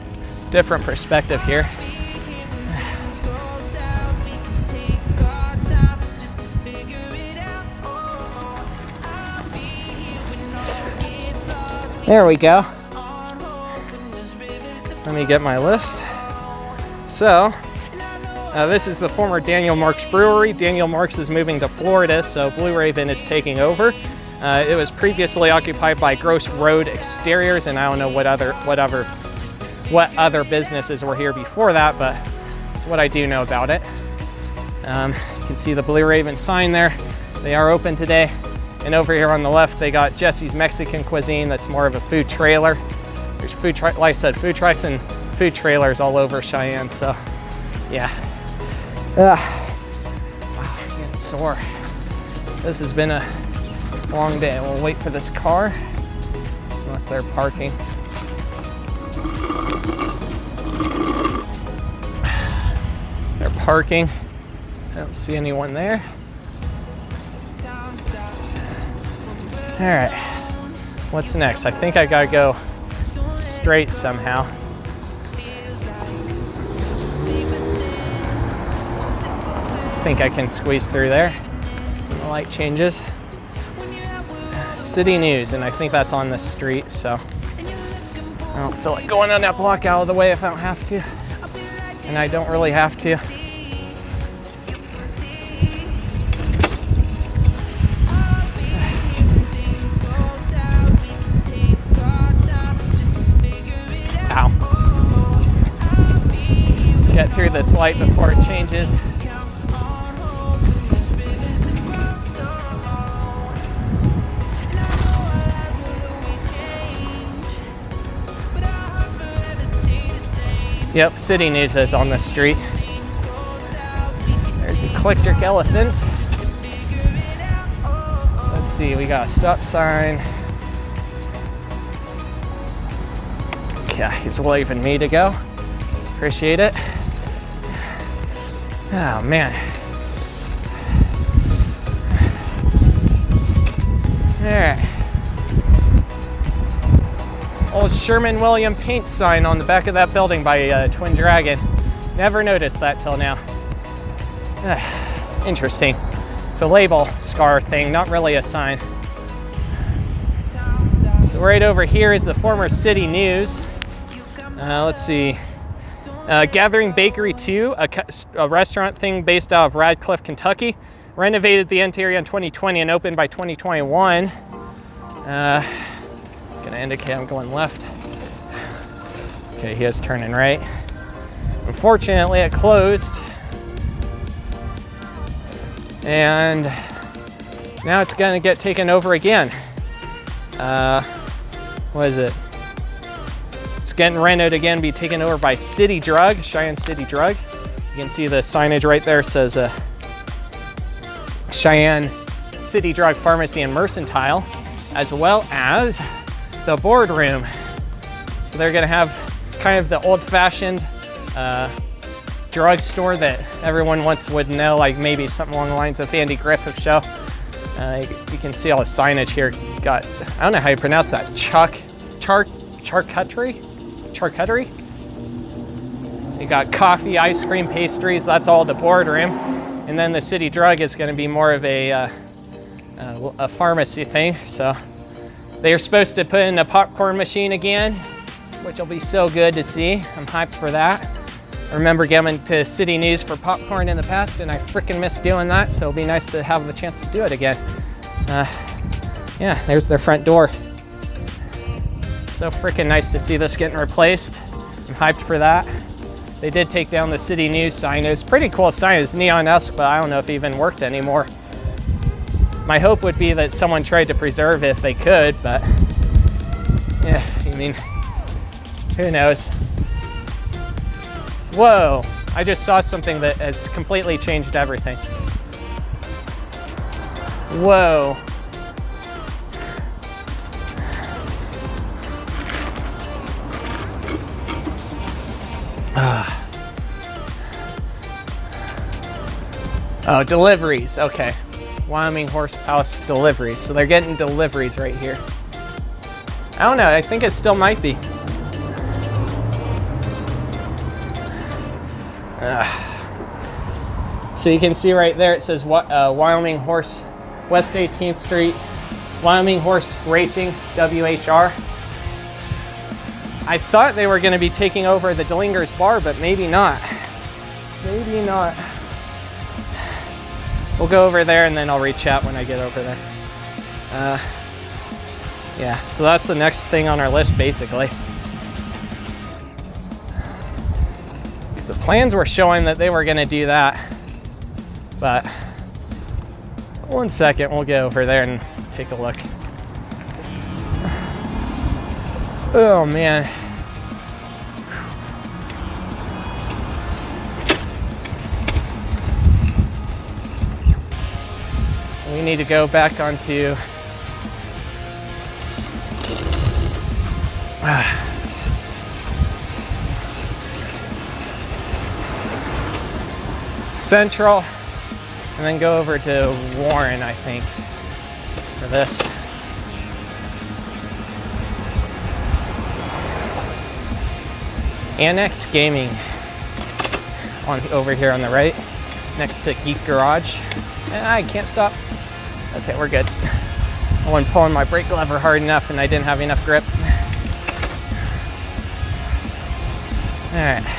different perspective here. There we go. Let me get my list. So, this is the former Daniel Marks Brewery. Daniel Marks is moving to Florida, so Blue Raven is taking over. It was previously occupied by Gross Road Exteriors, and I don't know what other businesses were here before that, but it's what I do know about it. You can see the Blue Raven sign there. They are open today. And over here on the left, they got Jesse's Mexican Cuisine. That's more of a food trailer. There's like I said, food trucks and food trailers all over Cheyenne, so yeah. Wow, I'm getting sore. This has been a long day. We'll wait for this car, unless they're parking. They're parking. I don't see anyone there. All right, what's next? I think I gotta go straight somehow. I think I can squeeze through there. The light changes. City News, and I think that's on the street, so I don't feel like going on that block out of the way if I don't have to. And I don't really have to. Ow. Let's get through this light before it changes. Yep, City News is on the street. There's a electric elephant. Let's see, we got a stop sign. Yeah, he's waving me to go. Appreciate it. Oh man. There. Old Sherman William paint sign on the back of that building by Twin Dragon. Never noticed that till now. Interesting. It's a label scar thing, not really a sign. So right over here is the former City News. Let's see. Gathering Bakery 2, a restaurant thing based out of Radcliffe, Kentucky. Renovated the interior in 2020 and opened by 2021. Gonna indicate I'm going left. Okay, he is turning right. Unfortunately, it closed. And now it's gonna get taken over again. What is it? It's getting renovated again, be taken over by City Drug, Cheyenne City Drug. You can see the signage right there says Cheyenne City Drug Pharmacy and Mercantile, as well as the boardroom. So they're gonna have kind of the old-fashioned drugstore that everyone once would know, like maybe something along the lines of Andy Griffith Show. You can see all the signage here. Got, I don't know how you pronounce that, charcuterie? You got coffee, ice cream, pastries, that's all the boardroom. And then the City Drug is gonna be more of a a pharmacy thing. So they are supposed to put in a popcorn machine again, which will be so good to see. I'm hyped for that. I remember going to City News for popcorn in the past, and I freaking missed doing that, so it'll be nice to have the chance to do it again. Yeah, there's their front door. So freaking nice to see this getting replaced. I'm hyped for that. They did take down the City News sign. It was a pretty cool sign. It's neon-esque, but I don't know if it even worked anymore. My hope would be that someone tried to preserve it if they could, but yeah, I mean, who knows? Whoa, I just saw something that has completely changed everything. Whoa. Oh, deliveries, okay. Wyoming Horse Palace deliveries. So they're getting deliveries right here. I don't know, I think it still might be. So you can see right there, it says Wyoming Horse, West 18th Street, Wyoming Horse Racing, WHR. I thought they were gonna be taking over the Delingers bar, but maybe not. Maybe not. We'll go over there and then I'll reach out when I get over there. Yeah, so that's the next thing on our list basically. The plans were showing that they were gonna do that, but 1 second, we'll get over there and take a look. Oh man. So we need to go back onto Central, and then go over to Warren, I think, for this. Annex Gaming over here on the right, next to Geek Garage. I can't stop. Okay, we're good. I wasn't pulling my brake lever hard enough and I didn't have enough grip. All right.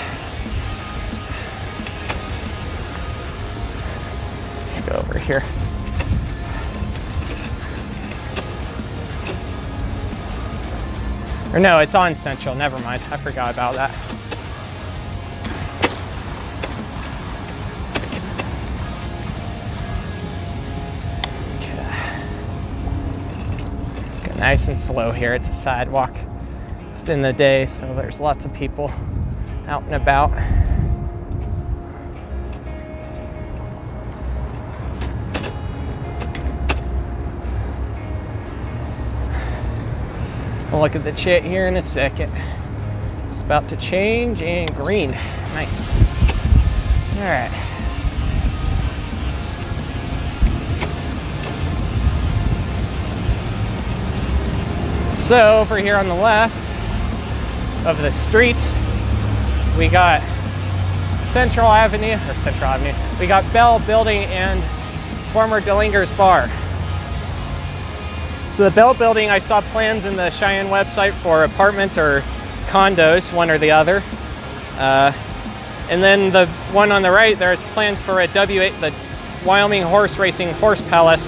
Go over here. Or no, it's on Central, never mind. I forgot about that. Okay. Go nice and slow here. It's a sidewalk. It's in the day, so there's lots of people out and about. We'll look at the chat here in a second. It's about to change and green. Nice. All right. So over here on the left of the street, we got Central Avenue. We got Bell Building and former Delingers Bar. So the Bell Building, I saw plans in the Cheyenne website for apartments or condos, one or the other. And then the one on the right, there's plans for the Wyoming Horse Racing Horse Palace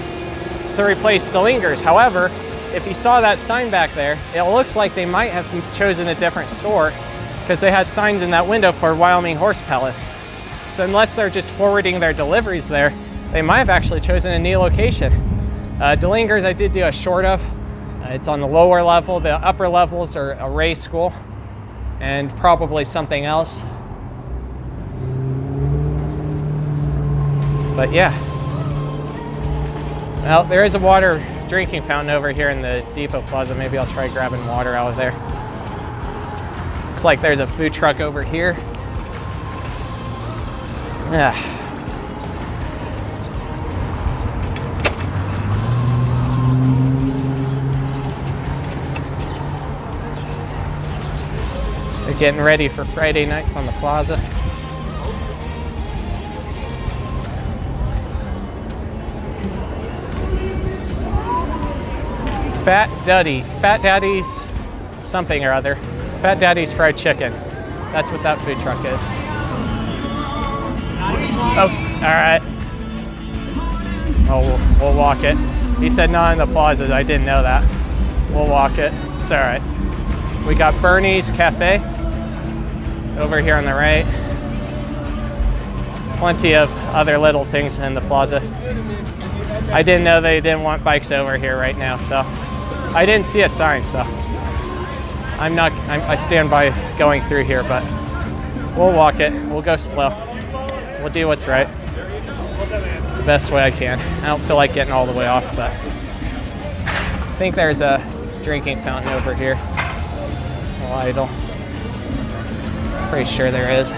to replace Delingers. However, if you saw that sign back there, it looks like they might have chosen a different store because they had signs in that window for Wyoming Horse Palace. So unless they're just forwarding their deliveries there, they might have actually chosen a new location. Delingers I did do a short of. It's on the lower level. The upper levels are a race school and probably something else. But yeah. Well, there is a water drinking fountain over here in the depot plaza. Maybe I'll try grabbing water out of there. Looks like there's a food truck over here. Yeah. They're getting ready for Friday nights on the plaza. Fat Daddy's something or other. Fat Daddy's Fried Chicken. That's what that food truck is. Oh, all right. Oh, we'll walk it. He said not in the plaza. I didn't know that. We'll walk it. It's all right. We got Bernie's Cafe over here on the right. Plenty of other little things in the plaza. I didn't know they didn't want bikes over here right now, so I didn't see a sign, so I stand by going through here, but we'll walk it. We'll go slow. We'll do what's right. The best way I can. I don't feel like getting all the way off, but I think there's a drinking fountain over here. A little idle. Pretty sure there is.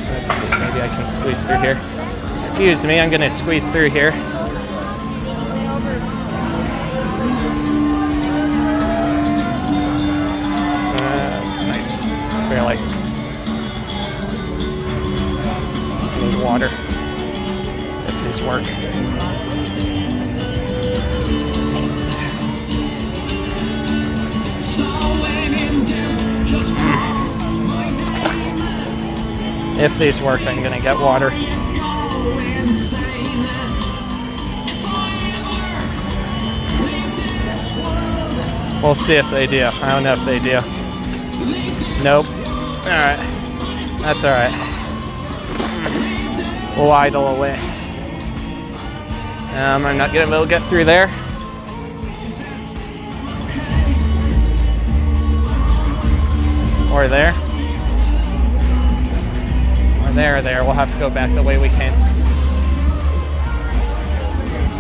Let's see, maybe I can squeeze through here. Excuse me, I'm gonna squeeze through here. Nice. Barely. I need water. If these work. If these work, I'm gonna get water. We'll see if they do. I don't know if they do. Nope. Alright. That's alright. We'll idle away. I'm not gonna be able to get through there. Or there. Or there. We'll have to go back the way we came.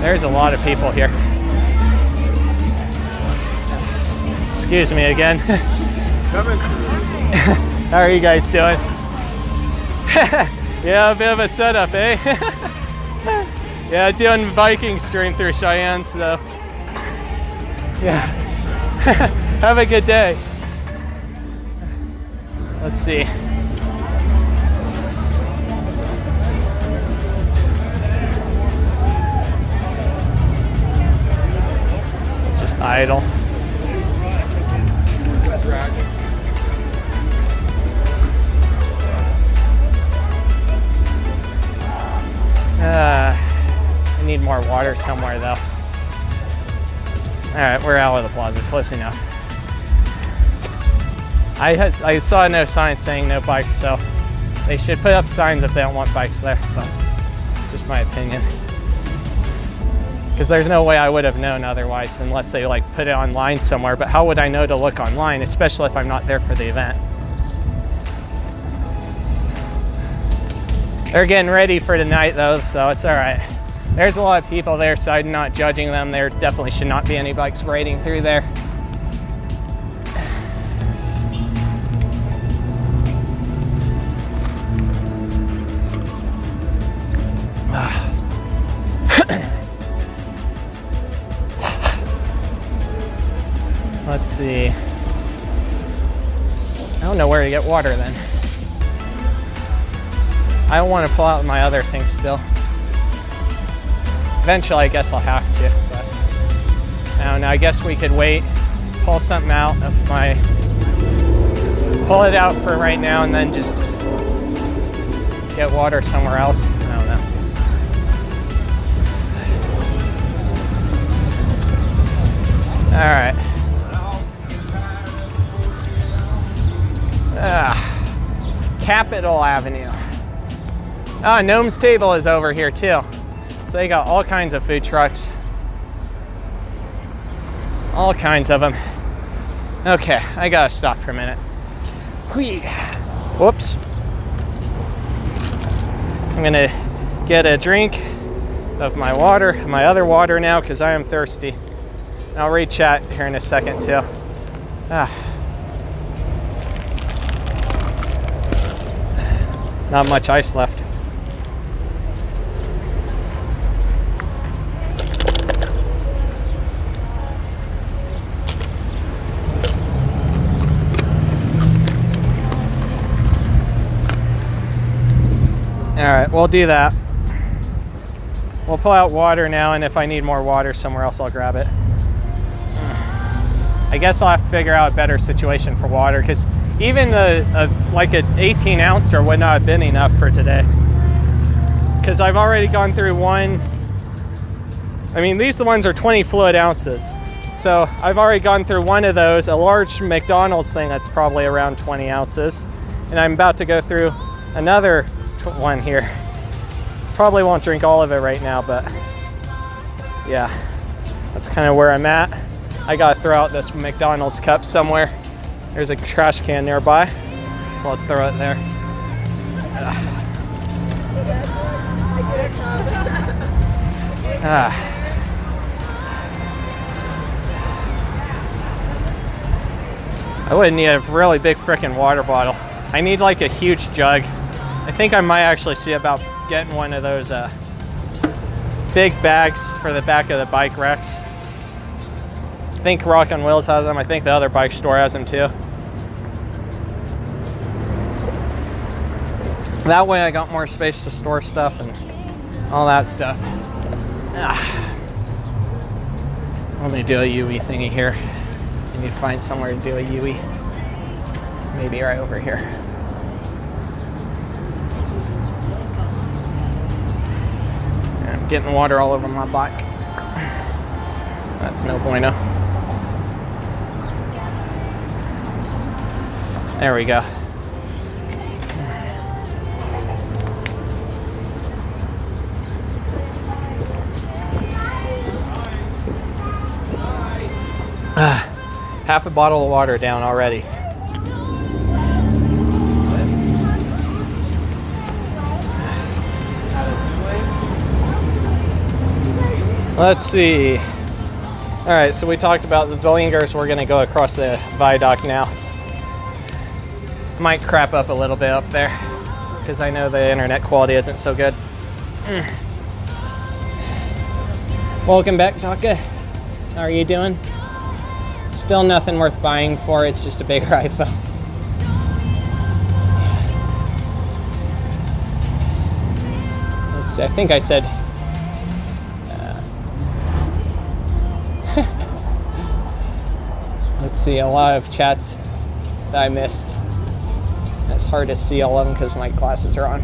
There's a lot of people here. Excuse me again. How are you guys doing? Yeah, a bit of a setup, eh? Yeah, doing Viking stream through Cheyenne, so yeah. Have a good day. Let's see. Just idle. I need more water somewhere though. Alright, we're out of the plaza, close enough. I saw no signs saying no bikes, so they should put up signs if they don't want bikes there, so just my opinion. Because there's no way I would have known otherwise unless they like put it online somewhere, but how would I know to look online, especially if I'm not there for the event? They're getting ready for tonight though, so it's all right. There's a lot of people there, so I'm not judging them. There definitely should not be any bikes riding through there. Let's see. I don't know where to get water then. I don't want to pull out my other things still. Eventually, I guess I'll have to, but I don't know. I guess we could wait, pull something out of my, pull it out for right now, and then just get water somewhere else. I don't know. All right. Capitol Avenue. Oh, Gnome's Table is over here too. So they got all kinds of food trucks. All kinds of them. Okay, I gotta stop for a minute. Whoops. I'm gonna get a drink of my water, my other water now, because I am thirsty. And I'll read chat here in a second too. Not much ice left. right, we'll do that. We'll pull out water now, and if I need more water somewhere else, I'll grab it. I guess I'll have to figure out a better situation for water, because even like an 18 ouncer would not have been enough for today. Because I've already gone through one. I mean, these ones are 20 fluid ounces. So I've already gone through one of those, a large McDonald's thing that's probably around 20 ounces. And I'm about to go through another one here. Probably won't drink all of it right now, but yeah, that's kind of where I'm at. I gotta throw out this McDonald's cup somewhere. There's a trash can nearby, so I'll throw it there. I would need a really big frickin' water bottle. I need like a huge jug. I think I might actually see about getting one of those big bags for the back of the bike racks. I think Rock on Wheels has them. I think the other bike store has them too. That way I got more space to store stuff and all that stuff. Let me do a Yui thingy here. I need to find somewhere to do a Yui. Maybe right over here. I'm getting water all over my bike. That's no bueno. There we go. Half a bottle of water down already. Let's see. All right, so we talked about the Billingers. We're gonna go across the viaduct now. Might crap up a little bit up there because I know the internet quality isn't so good. Welcome back, Taka. How are you doing? Still nothing worth buying for, it's just a bigger iPhone. Let's see, I think I said, let's see, a lot of chats that I missed. It's hard to see all of them because my glasses are on.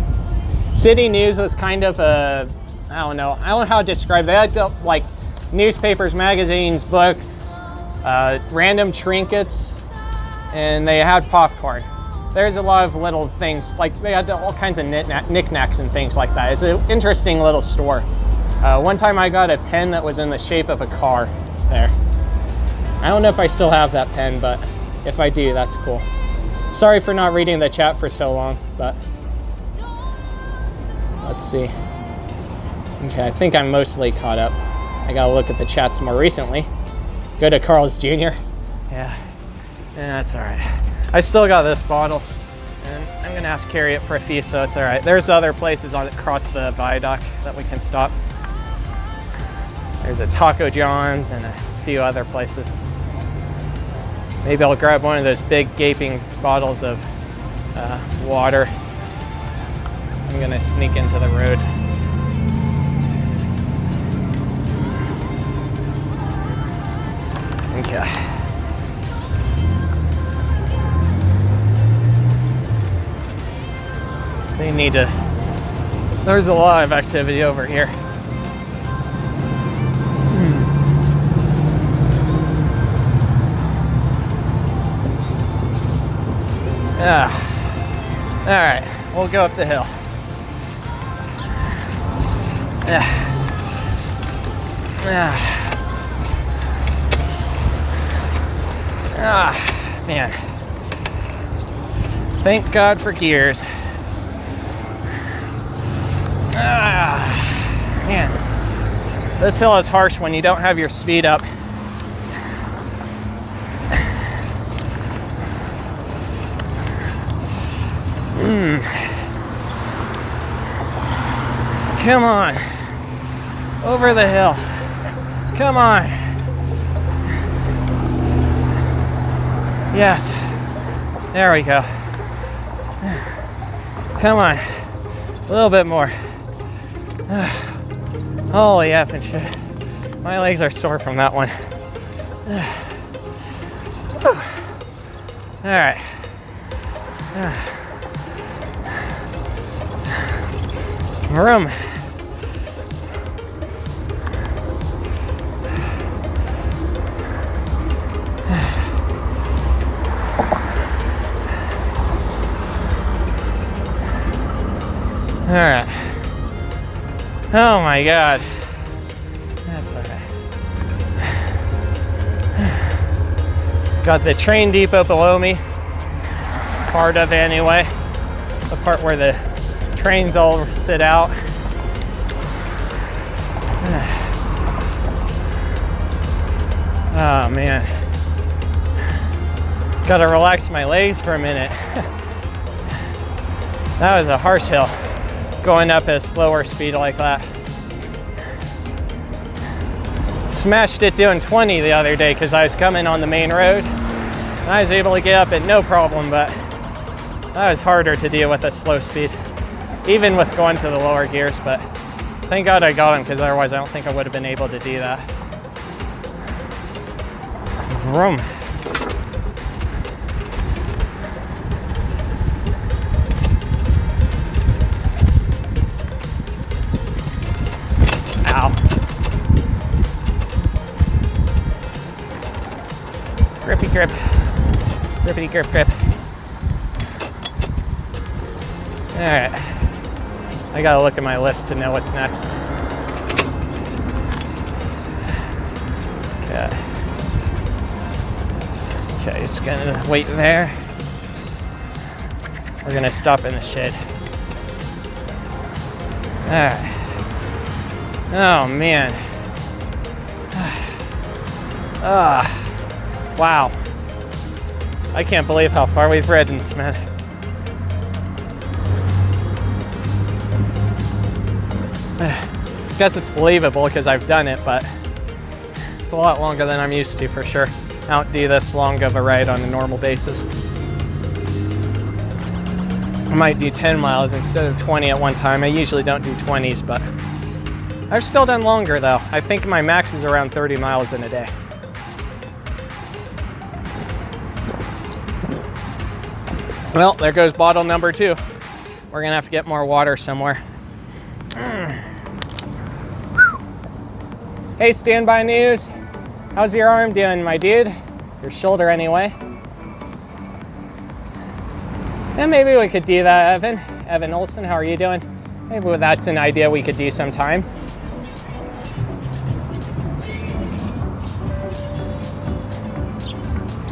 City News was kind of a, I don't know how to describe it. They had like newspapers, magazines, books, random trinkets, and they had popcorn. There's a lot of little things, like they had all kinds of knickknacks and things like that. It's an interesting little store. One time I got a pen that was in the shape of a car there. I don't know if I still have that pen, but if I do, that's cool. Sorry for not reading the chat for so long, but let's see. Okay, I think I'm mostly caught up. I gotta look at the chats more recently. Go to Carl's Jr. Yeah, that's all right. I still got this bottle, and I'm gonna have to carry it for a fee, so it's all right. There's other places across the viaduct that we can stop. There's a Taco John's and a few other places. Maybe I'll grab one of those big gaping bottles of water. I'm gonna sneak into the road. Okay. They need to, there's a lot of activity over here. All right, we'll go up the hill. Man. Thank God for gears. Man. This hill is harsh when you don't have your speed up. Come on. Over the hill. Come on. Yes. There we go. Come on. little bit more. Holy effing shit. My legs are sore from that one. All right. Room. All right. Oh my God. That's all right. Got the train depot below me. Part of it anyway. The part where the trains all sit out. Oh man. Gotta relax my legs for a minute. That was a harsh hill, going up at a slower speed like that. Smashed it doing 20 the other day because I was coming on the main road. And I was able to get up at no problem, but that was harder to deal with at slow speed, even with going to the lower gears. But thank God I got them, because otherwise I don't think I would have been able to do that. Vroom. Grippy grip. Grippity grip grip. Alright. I gotta look at my list to know what's next. Okay. Okay, just gonna wait there. We're gonna stop in the shed. Alright. Oh man. Wow. I can't believe how far we've ridden, man. I guess it's believable because I've done it, but it's a lot longer than I'm used to for sure. I don't do this long of a ride on a normal basis. I might do 10 miles instead of 20 at one time. I usually don't do 20s, but I've still done longer though. I think my max is around 30 miles in a day. Well, there goes bottle number 2. We're gonna have to get more water somewhere. Hey, Standby News. How's your arm doing, my dude? Your shoulder, anyway. Yeah, maybe we could do that, Evan. Evan Olson, how are you doing? Maybe that's an idea we could do sometime.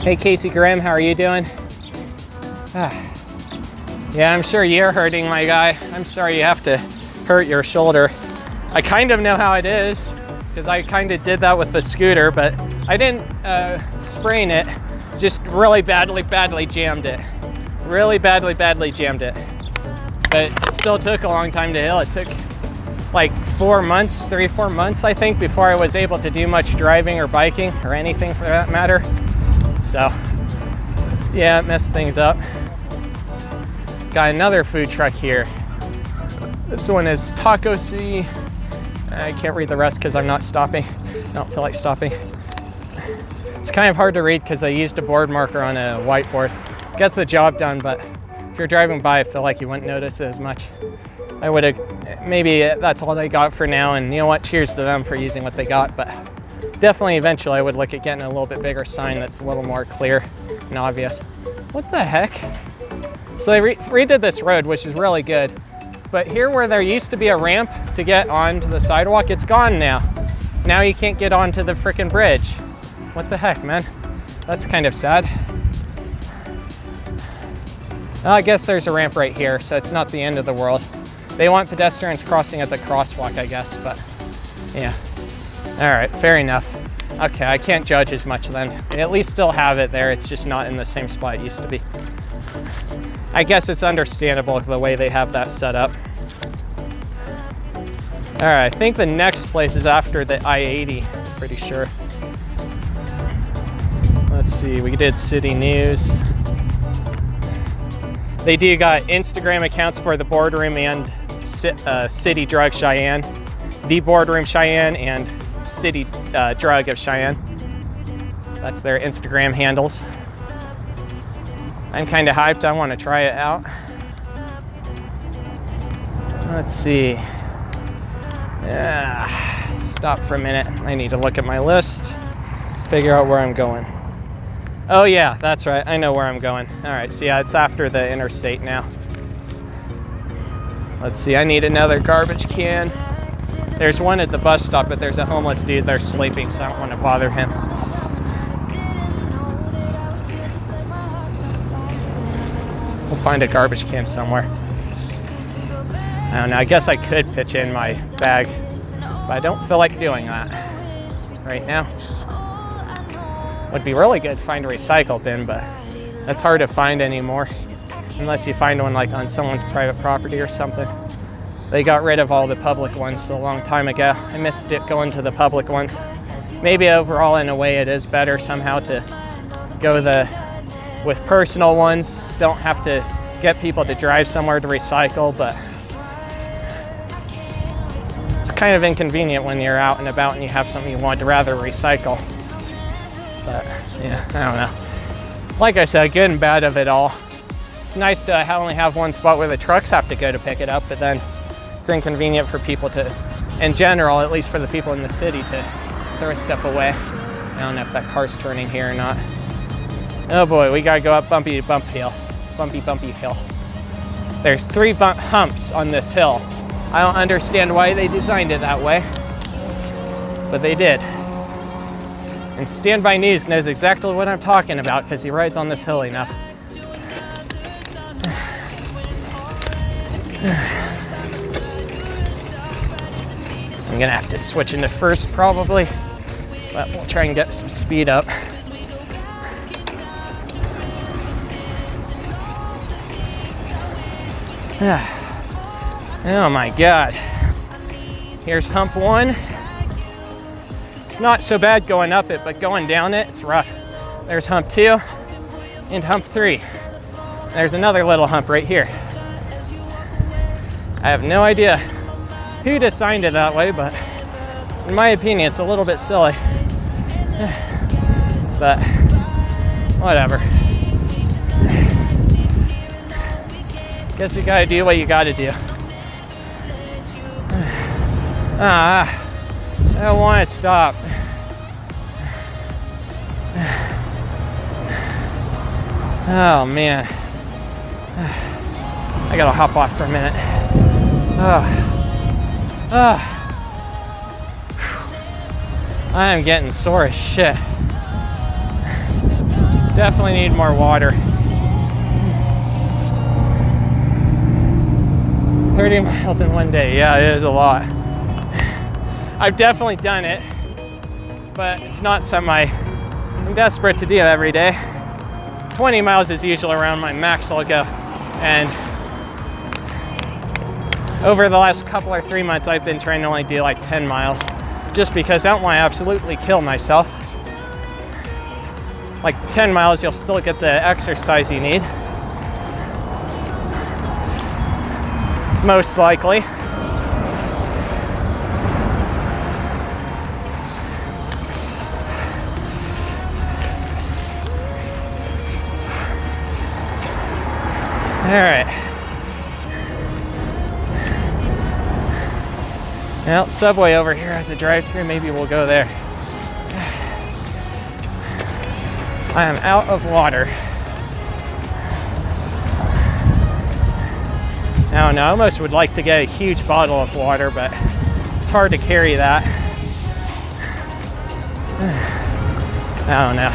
Hey, Casey Grimm, how are you doing? Yeah, I'm sure you're hurting, my guy. I'm sorry you have to hurt your shoulder. I kind of know how it is, because I kind of did that with the scooter, but I didn't sprain it, just really badly jammed it. Really badly jammed it. But it still took a long time to heal. It took like 4 months, 3-4 months, I think, before I was able to do much driving or biking or anything for that matter. So, yeah, it messed things up. Got another food truck here. This one is Taco C. I can't read the rest because I'm not stopping. I don't feel like stopping. It's kind of hard to read because I used a board marker on a whiteboard. Gets the job done, but if you're driving by, I feel like you wouldn't notice it as much. I would have, maybe that's all they got for now, and you know what, cheers to them for using what they got, but definitely eventually I would look at getting a little bit bigger sign that's a little more clear and obvious. What the heck? So they redid this road, which is really good. But here where there used to be a ramp to get onto the sidewalk, it's gone now. Now you can't get onto the frickin' bridge. What the heck, man? That's kind of sad. Well, I guess there's a ramp right here, so it's not the end of the world. They want pedestrians crossing at the crosswalk, I guess, but yeah. All right, fair enough. Okay, I can't judge as much then. They at least still have it there, it's just not in the same spot it used to be. I guess it's understandable the way they have that set up. All right, I think the next place is after the I-80, pretty sure. Let's see, we did City News. They do got Instagram accounts for the boardroom and City Drug Cheyenne, The Boardroom Cheyenne, and City Drug of Cheyenne. That's their Instagram handles. I'm kind of hyped. I want to try it out. Let's see. Stop for a minute. I need to look at my list, figure out where I'm going. Oh yeah, that's right. I know where I'm going. All right, so yeah, it's after the interstate now. Let's see, I need another garbage can. There's one at the bus stop, but there's a homeless dude there sleeping, so I don't want to bother him. We'll find a garbage can somewhere. I don't know, I guess I could pitch in my bag, but I don't feel like doing that right now. Would be really good to find a recycle bin, but that's hard to find anymore, unless you find one like on someone's private property or something. They got rid of all the public ones a long time ago. I missed it going to the public ones. Maybe overall, in a way, it is better somehow to go with personal ones. Don't have to get people to drive somewhere to recycle, but it's kind of inconvenient when you're out and about and you have something you want to rather recycle. But yeah, I don't know. Like I said, good and bad of it all. It's nice to only have one spot where the trucks have to go to pick it up, but then it's inconvenient for people to, in general, at least for the people in the city, to throw stuff away. I don't know if that car's turning here or not. Oh boy, we gotta go up bumpy hill. Bumpy hill. There's 3 humps on this hill. I don't understand why they designed it that way, but they did. And Standby News knows exactly what I'm talking about because he rides on this hill enough. I'm gonna have to switch into first probably, but we'll try and get some speed up. Oh my God. Here's hump 1. It's not so bad going up it, but going down it, it's rough. There's hump 2 and hump 3. There's another little hump right here. I have no idea who designed it that way, but in my opinion, it's a little bit silly. But whatever. Guess you gotta do what you gotta do. I don't want to stop. Oh man. I gotta hop off for a minute. I am getting sore as shit. Definitely need more water. 30 miles in one day. Yeah, it is a lot. I've definitely done it, but it's not something I'm desperate to do every day. 20 miles is usually around my max I'll go. And over the last couple or 3 months, I've been trying to only do like 10 miles just because I don't want to absolutely kill myself. Like 10 miles, you'll still get the exercise you need. Most likely. All right. Well, Subway over here has a drive-thru. Maybe we'll go there. I am out of water. I don't know, I almost would like to get a huge bottle of water, but it's hard to carry that. I don't know.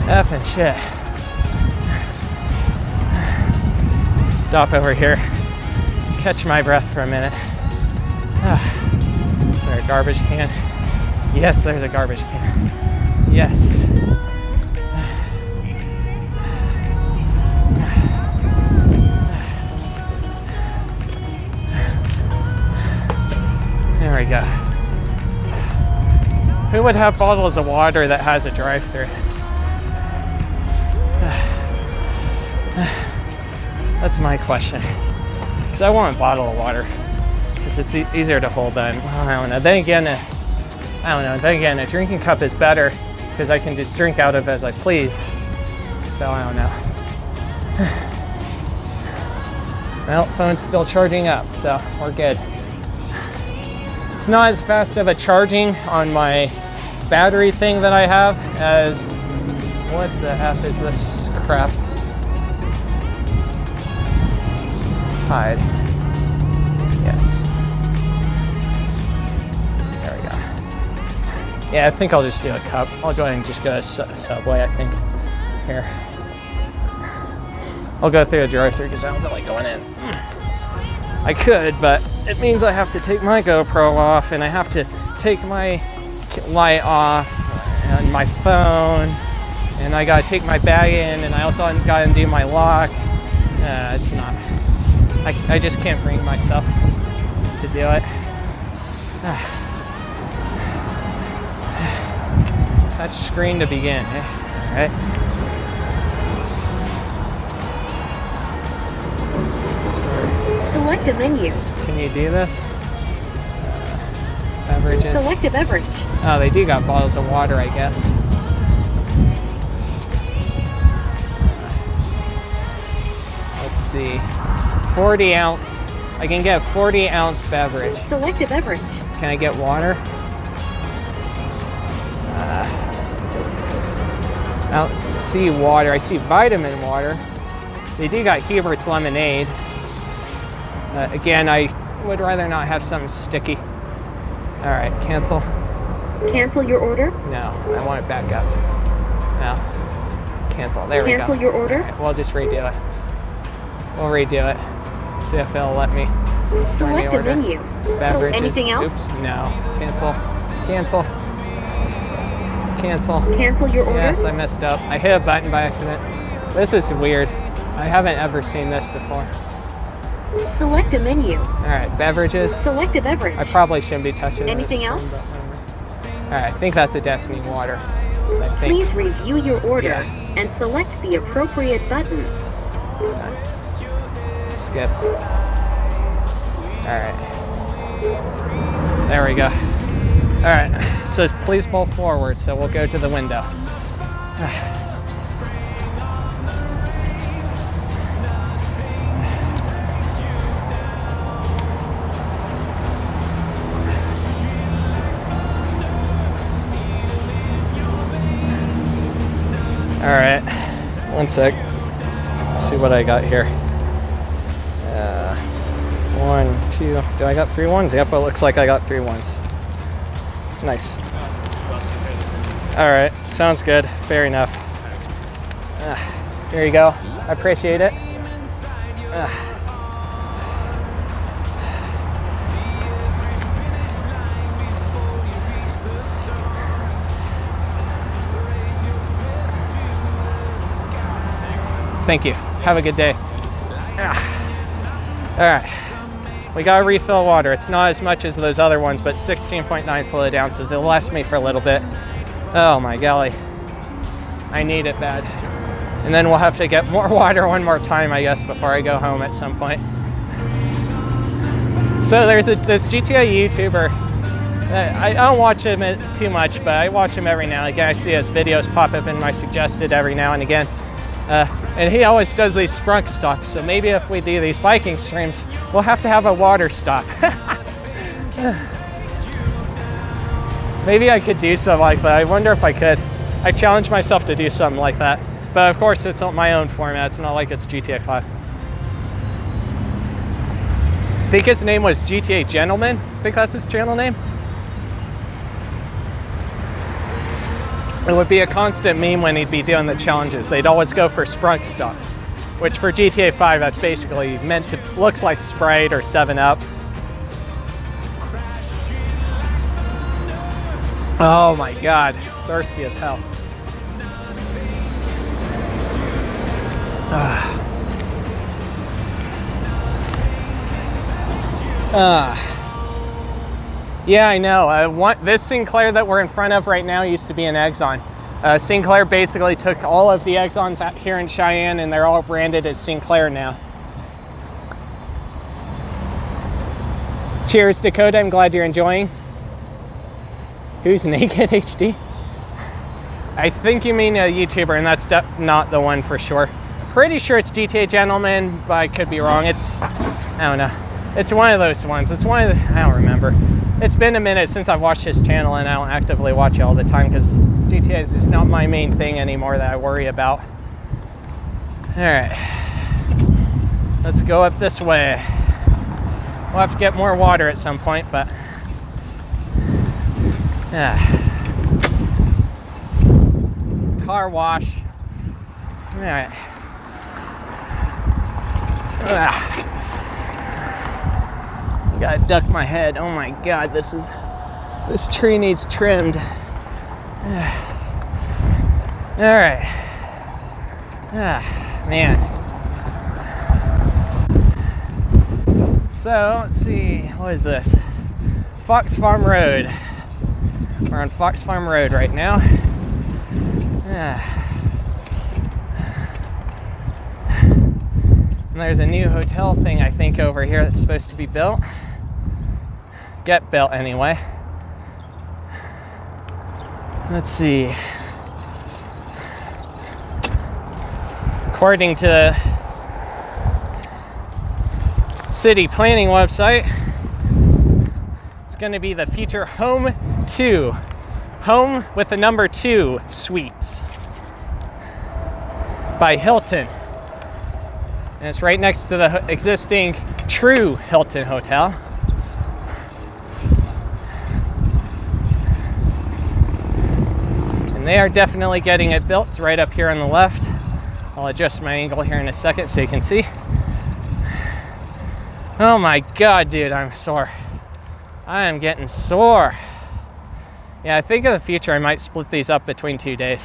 Effing shit. Let's stop over here, catch my breath for a minute. Is there a garbage can? Yes, there's a garbage can. Yes. There we go. Who would have bottles of water that has a drive-thru? That's my question. So I want a bottle of water because it's easier to hold then. Well, I don't know. Then again, a drinking cup is better because I can just drink out of it as I please. So I don't know. Well, phone's still charging up, so we're good. It's not as fast of a charging on my battery thing that I have as, what the F is this crap? Hide. Yes. There we go. Yeah, I think I'll just do a cup. I'll go ahead and just go to Subway, I think. Here. I'll go through a drive-thru because I don't feel like going in. I could, but it means I have to take my GoPro off and I have to take my light off and my phone, and I gotta take my bag in, and I also gotta undo my lock. It's not, I just can't bring myself to do it. Touch screen to begin. All right. Select a menu. Can you do this? Beverages. Select a beverage. Oh, they do got bottles of water, I guess. Let's see. 40 ounce. I can get a 40 ounce beverage. Select a beverage. Can I get water? I don't see water. I see vitamin water. They do got Hubert's lemonade. Again, I would rather not have something sticky. All right, cancel. Cancel your order. No, I want it back up. No, cancel. There we go. Cancel your order. All right, we'll just redo it. We'll redo it. See if it'll let me. Select a menu. Beverages. Anything else? Oops, no. Cancel. Cancel. Cancel. Cancel your order. Yes, I messed up. I hit a button by accident. This is weird. I haven't ever seen this before. Select a menu. All right, beverages. Select a beverage. I probably shouldn't be touching Anything this. else? All right, I think that's a Destiny water. I think. Please review your order Yeah. and select the appropriate button. Skip. All right. There we go. All right, it says please pull forward, so we'll go to the window. All right, one sec. Let's see what I got here. 1, 2. Do I got 3 ones? Yep, it looks like I got 3 ones. Nice. All right, sounds good. Fair enough. Here you go. I appreciate it. Thank you. Have a good day. All right. We got to refill water. It's not as much as those other ones, but 16.9 fluid ounces. It'll last me for a little bit. Oh my golly. I need it bad. And then we'll have to get more water one more time, I guess, before I go home at some point. So there's this GTA YouTuber. I don't watch him too much, but I watch him every now and again. I see his videos pop up in my suggested every now and again. And he always does these sprunk stops. So maybe if we do these biking streams, we'll have to have a water stop. Maybe I could do something like that. I wonder if I could. I challenge myself to do something like that. But of course, it's not my own format. It's not like it's GTA 5. I think his name was GTA Gentleman. I think that's his channel name. It would be a constant meme when he'd be doing the challenges. They'd always go for sprunk stops, which for GTA 5, that's basically meant to, looks like Sprite or 7-Up. Oh my God, thirsty as hell. Yeah, I know. This Sinclair that we're in front of right now used to be an Exxon. Sinclair basically took all of the Exxons out here in Cheyenne, and they're all branded as Sinclair now. Cheers, Dakota. I'm glad you're enjoying. Who's Naked HD? I think you mean a YouTuber, and that's not the one for sure. Pretty sure it's GTA Gentleman, but I could be wrong. I don't know. It's one of those ones. It's one of the, I don't remember. It's been a minute since I've watched his channel, and I don't actively watch it all the time because GTA is just not my main thing anymore that I worry about. All right, let's go up this way. We'll have to get more water at some point, but yeah. Car wash. All right. Gotta duck my head. Oh my God, this tree needs trimmed. All right. Man. So let's see, what is this? Fox Farm Road. We're on Fox Farm Road right now. And there's a new hotel thing I think over here that's supposed to be built. Get built anyway. Let's see. According to the city planning website, it's going to be the future Home2, Home with the number 2 Suites by Hilton. And it's right next to the existing true Hilton Hotel. And they are definitely getting it built. It's right up here on the left. I'll adjust my angle here in a second so you can see. Oh my God, dude, I'm sore. I am getting sore. Yeah, I think in the future I might split these up between 2 days.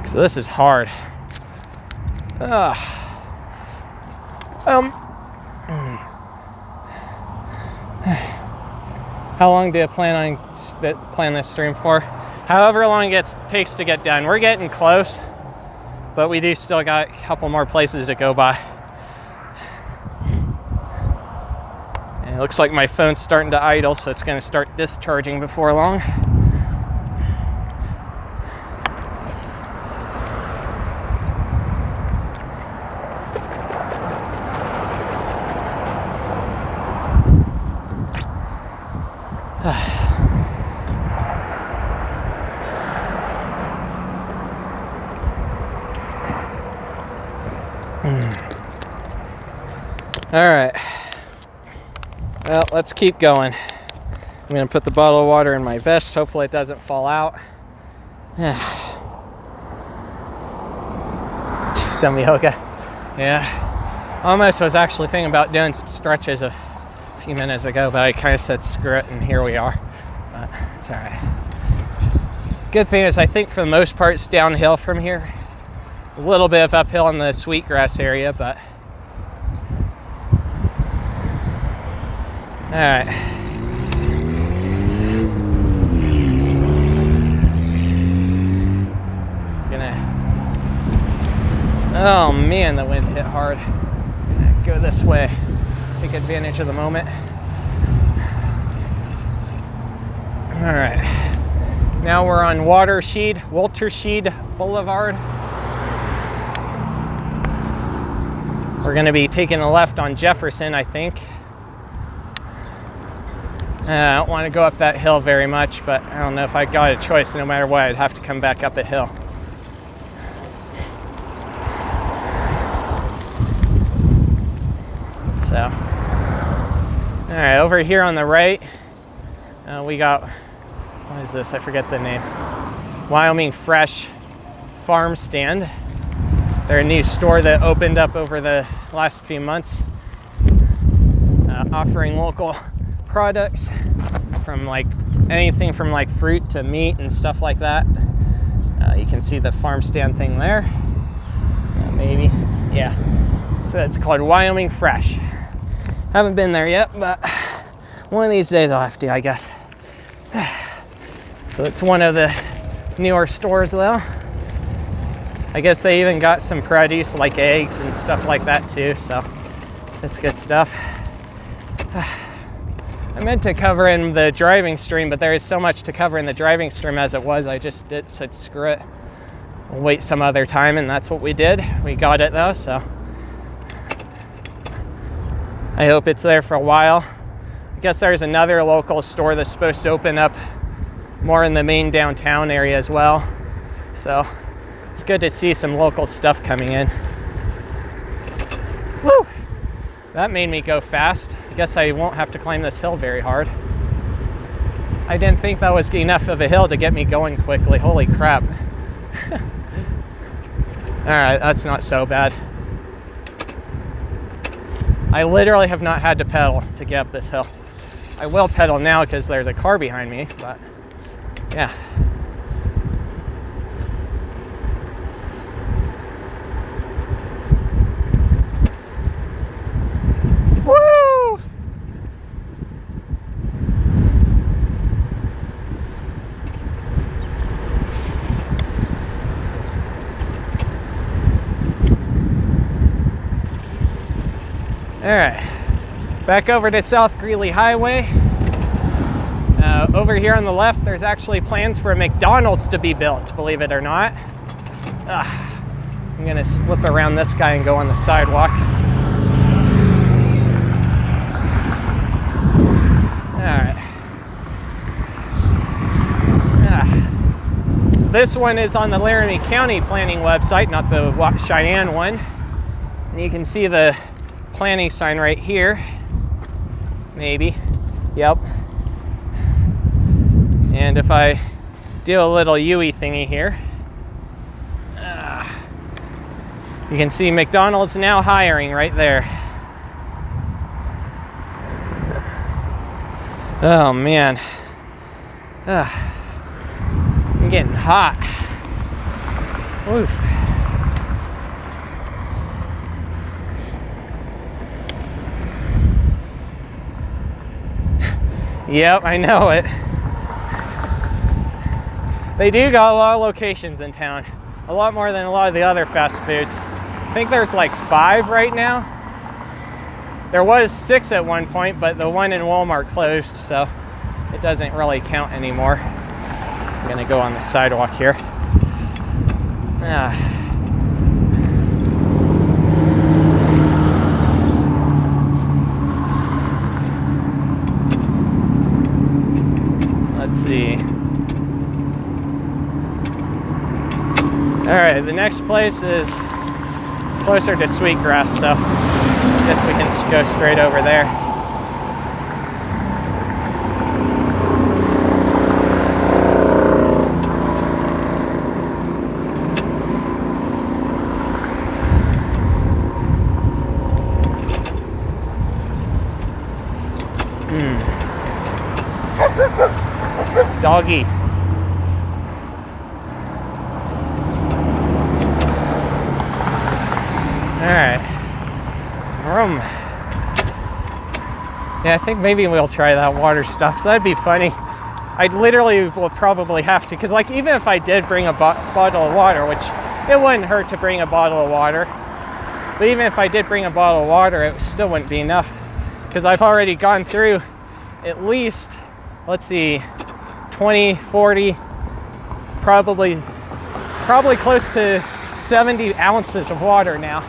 So this is hard. How long do I plan this stream for? However long it takes to get done. We're getting close, but we do still got a couple more places to go by. And it looks like my phone's starting to idle, so it's going to start discharging before long. All right, well, let's keep going. I'm gonna put the bottle of water in my vest. Hopefully it doesn't fall out. Do some yoga. Yeah, almost was actually thinking about doing some stretches a few minutes ago, but I kind of said screw it, and here we are. But it's all right. Good thing is I think for the most part it's downhill from here. A little bit of uphill in the Sweetgrass area, but all right. Oh man, the wind hit hard. Gonna go this way, take advantage of the moment. All right, now we're on Waltersheed Boulevard. We're gonna be taking a left on Jefferson, I think. I don't want to go up that hill very much, but I don't know if I got a choice. No matter what, I'd have to come back up a hill. So, all right, over here on the right, we got, what is this? I forget the name. Wyoming Fresh Farm Stand. They're a new store that opened up over the last few months, offering local products from like anything from like fruit to meat and stuff like that. You can see the farm stand thing there. Maybe, yeah. So it's called Wyoming Fresh. Haven't been there yet, but one of these days I'll have to, I guess. So it's one of the newer stores though. I guess they even got some produce like eggs and stuff like that too, so That's good stuff. I meant to cover in the driving stream, but there is so much to cover in the driving stream as it was. I just said screw it. We'll wait some other time, and that's what we did. We got it though, so I hope it's there for a while. I guess there's another local store that's supposed to open up more in the main downtown area as well. So it's good to see some local stuff coming in. Woo! That made me go fast. I guess I won't have to climb this hill very hard. I didn't think that was enough of a hill to get me going quickly. Holy crap. All right, that's not so bad. I literally have not had to pedal to get up this hill. I will pedal now because there's a car behind me, but yeah. Woo! All right, back over to South Greeley Highway. Over here on the left, there's actually plans for a McDonald's to be built, believe it or not. I'm gonna slip around this guy and go on the sidewalk. All right. So this one is on the Laramie County Planning website, not the Cheyenne one. And you can see the planning sign right here. Maybe. Yep. And if I do a little Yui thingy here, you can see McDonald's now hiring right there. Oh man. I'm getting hot. Oof. Yep, I know it. They do got a lot of locations in town. A lot more than a lot of the other fast foods. I think there's like 5 right now. There was 6 at one point, but the one in Walmart closed, so it doesn't really count anymore. I'm gonna go on the sidewalk here. Let's see. All right, the next place is closer to Sweetgrass, so I guess we can go straight over there. Doggy. Alright. Yeah, I think maybe we'll try that water stuff. So that'd be funny. I literally will probably have to, because like even if I did bring a bottle of water, which it wouldn't hurt to bring a bottle of water, but even if I did bring a bottle of water, it still wouldn't be enough, because I've already gone through at least, let's see, 20, 40, probably close to 70 ounces of water now.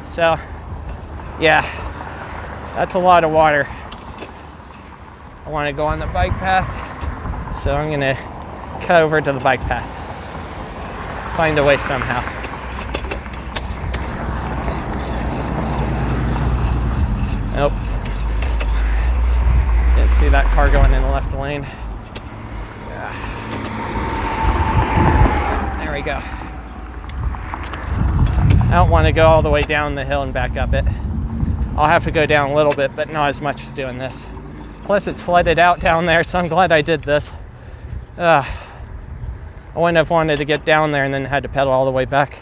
So yeah, that's a lot of water. I want to go on the bike path, so I'm gonna cut over to the bike path. Find a way somehow. Nope. Didn't see that car going in the left lane. There we go. I don't want to go all the way down the hill and back up it. I'll have to go down a little bit, but not as much as doing this. Plus it's flooded out down there, so I'm glad I did this. I wouldn't have wanted to get down there and then had to pedal all the way back.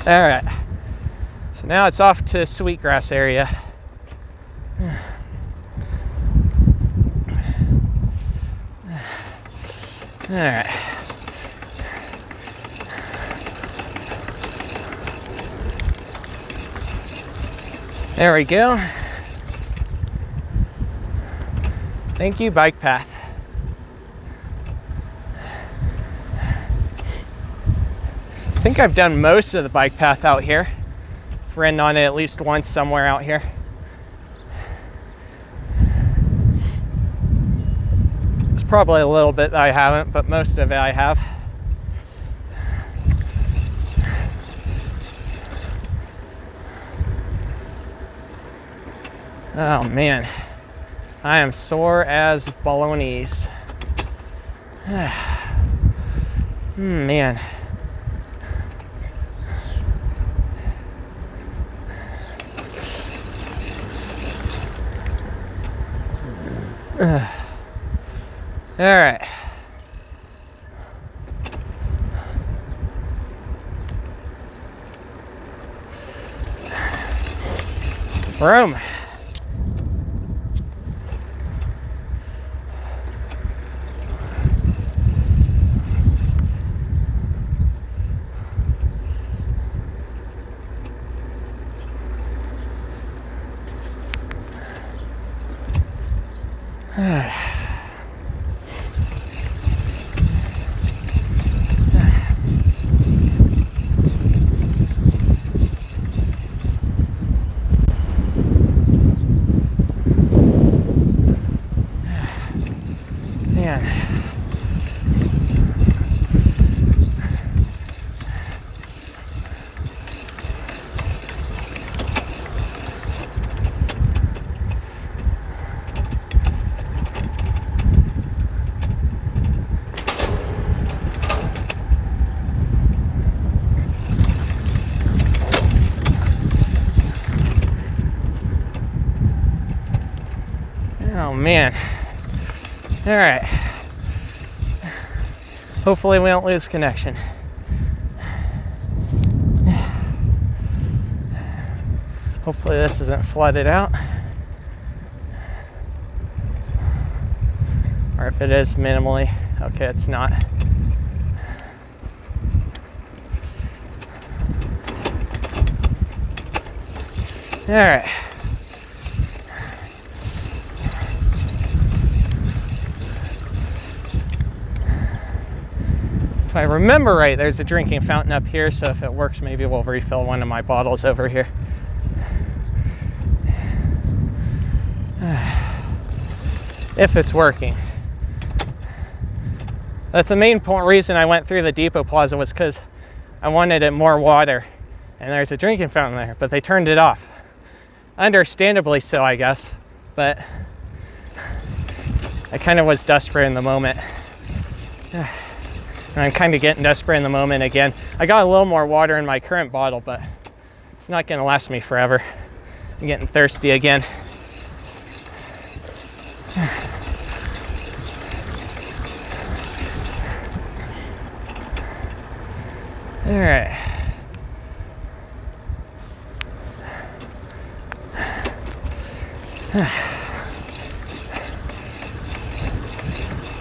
All right, so now it's off to Sweetgrass area. All right. There we go. Thank you, bike path. I think I've done most of the bike path out here. I've ridden on it at least once somewhere out here. There's probably a little bit that I haven't, but most of it I have. Oh man, I am sore as bolognese. Man. All right. Room. Oh man. All right. Hopefully we don't lose connection. Hopefully this isn't flooded out. Or if it is, minimally. Okay, it's not. All right. If I remember right, there's a drinking fountain up here, so if it works, maybe we'll refill one of my bottles over here. If it's working. That's the main reason I went through the depot plaza, was because I wanted it more water. And there's a drinking fountain there, but they turned it off. Understandably so, I guess. But I kind of was desperate in the moment. And I'm kind of getting desperate in the moment again. I got a little more water in my current bottle, but it's not going to last me forever. I'm getting thirsty again. All right.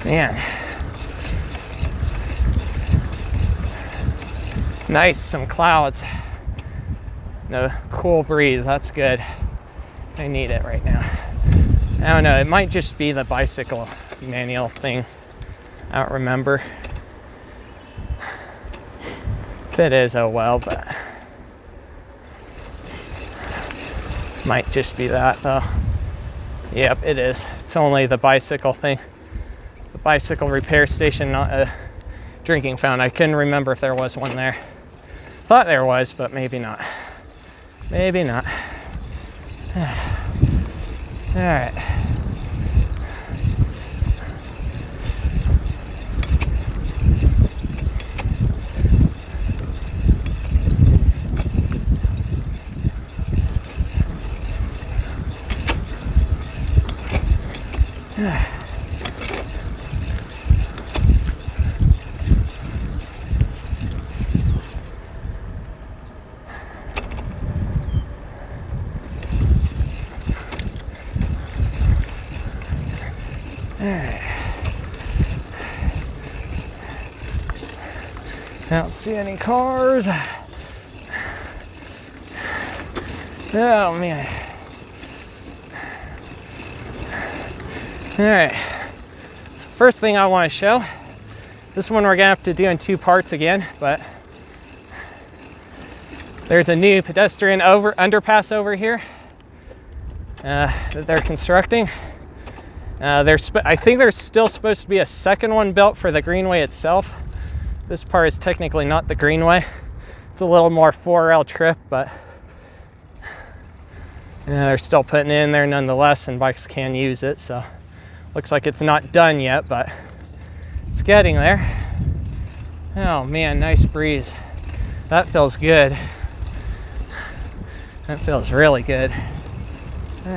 Man. Nice, some clouds. No, cool breeze, that's good. I need it right now. I don't know, it might just be the bicycle manual thing. I don't remember. If it is, oh well, but might just be that though. Yep, it is. It's only the bicycle thing. The bicycle repair station, not a drinking fountain. I couldn't remember if there was one there. Thought there was, but maybe not. Maybe not. All right. I don't see any cars. Oh man. All right, so first thing I want to show, this one we're gonna have to do in 2 parts again, but there's a new pedestrian underpass over here that they're constructing. I think there's still supposed to be a second one built for the greenway itself. This part is technically not the greenway. It's a little more 4L trip, but they're still putting it in there nonetheless, and bikes can use it. So looks like it's not done yet, but it's getting there. Oh man, nice breeze. That feels good. That feels really good. All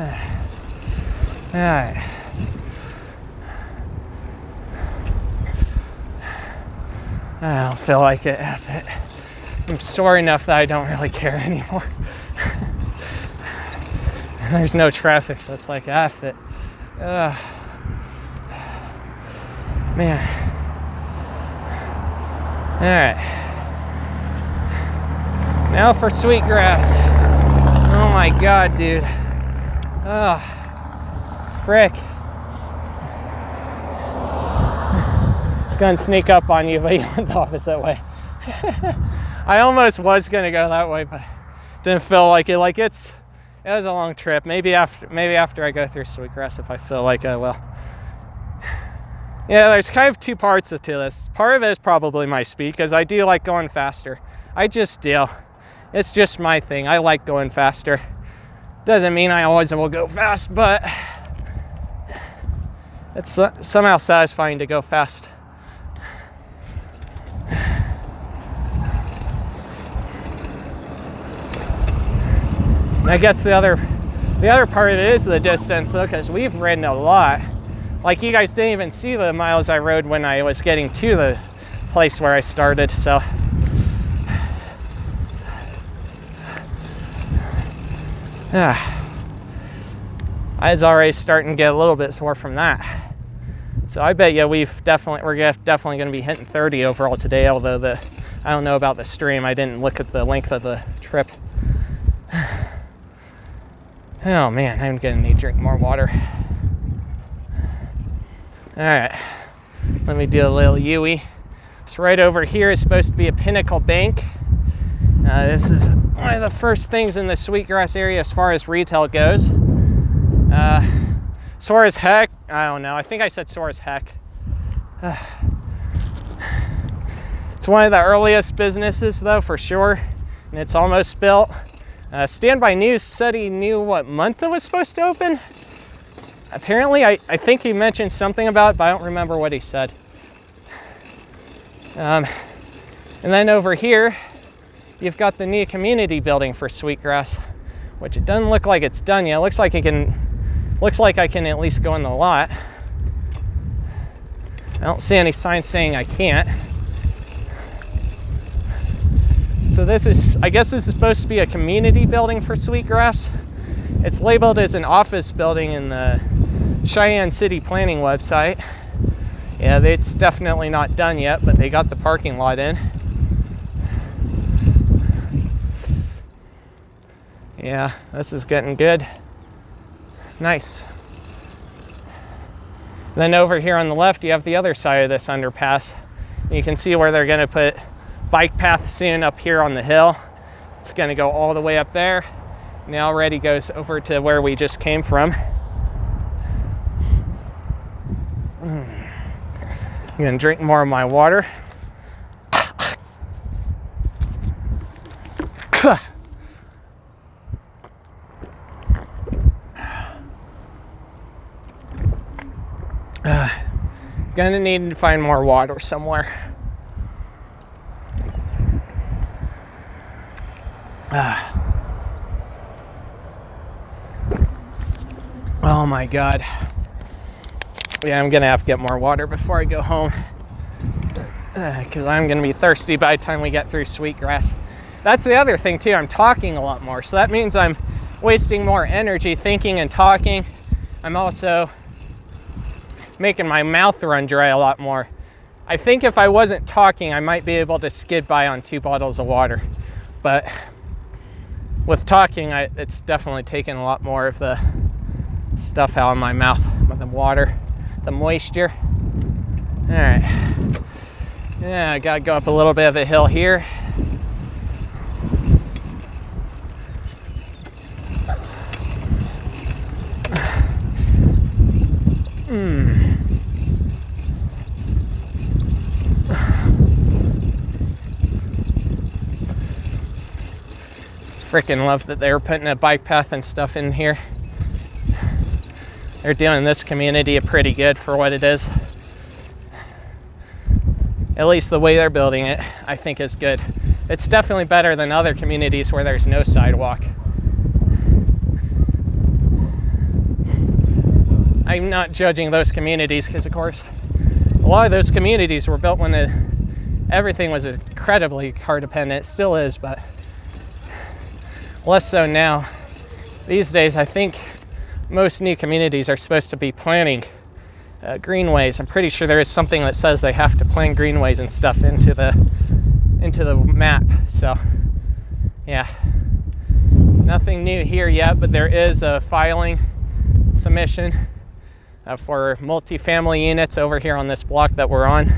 right. I don't feel like it. I'm sore enough that I don't really care anymore. There's no traffic, so it's like, F it. Man. All right. Now for Sweetgrass. Oh my God, dude. Oh, frick. It's gonna sneak up on you, but you went the opposite way. I almost was gonna go that way, but didn't feel like it. Like it was a long trip. Maybe after I go through Sweetgrass, if I feel like I will. Yeah, there's kind of 2 parts to this. Part of it is probably my speed, because I do like going faster. I just do. It's just my thing. I like going faster. Doesn't mean I always will go fast, but it's somehow satisfying to go fast. And I guess the other part of it is the distance, though, because we've ridden a lot. Like, you guys didn't even see the miles I rode when I was getting to the place where I started, so. I was already starting to get a little bit sore from that. So I bet you we're definitely going to be hitting 30 overall today, although I don't know about the stream. I didn't look at the length of the trip. Oh man, I'm gonna need to drink more water. All right, let me do a little Yui. So right over here is supposed to be a pinnacle bank. This is one of the first things in the Sweetgrass area as far as retail goes. Sore as heck, I don't know, I think I said sore as heck. It's one of the earliest businesses though, for sure, and it's almost built. Standby News said he knew what month it was supposed to open. Apparently, I think he mentioned something about it, but I don't remember what he said. And then over here, you've got the new community building for Sweetgrass, which it doesn't look like it's done yet. It looks like I can at least go in the lot. I don't see any signs saying I can't. So I guess this is supposed to be a community building for Sweetgrass. It's labeled as an office building in the Cheyenne City Planning website. Yeah, it's definitely not done yet, but they got the parking lot in. Yeah, this is getting good. Nice. Then over here on the left, you have the other side of this underpass. You can see where they're gonna put bike path soon up here on the hill. It's gonna go all the way up there. Now already goes over to where we just came from. I'm gonna drink more of my water. Gonna need to find more water somewhere. Oh my God. Yeah, I'm gonna have to get more water before I go home, because I'm gonna be thirsty by the time we get through Sweetgrass. That's the other thing too, I'm talking a lot more, so that means I'm wasting more energy thinking and talking. I'm also making my mouth run dry a lot more. I think if I wasn't talking, I might be able to skid by on 2 bottles of water, but with talking, it's definitely taken a lot more of the stuff out of my mouth with the water. the moisture. All right. Yeah, I gotta go up a little bit of a hill here. Freaking love that they're putting a bike path and stuff in here. They're doing this community pretty good for what it is. At least the way they're building it, I think is good. It's definitely better than other communities where there's no sidewalk. I'm not judging those communities because, of course, a lot of those communities were built when everything was incredibly car dependent. It still is, but less so now. These days, I think most new communities are supposed to be planning greenways. I'm pretty sure there is something that says they have to plan greenways and stuff into the map. So, yeah, nothing new here yet, but there is a filing submission for multifamily units over here on this block that we're on.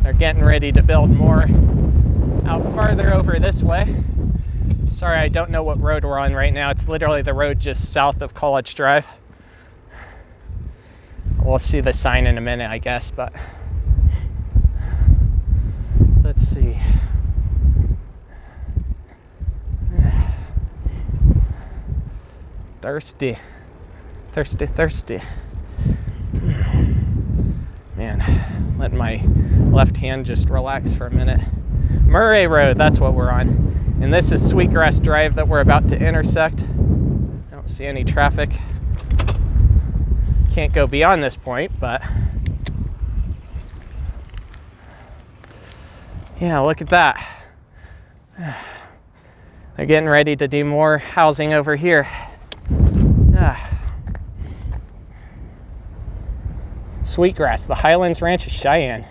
They're getting ready to build more out farther over this way. Sorry, I don't know what road we're on right now. It's literally the road just south of College Drive. We'll see the sign in a minute, I guess, but let's see. Thirsty. Man, let my left hand just relax for a minute. Murray Road, that's what we're on. And this is Sweetgrass Drive that we're about to intersect. I don't see any traffic. Can't go beyond this point, but yeah, look at that. They're getting ready to do more housing over here. Sweetgrass, the Highlands Ranch of Cheyenne.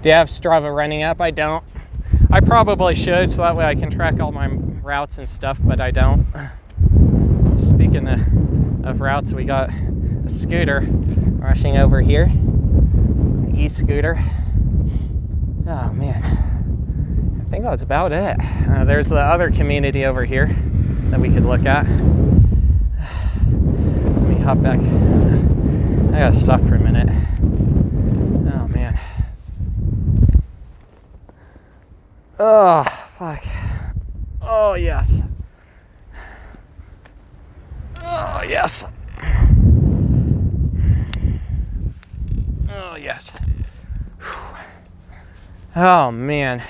Do you have Strava running up? I don't. I probably should, so that way I can track all my routes and stuff, but I don't. Speaking of routes, we got a scooter rushing over here, an e-scooter. Oh man, I think that's about it. There's the other community over here that we could look at. Let me hop back. I gotta stop for a minute. Oh man. Oh, fuck. Oh, yes. Oh, yes. Oh, yes. Whew. Oh, man.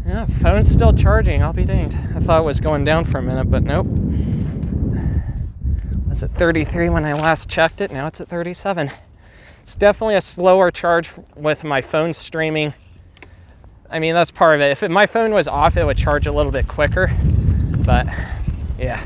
Yeah, phone's still charging. I'll be danged. I thought it was going down for a minute, but nope. It was at 33 when I last checked it. Now it's at 37. It's definitely a slower charge with my phone streaming. I mean, that's part of it. If my phone was off, it would charge a little bit quicker. But, yeah.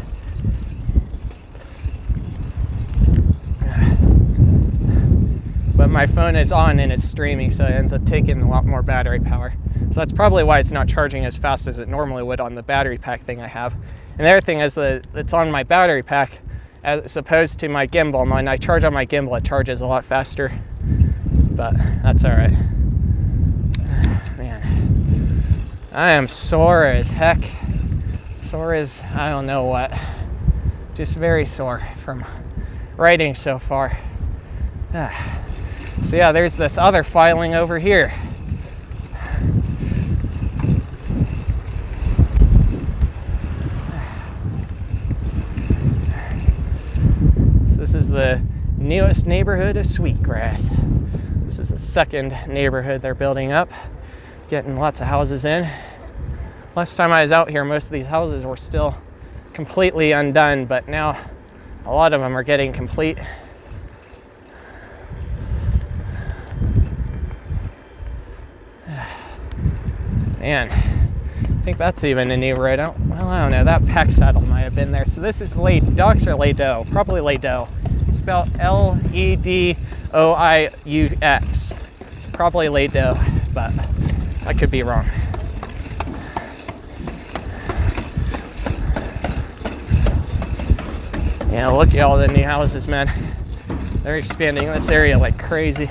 But my phone is on and it's streaming, so it ends up taking a lot more battery power. So that's probably why it's not charging as fast as it normally would on the battery pack thing I have. And the other thing is that it's on my battery pack as opposed to my gimbal. When I charge on my gimbal, it charges a lot faster, but that's all right. Man, I am sore as heck. Sore as I don't know what. Just very sore from riding so far. So yeah, there's this other filing over here. This is the newest neighborhood of Sweetgrass. This is the second neighborhood they're building up, getting lots of houses in. Last time I was out here, most of these houses were still completely undone, but now a lot of them are getting complete. Man, I think that's even a new road. Well, I don't know. That pack saddle might have been there. So this is Ducks or Ledo? Probably Ledo. Spelled Ledoux. It's probably Ledo, but I could be wrong. Yeah, look at all the new houses, man. They're expanding this area like crazy.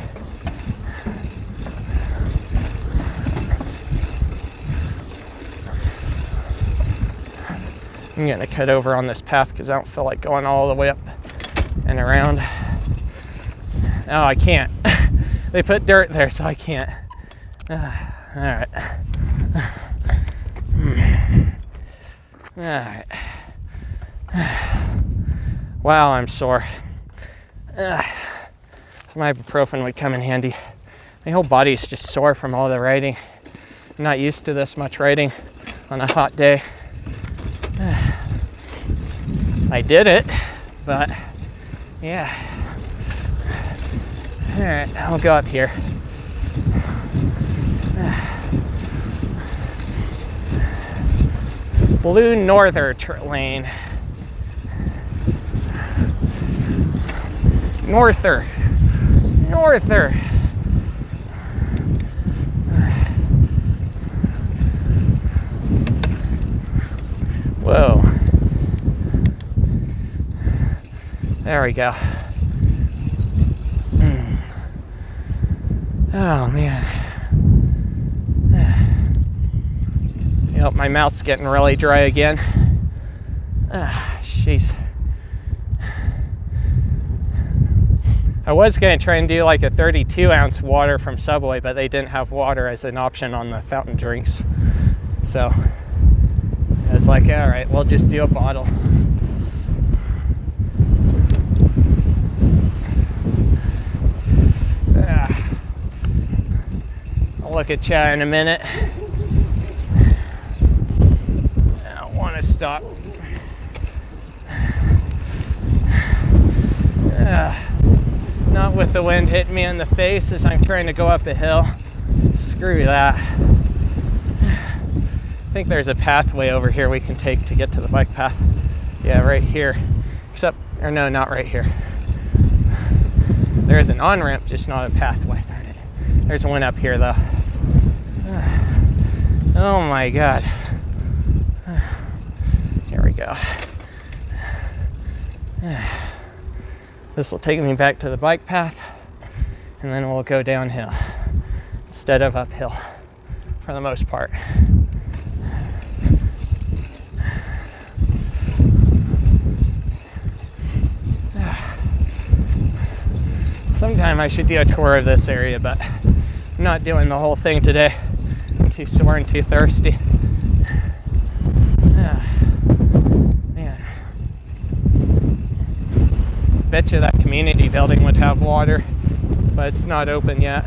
I'm gonna cut over on this path because I don't feel like going all the way up and around. Oh, I can't. They put dirt there, so I can't. All right. All right. Wow, I'm sore. Some ibuprofen would come in handy. My whole body's just sore from all the riding. I'm not used to this much riding on a hot day. I did it, but yeah. All right, I'll go up here. Blue Norther Lane. Norther. Whoa. There we go. Oh man. Yep, my mouth's getting really dry again. Jeez. I was going to try and do like a 32-ounce water from Subway, but they didn't have water as an option on the fountain drinks. So I was like, all right, we'll just do a bottle. I'll look at ya in a minute. I don't want to stop. Not with the wind hitting me in the face as I'm trying to go up a hill. Screw that. I think there's a pathway over here we can take to get to the bike path. Yeah, right here. Except, or no, not right here. There is an on-ramp, just not a pathway. Darn it. There's one up here though. Oh my God. Here we go. This will take me back to the bike path, and then we'll go downhill instead of uphill for the most part. Sometime I should do a tour of this area, but I'm not doing the whole thing today. I'm too sore and too thirsty. Bet you that community building would have water, but it's not open yet.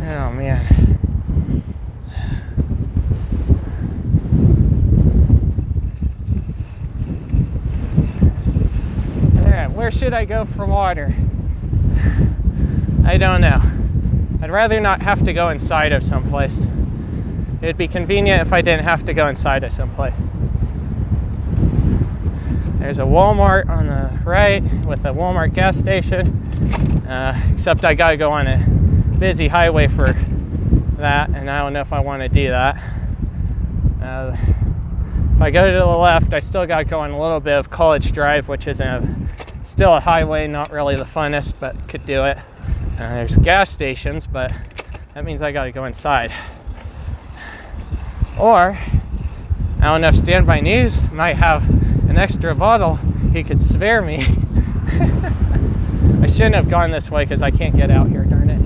Oh man. Where should I go for water? I don't know. I'd rather not have to go inside of someplace. It'd be convenient if I didn't have to go inside of someplace. There's a Walmart on the right with a Walmart gas station, except I gotta go on a busy highway for that, and I don't know if I want to do that. If I go to the left, I still gotta go on a little bit of College Drive, which isn't still a highway, not really the funnest, but could do it. There's gas stations, but that means I gotta go inside. Or, I don't know if Standby News might have an extra bottle he could spare me. I shouldn't have gone this way because I can't get out here, darn it.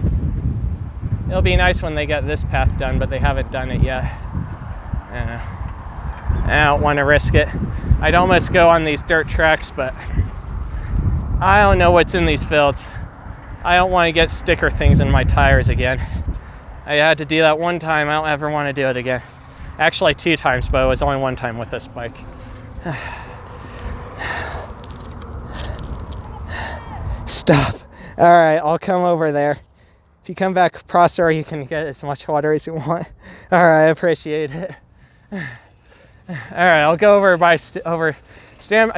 It'll be nice when they get this path done, but they haven't done it yet. I don't want to risk it. I'd almost go on these dirt tracks, but I don't know what's in these fields. I don't want to get sticker things in my tires again. I had to do that one time. I don't ever want to do it again. Actually 2 times, but it was only 1 time with this bike. Stop. All right, I'll come over there. If you come back Prosser, you can get as much water as you want. All right, I appreciate it. right, I'll go over by I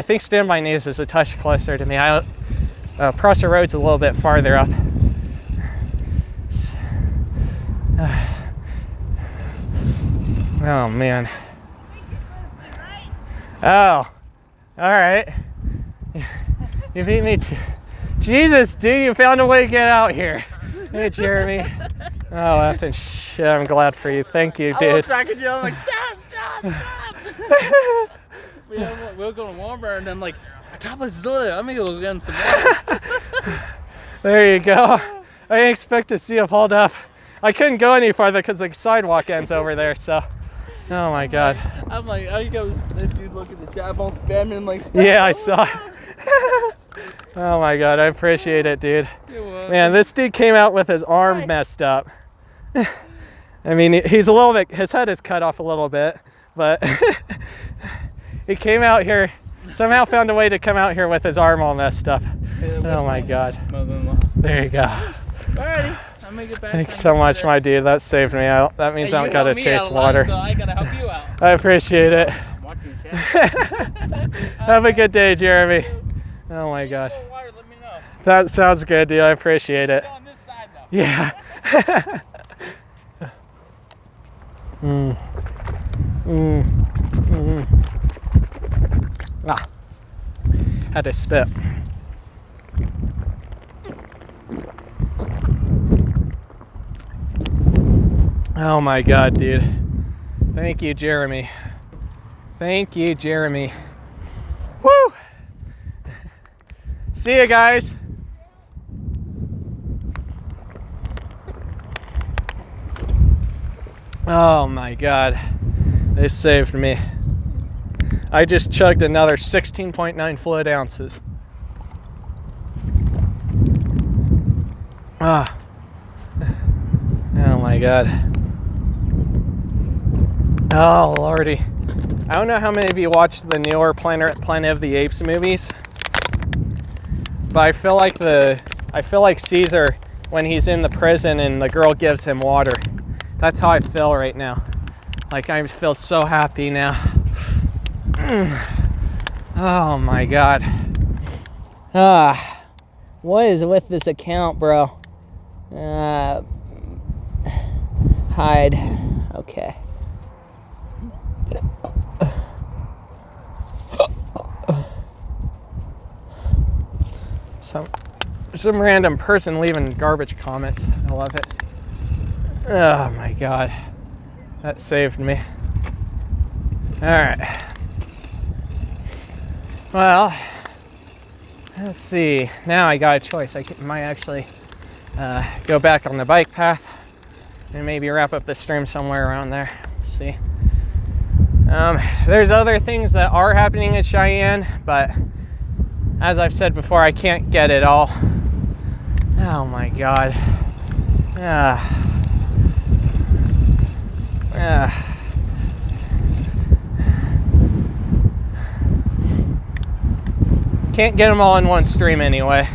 think Standby News is a touch closer to me. Prosser Road's a little bit farther up. Oh man. Oh, all right. You beat me too. Jesus, dude, you found a way to get out here. Hey, Jeremy. Oh, effing shit, I'm glad for you. Thank you, dude. I was tracking you. I'm like, stop. we were going to Walmart, and I'm like, Optopolis is over there. I'm going to go get him some water. There you go. I didn't expect to see him hold up. I couldn't go any farther because the sidewalk ends over there, so. Oh my God. I'm like, oh, you go, this dude look at the job all spamming like stuff. Yeah, I saw it. Oh my God, I appreciate it, dude. Man, this dude came out with his arm messed up. I mean, he's a little bit, his head is cut off a little bit, but he came out here, somehow found a way to come out here with his arm all messed up. Oh my God. There you go. Alrighty, I'm gonna get back. Thanks so much, my dude. That saved me out. That means I don't gotta chase water. So I gotta help you out. I appreciate it. Have a good day, Jeremy. Oh my God. Water, let me know. That sounds good, dude. I appreciate it. On this side, though. Yeah. Ah. Had to spit. Oh my God, dude. Thank you, Jeremy. Thank you, Jeremy. Woo! See you guys. Oh my God. They saved me. I just chugged another 16.9 fluid ounces. Ah. Oh my God. Oh Lordy. I don't know how many of you watched the newer Planet of the Apes movies, but I feel like Caesar when he's in the prison and the girl gives him water. That's how I feel right now. Like I feel so happy now. Oh my God. What is with this account, bro? Hide. Okay. Some random person leaving garbage comments. I love it. Oh my God. That saved me. Alright. Well, let's see. Now I got a choice. I might actually go back on the bike path and maybe wrap up the stream somewhere around there. Let's see. There's other things that are happening in Cheyenne, but as I've said before, I can't get it all. Oh my God. Can't get them all in one stream anyway.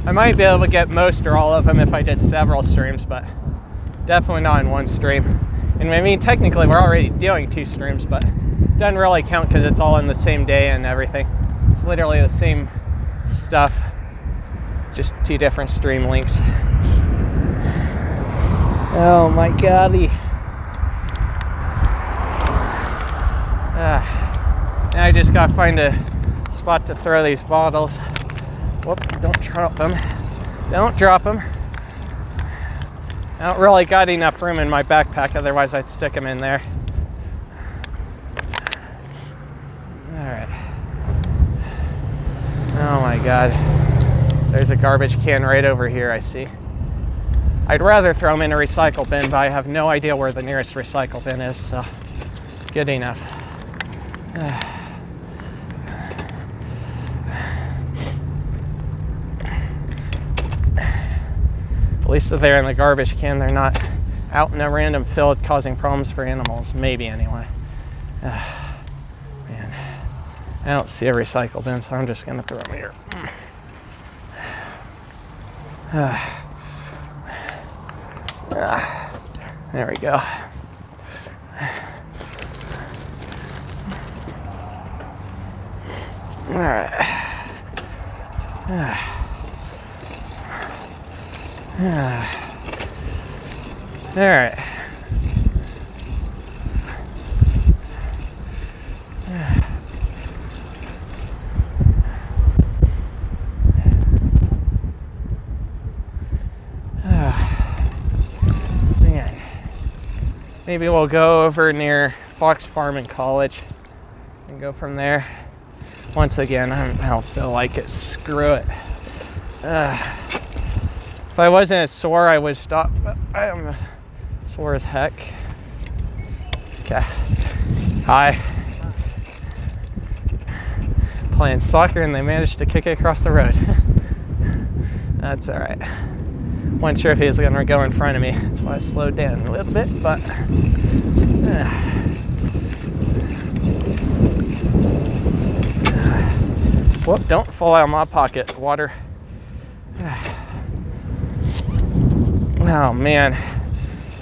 I might be able to get most or all of them if I did several streams, but definitely not in one stream. And I mean, technically we're already doing 2 streams, but it doesn't really count because it's all in the same day and everything. It's literally the same stuff, just 2 different stream links. Oh my golly. Now I just gotta find a spot to throw these bottles. Whoop, don't drop them. Don't drop them. I don't really got enough room in my backpack, otherwise I'd stick them in there. Alright. Oh my God. There's a garbage can right over here, I see. I'd rather throw them in a recycle bin, but I have no idea where the nearest recycle bin is, so good enough. At least if they're in the garbage can, they're not out in a random field causing problems for animals. Maybe anyway. Man, I don't see a recycle bin, so I'm just gonna throw them here. There we go. All right. All right. Man, maybe we'll go over near Fox Farm and College and go from there. Once again, I don't feel like it. Screw it. If I wasn't as sore, I would stop, but I am sore as heck. Okay. Hi. Playing soccer and they managed to kick it across the road. That's all right. Wasn't sure if he was going to go in front of me. That's why I slowed down a little bit, but whoop, don't fall out of my pocket, water. Oh man.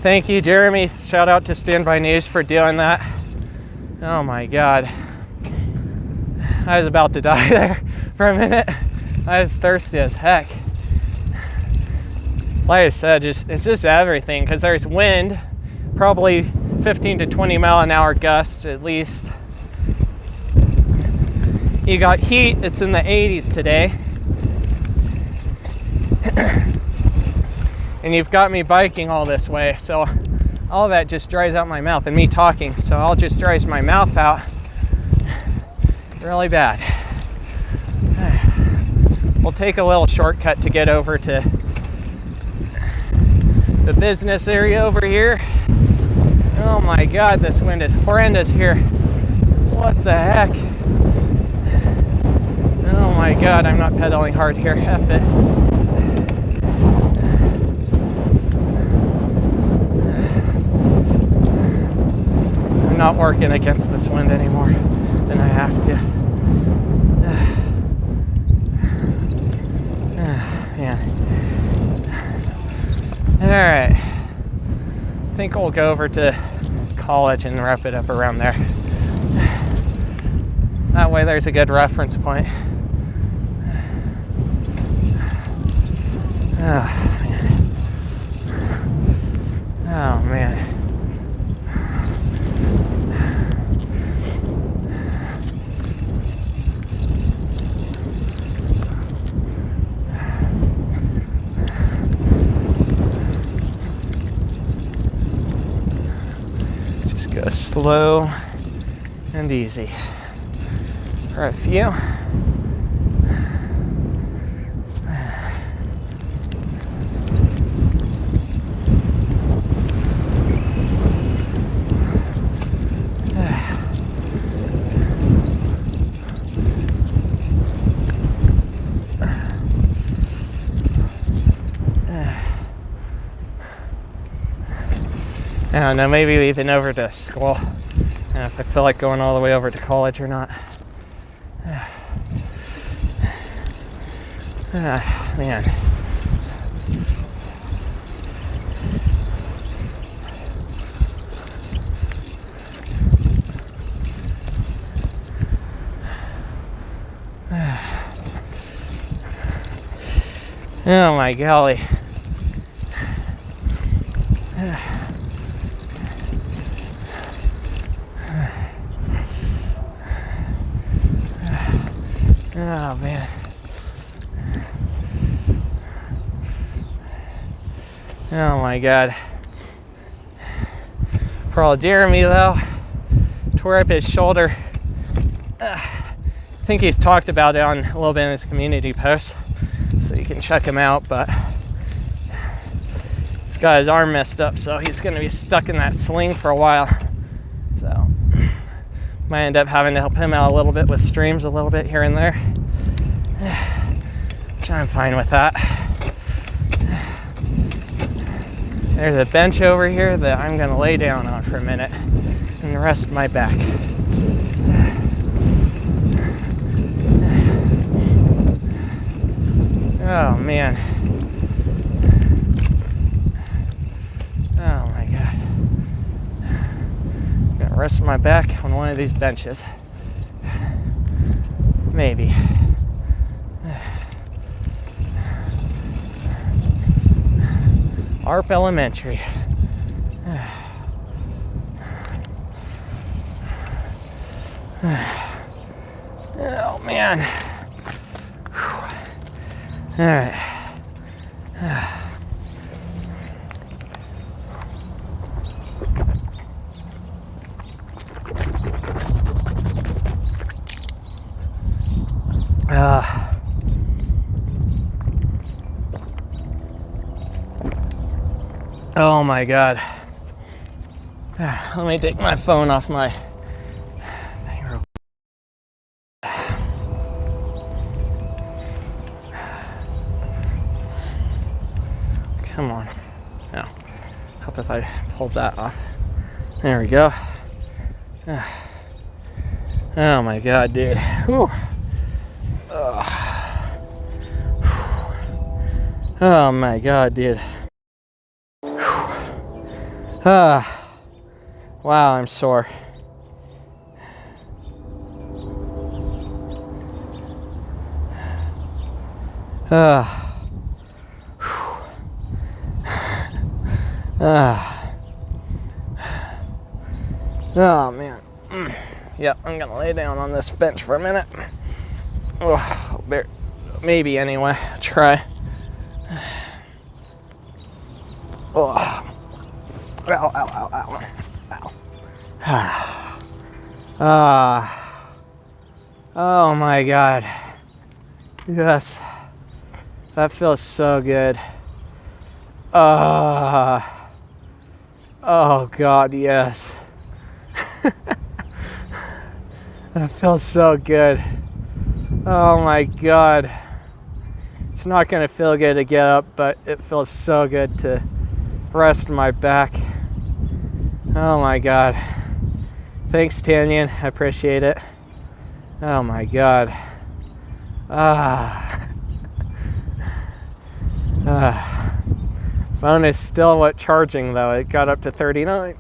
Thank you, Jeremy. Shout out to Standby News for doing that. Oh my God. I was about to die there for a minute. I was thirsty as heck. Like I said, it's just everything, because there's wind, probably 15 to 20 mile an hour gusts at least. You got heat, it's in the 80s today. And you've got me biking all this way, so all that just dries out my mouth, and me talking, so all just dries my mouth out really bad. We'll take a little shortcut to get over to the business area over here. Oh my God, this wind is horrendous here. What the heck? Oh my God, I'm not pedaling hard here. F it. I'm not working against this wind anymore than I have to. Man. All right. I think we'll go over to College and wrap it up around there. That way there's a good reference point. Oh, man. Oh, man. Just go slow and easy for a few. I don't know, maybe even over to school. And if I feel like going all the way over to College or not. Man. Oh my golly. Oh man. Oh my God. Poor old Jeremy though, tore up his shoulder. I think he's talked about it on a little bit in his community posts, so you can check him out, but he's got his arm messed up, so he's gonna be stuck in that sling for a while. So might end up having to help him out a little bit with streams a little bit here and there. Which I'm fine with that. There's a bench over here that I'm gonna lay down on for a minute and rest my back. Oh man. Oh my God. I'm gonna rest my back on one of these benches. Maybe. ARP Elementary. Oh man. All right. Oh my God. Let me take my phone off my thing real quick. Come on. Now, help if I pulled that off. There we go. Oh my God, dude. Whew. Oh my God, dude. Wow, I'm sore. Oh man. Yep, I'm gonna lay down on this bench for a minute. Oh, maybe anyway. Try. Oh. Ow, ow, ow, ow, ow. Oh my God. Yes. That feels so good. Oh God, yes. That feels so good. Oh my God. It's not gonna feel good to get up, but it feels so good to rest my back. Oh my God. Thanks, Tanyan. I appreciate it. Oh my God. Phone is still charging though. It got up to 39.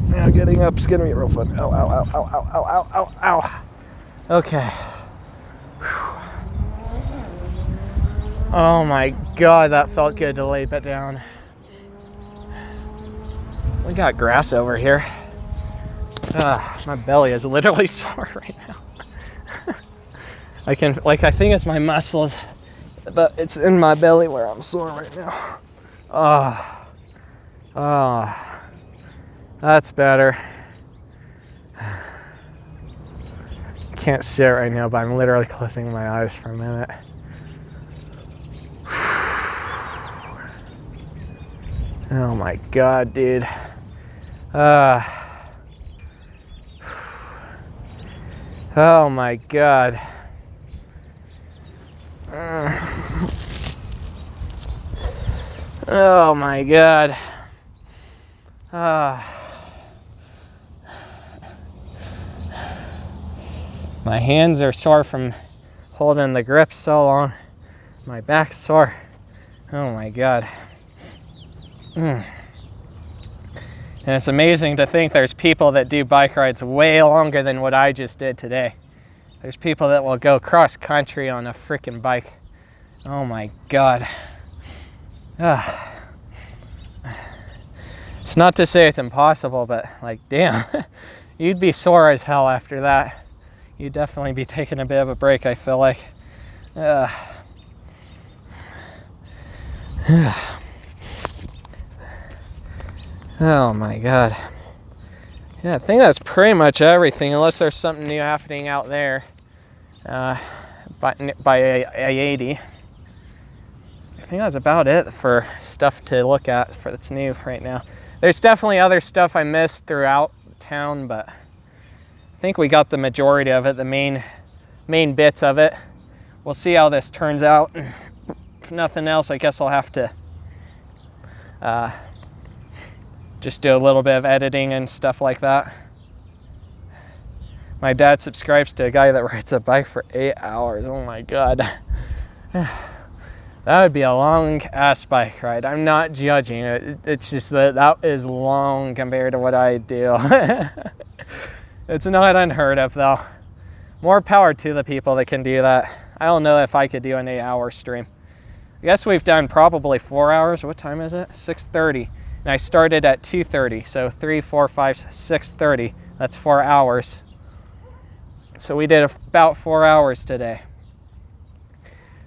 Now getting up's gonna be real fun. Ow, ow, ow, ow, ow, ow, ow, ow, ow. Okay. Oh my God, that felt good to lay it down. We got grass over here. My belly is literally sore right now. I think it's my muscles, but it's in my belly where I'm sore right now. Oh, that's better. Can't sit right now, but I'm literally closing my eyes for a minute. Oh my God, dude. Oh my God. Oh my God. My hands are sore from holding the grip so long. My back's sore. Oh my God. And it's amazing to think there's people that do bike rides way longer than what I just did today. There's people that will go cross country on a freaking bike. Oh my God. It's not to say it's impossible, but like, damn, you'd be sore as hell after that. You'd definitely be taking a bit of a break, I feel like. Oh my God. Yeah, I think that's pretty much everything, unless there's something new happening out there by I-80. I think that's about it for stuff to look at that's new right now. There's definitely other stuff I missed throughout town, but I think we got the majority of it, the main bits of it. We'll see how this turns out. If nothing else, I guess I'll have to just do a little bit of editing and stuff like that. My dad subscribes to a guy that rides a bike for 8 hours. Oh my God. That would be a long ass bike ride. I'm not judging it. It's just that is long compared to what I do. It's not unheard of though. More power to the people that can do that. I don't know if I could do an 8-hour stream. I guess we've done probably 4 hours. What time is it? 6:30. And I started at 2:30. So 3, 4, 5, 6:30. That's 4 hours. So we did about 4 hours today.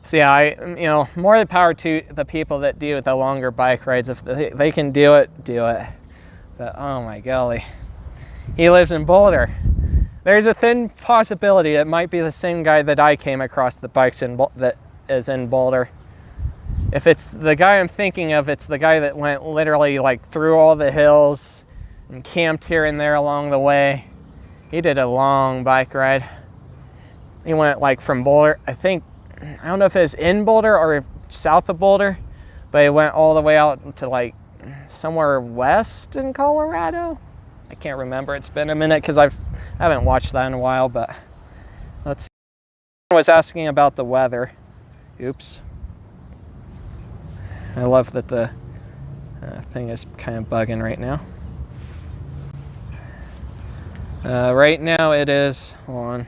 So yeah, more the power to the people that do the longer bike rides. If they can do it, do it. But oh my golly. He lives in Boulder. There's a thin possibility it might be the same guy that I came across the bikes in that is in Boulder. If it's the guy I'm thinking of, it's the guy that went literally like through all the hills and camped here and there along the way. He did a long bike ride. He went like from Boulder, I don't know if it was in Boulder or south of Boulder, but he went all the way out to like somewhere west in Colorado. I can't remember. It's been a minute because I haven't watched that in a while, but let's see. I was asking about the weather. Oops. I love that the thing is kind of bugging right now. Right now it is, hold on.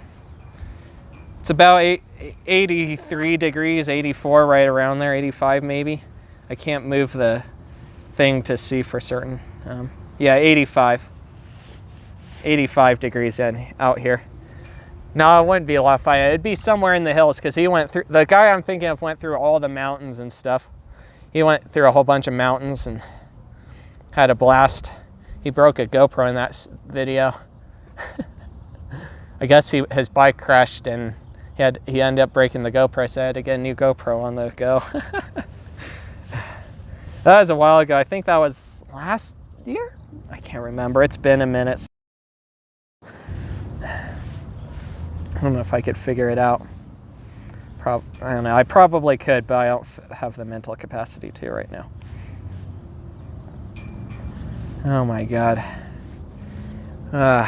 It's about 83 degrees, 84 right around there, 85 maybe. I can't move the thing to see for certain. Yeah, 85 degrees out here. No, it wouldn't be Lafayette. It'd be somewhere in the hills because he went through, the guy I'm thinking of went through all the mountains and stuff. He went through a whole bunch of mountains and had a blast. He broke a GoPro in that video. I guess his bike crashed and he ended up breaking the GoPro, so I had to get a new GoPro on the go. That was a while ago. I think that was last year? I can't remember. It's been a minute. I don't know if I could figure it out. I don't know. I probably could, but I don't have the mental capacity to right now. Oh my God. All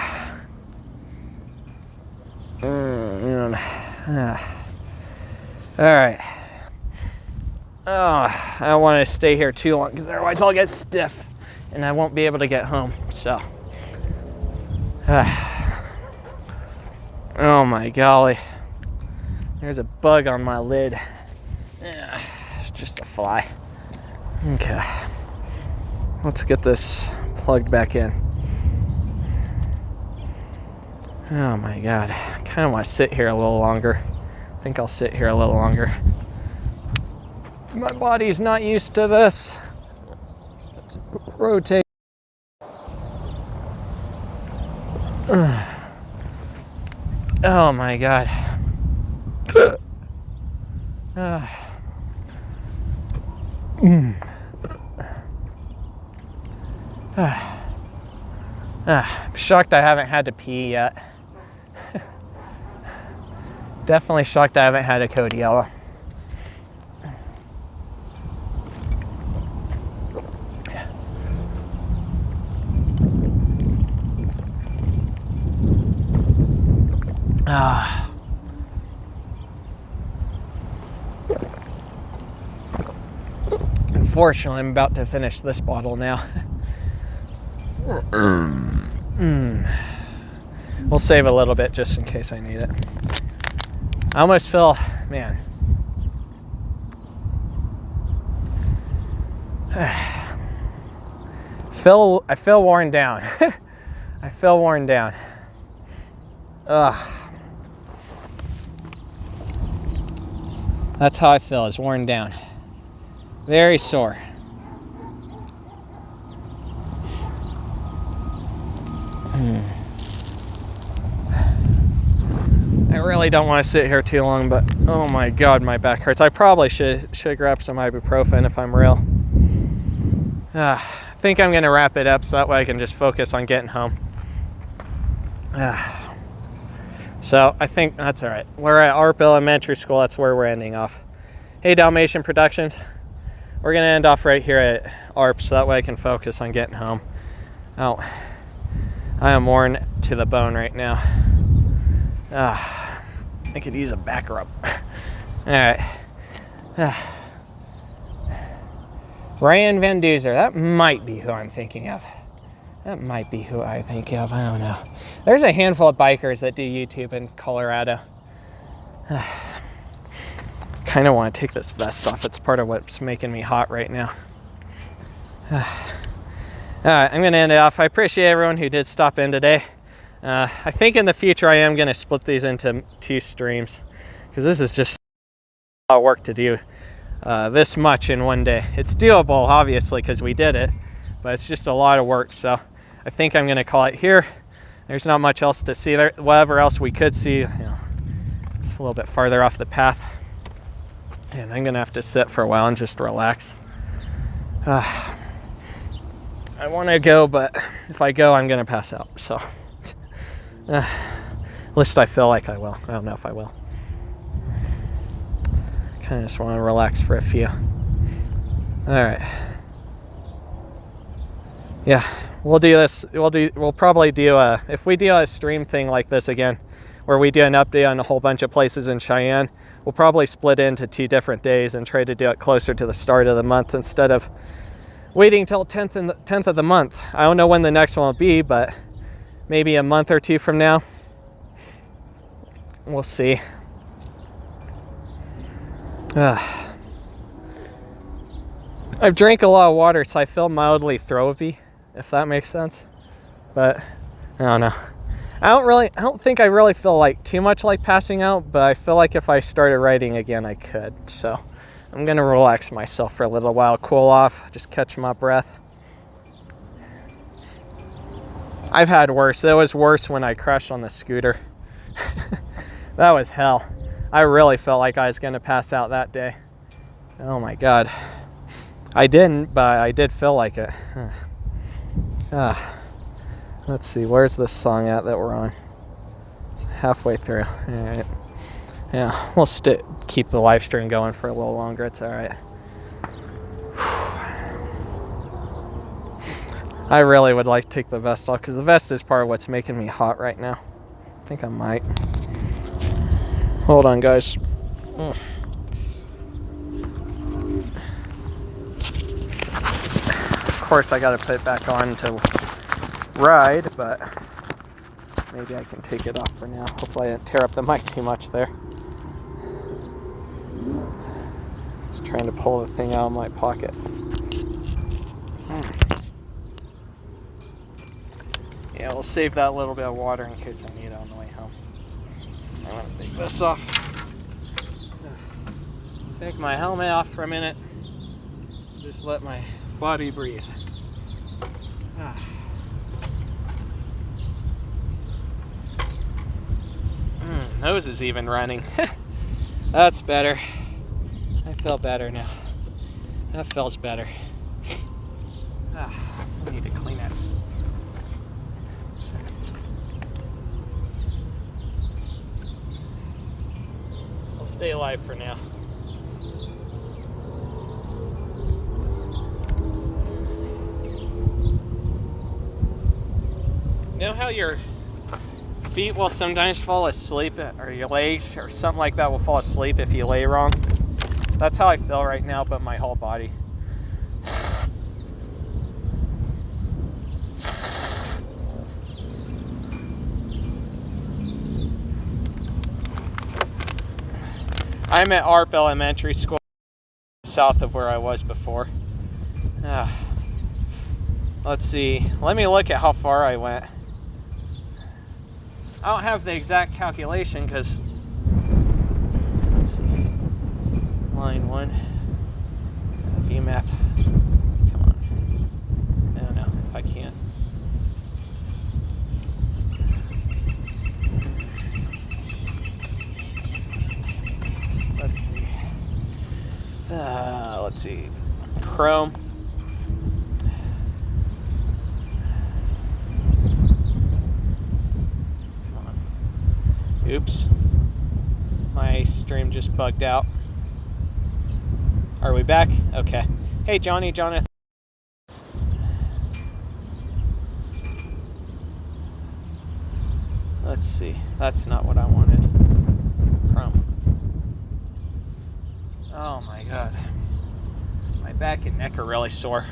right. I don't want to stay here too long because otherwise I'll get stiff and I won't be able to get home. So. Oh my golly. There's a bug on my lid. Just a fly. Okay. Let's get this plugged back in. Oh my God. I kind of want to sit here a little longer. I think I'll sit here a little longer. My body's not used to this. Let's rotate. Oh my God. I'm shocked I haven't had to pee yet. Definitely shocked I haven't had a code yellow. Unfortunately, I'm about to finish this bottle now. We'll save a little bit just in case I need it. I almost feel, man. I feel worn down. I feel worn down. That's how I feel, is worn down. Very sore. I really don't want to sit here too long, but oh my God, my back hurts. I probably should grab some ibuprofen if I'm real. I think I'm gonna wrap it up so that way I can just focus on getting home. So I think that's all right. We're at ARP Elementary School. That's where we're ending off. Hey, Dalmatian Productions. We're gonna end off right here at ARP so that way I can focus on getting home. Oh, I am worn to the bone right now. I could use a back rub. All right. Ryan Van Duzer, that might be who I'm thinking of. That might be who I think of. I don't know. There's a handful of bikers that do YouTube in Colorado. Kind of want to take this vest off. It's part of what's making me hot right now. All right, I'm going to end it off. I appreciate everyone who did stop in today. I think in the future I am going to split these into 2 streams because this is just a lot of work to do this much in one day. It's doable, obviously, because we did it, but it's just a lot of work. So I think I'm going to call it here. There's not much else to see there. Whatever else we could see, you know, it's a little bit farther off the path. And I'm going to have to sit for a while and just relax. I want to go, but if I go, I'm going to pass out. So, at least I feel like I will. I don't know if I will. Kind of just want to relax for a few. All right. Yeah, we'll do this. We'll probably do if we do a stream thing like this again, where we do an update on a whole bunch of places in Cheyenne, we'll probably split into 2 different days and try to do it closer to the start of the month instead of waiting till 10th of the month. I don't know when the next one will be, but maybe a month or 2 from now. We'll see. I've drank a lot of water, so I feel mildly throaty, if that makes sense. But I don't know. I don't think I really feel like too much like passing out, but I feel like if I started writing again, I could. So I'm gonna relax myself for a little while, cool off, just catch my breath. I've had worse. It was worse when I crashed on the scooter. That was hell. I really felt like I was gonna pass out that day. Oh my God. I didn't, but I did feel like it. Let's see, where's this song at that we're on? It's halfway through. All right. Yeah, we'll keep the live stream going for a little longer. It's all right. I really would like to take the vest off because the vest is part of what's making me hot right now. I think I might. Hold on, guys. Of course, I got to put it back on to ride, but maybe I can take it off for now. Hopefully I didn't tear up the mic too much there. Just trying to pull the thing out of my pocket. Yeah, we'll save that little bit of water in case I need it on the way home. I'm gonna take this off. Take my helmet off for a minute. Just let my body breathe. Nose is even running. That's better. I feel better now. That feels better. I need to clean it. I'll stay alive for now. You know how your feet will sometimes fall asleep, or your legs or something like that will fall asleep if you lay wrong? That's how I feel right now, but my whole body. I'm at ARP Elementary School, south of where I was before. Let's see. Let me look at how far I went. I don't have the exact calculation because, let's see, line 1, view map, come on, I don't know if I can. Let's see, Chrome. Oops, my stream just bugged out. Are we back? Okay. Hey, Jonathan. Let's see. That's not what I wanted. Chrome. Oh my God. My back and neck are really sore.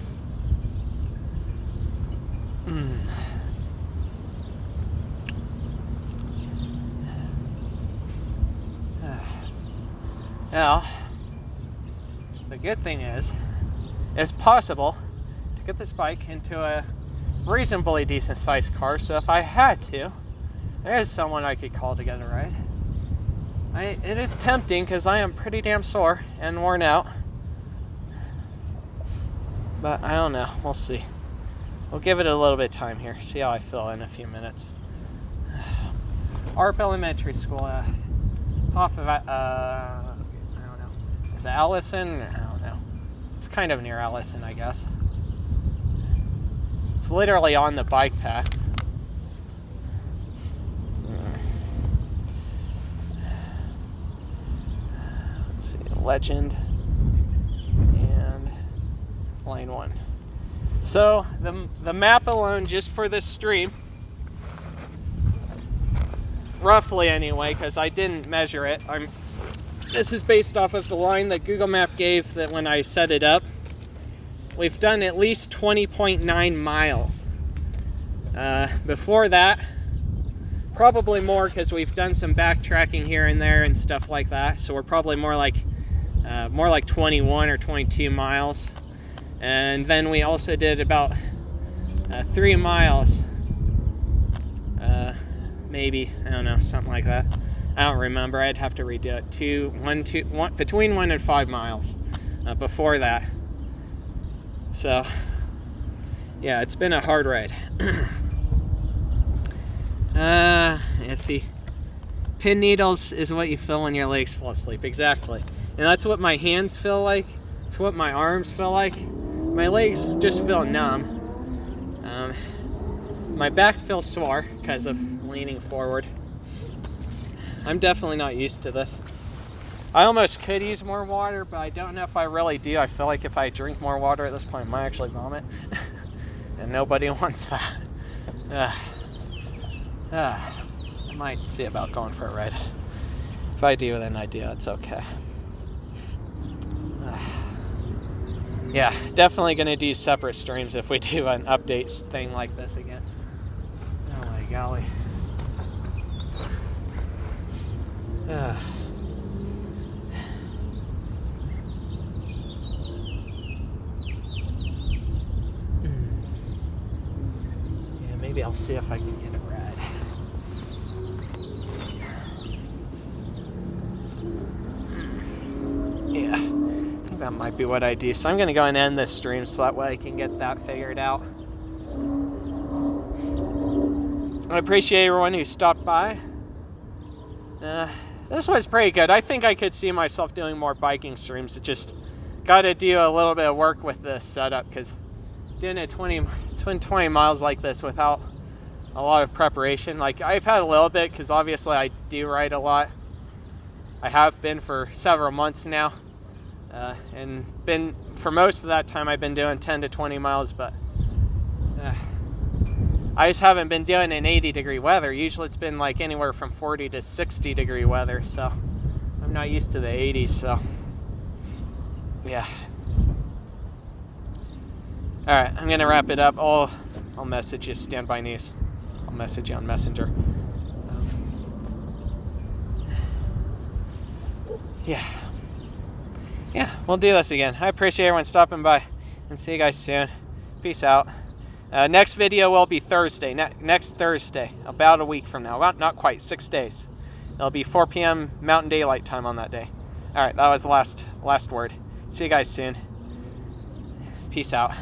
Now, the good thing is, it's possible to get this bike into a reasonably decent sized car, so if I had to, there is someone I could call to get a ride. It is tempting because I am pretty damn sore and worn out. But I don't know, we'll see. We'll give it a little bit of time here, see how I feel in a few minutes. ARP Elementary School, it's off of, I don't know, is it Allison? I don't know. It's kind of near Allison, I guess. It's literally on the bike path. Let's see, Legend and Lane 1. So the map alone, just for this stream, roughly anyway, because I didn't measure it. This is based off of the line that Google Map gave that when I set it up. We've done at least 20.9 miles. Before that, probably more because we've done some backtracking here and there and stuff like that. So we're probably more like 21 or 22 miles. And then we also did about 3 miles, maybe, I don't know, something like that. I don't remember. I'd have to redo it. Between 1 and 5 miles before that. So, yeah, it's been a hard ride. If the pin needles is what you feel when your legs fall asleep. Exactly. And that's what my hands feel like. It's what my arms feel like. My legs just feel numb. My back feels sore because of leaning forward. I'm definitely not used to this. I almost could use more water, but I don't know if I really do. I feel like if I drink more water at this point, I might actually vomit. And nobody wants that. I might see about going for a ride. If I do, then I do. It's okay. Yeah, definitely going to do separate streams if we do an updates thing like this again. Oh my golly. Yeah, maybe I'll see if I can get a ride. Yeah, I think that might be what I do. So I'm going to go and end this stream so that way I can get that figured out. I appreciate everyone who stopped by. This was pretty good. I think I could see myself doing more biking streams. It just got to do a little bit of work with the setup because doing it 20 miles like this without a lot of preparation. Like I've had a little bit because obviously I do ride a lot. I have been for several months now. And been for most of that time I've been doing 10 to 20 miles, but I just haven't been doing it in 80-degree weather. Usually it's been like anywhere from 40 to 60-degree weather, so I'm not used to the 80s, so yeah. All right, I'm gonna wrap it up. I'll message you, standby news. I'll message you on Messenger. Yeah, we'll do this again. I appreciate everyone stopping by, and see you guys soon. Peace out. Next video will be Thursday, next Thursday, about a week from now. Well, not quite, 6 days. It'll be 4 p.m. Mountain Daylight Time on that day. All right, that was the last word. See you guys soon. Peace out.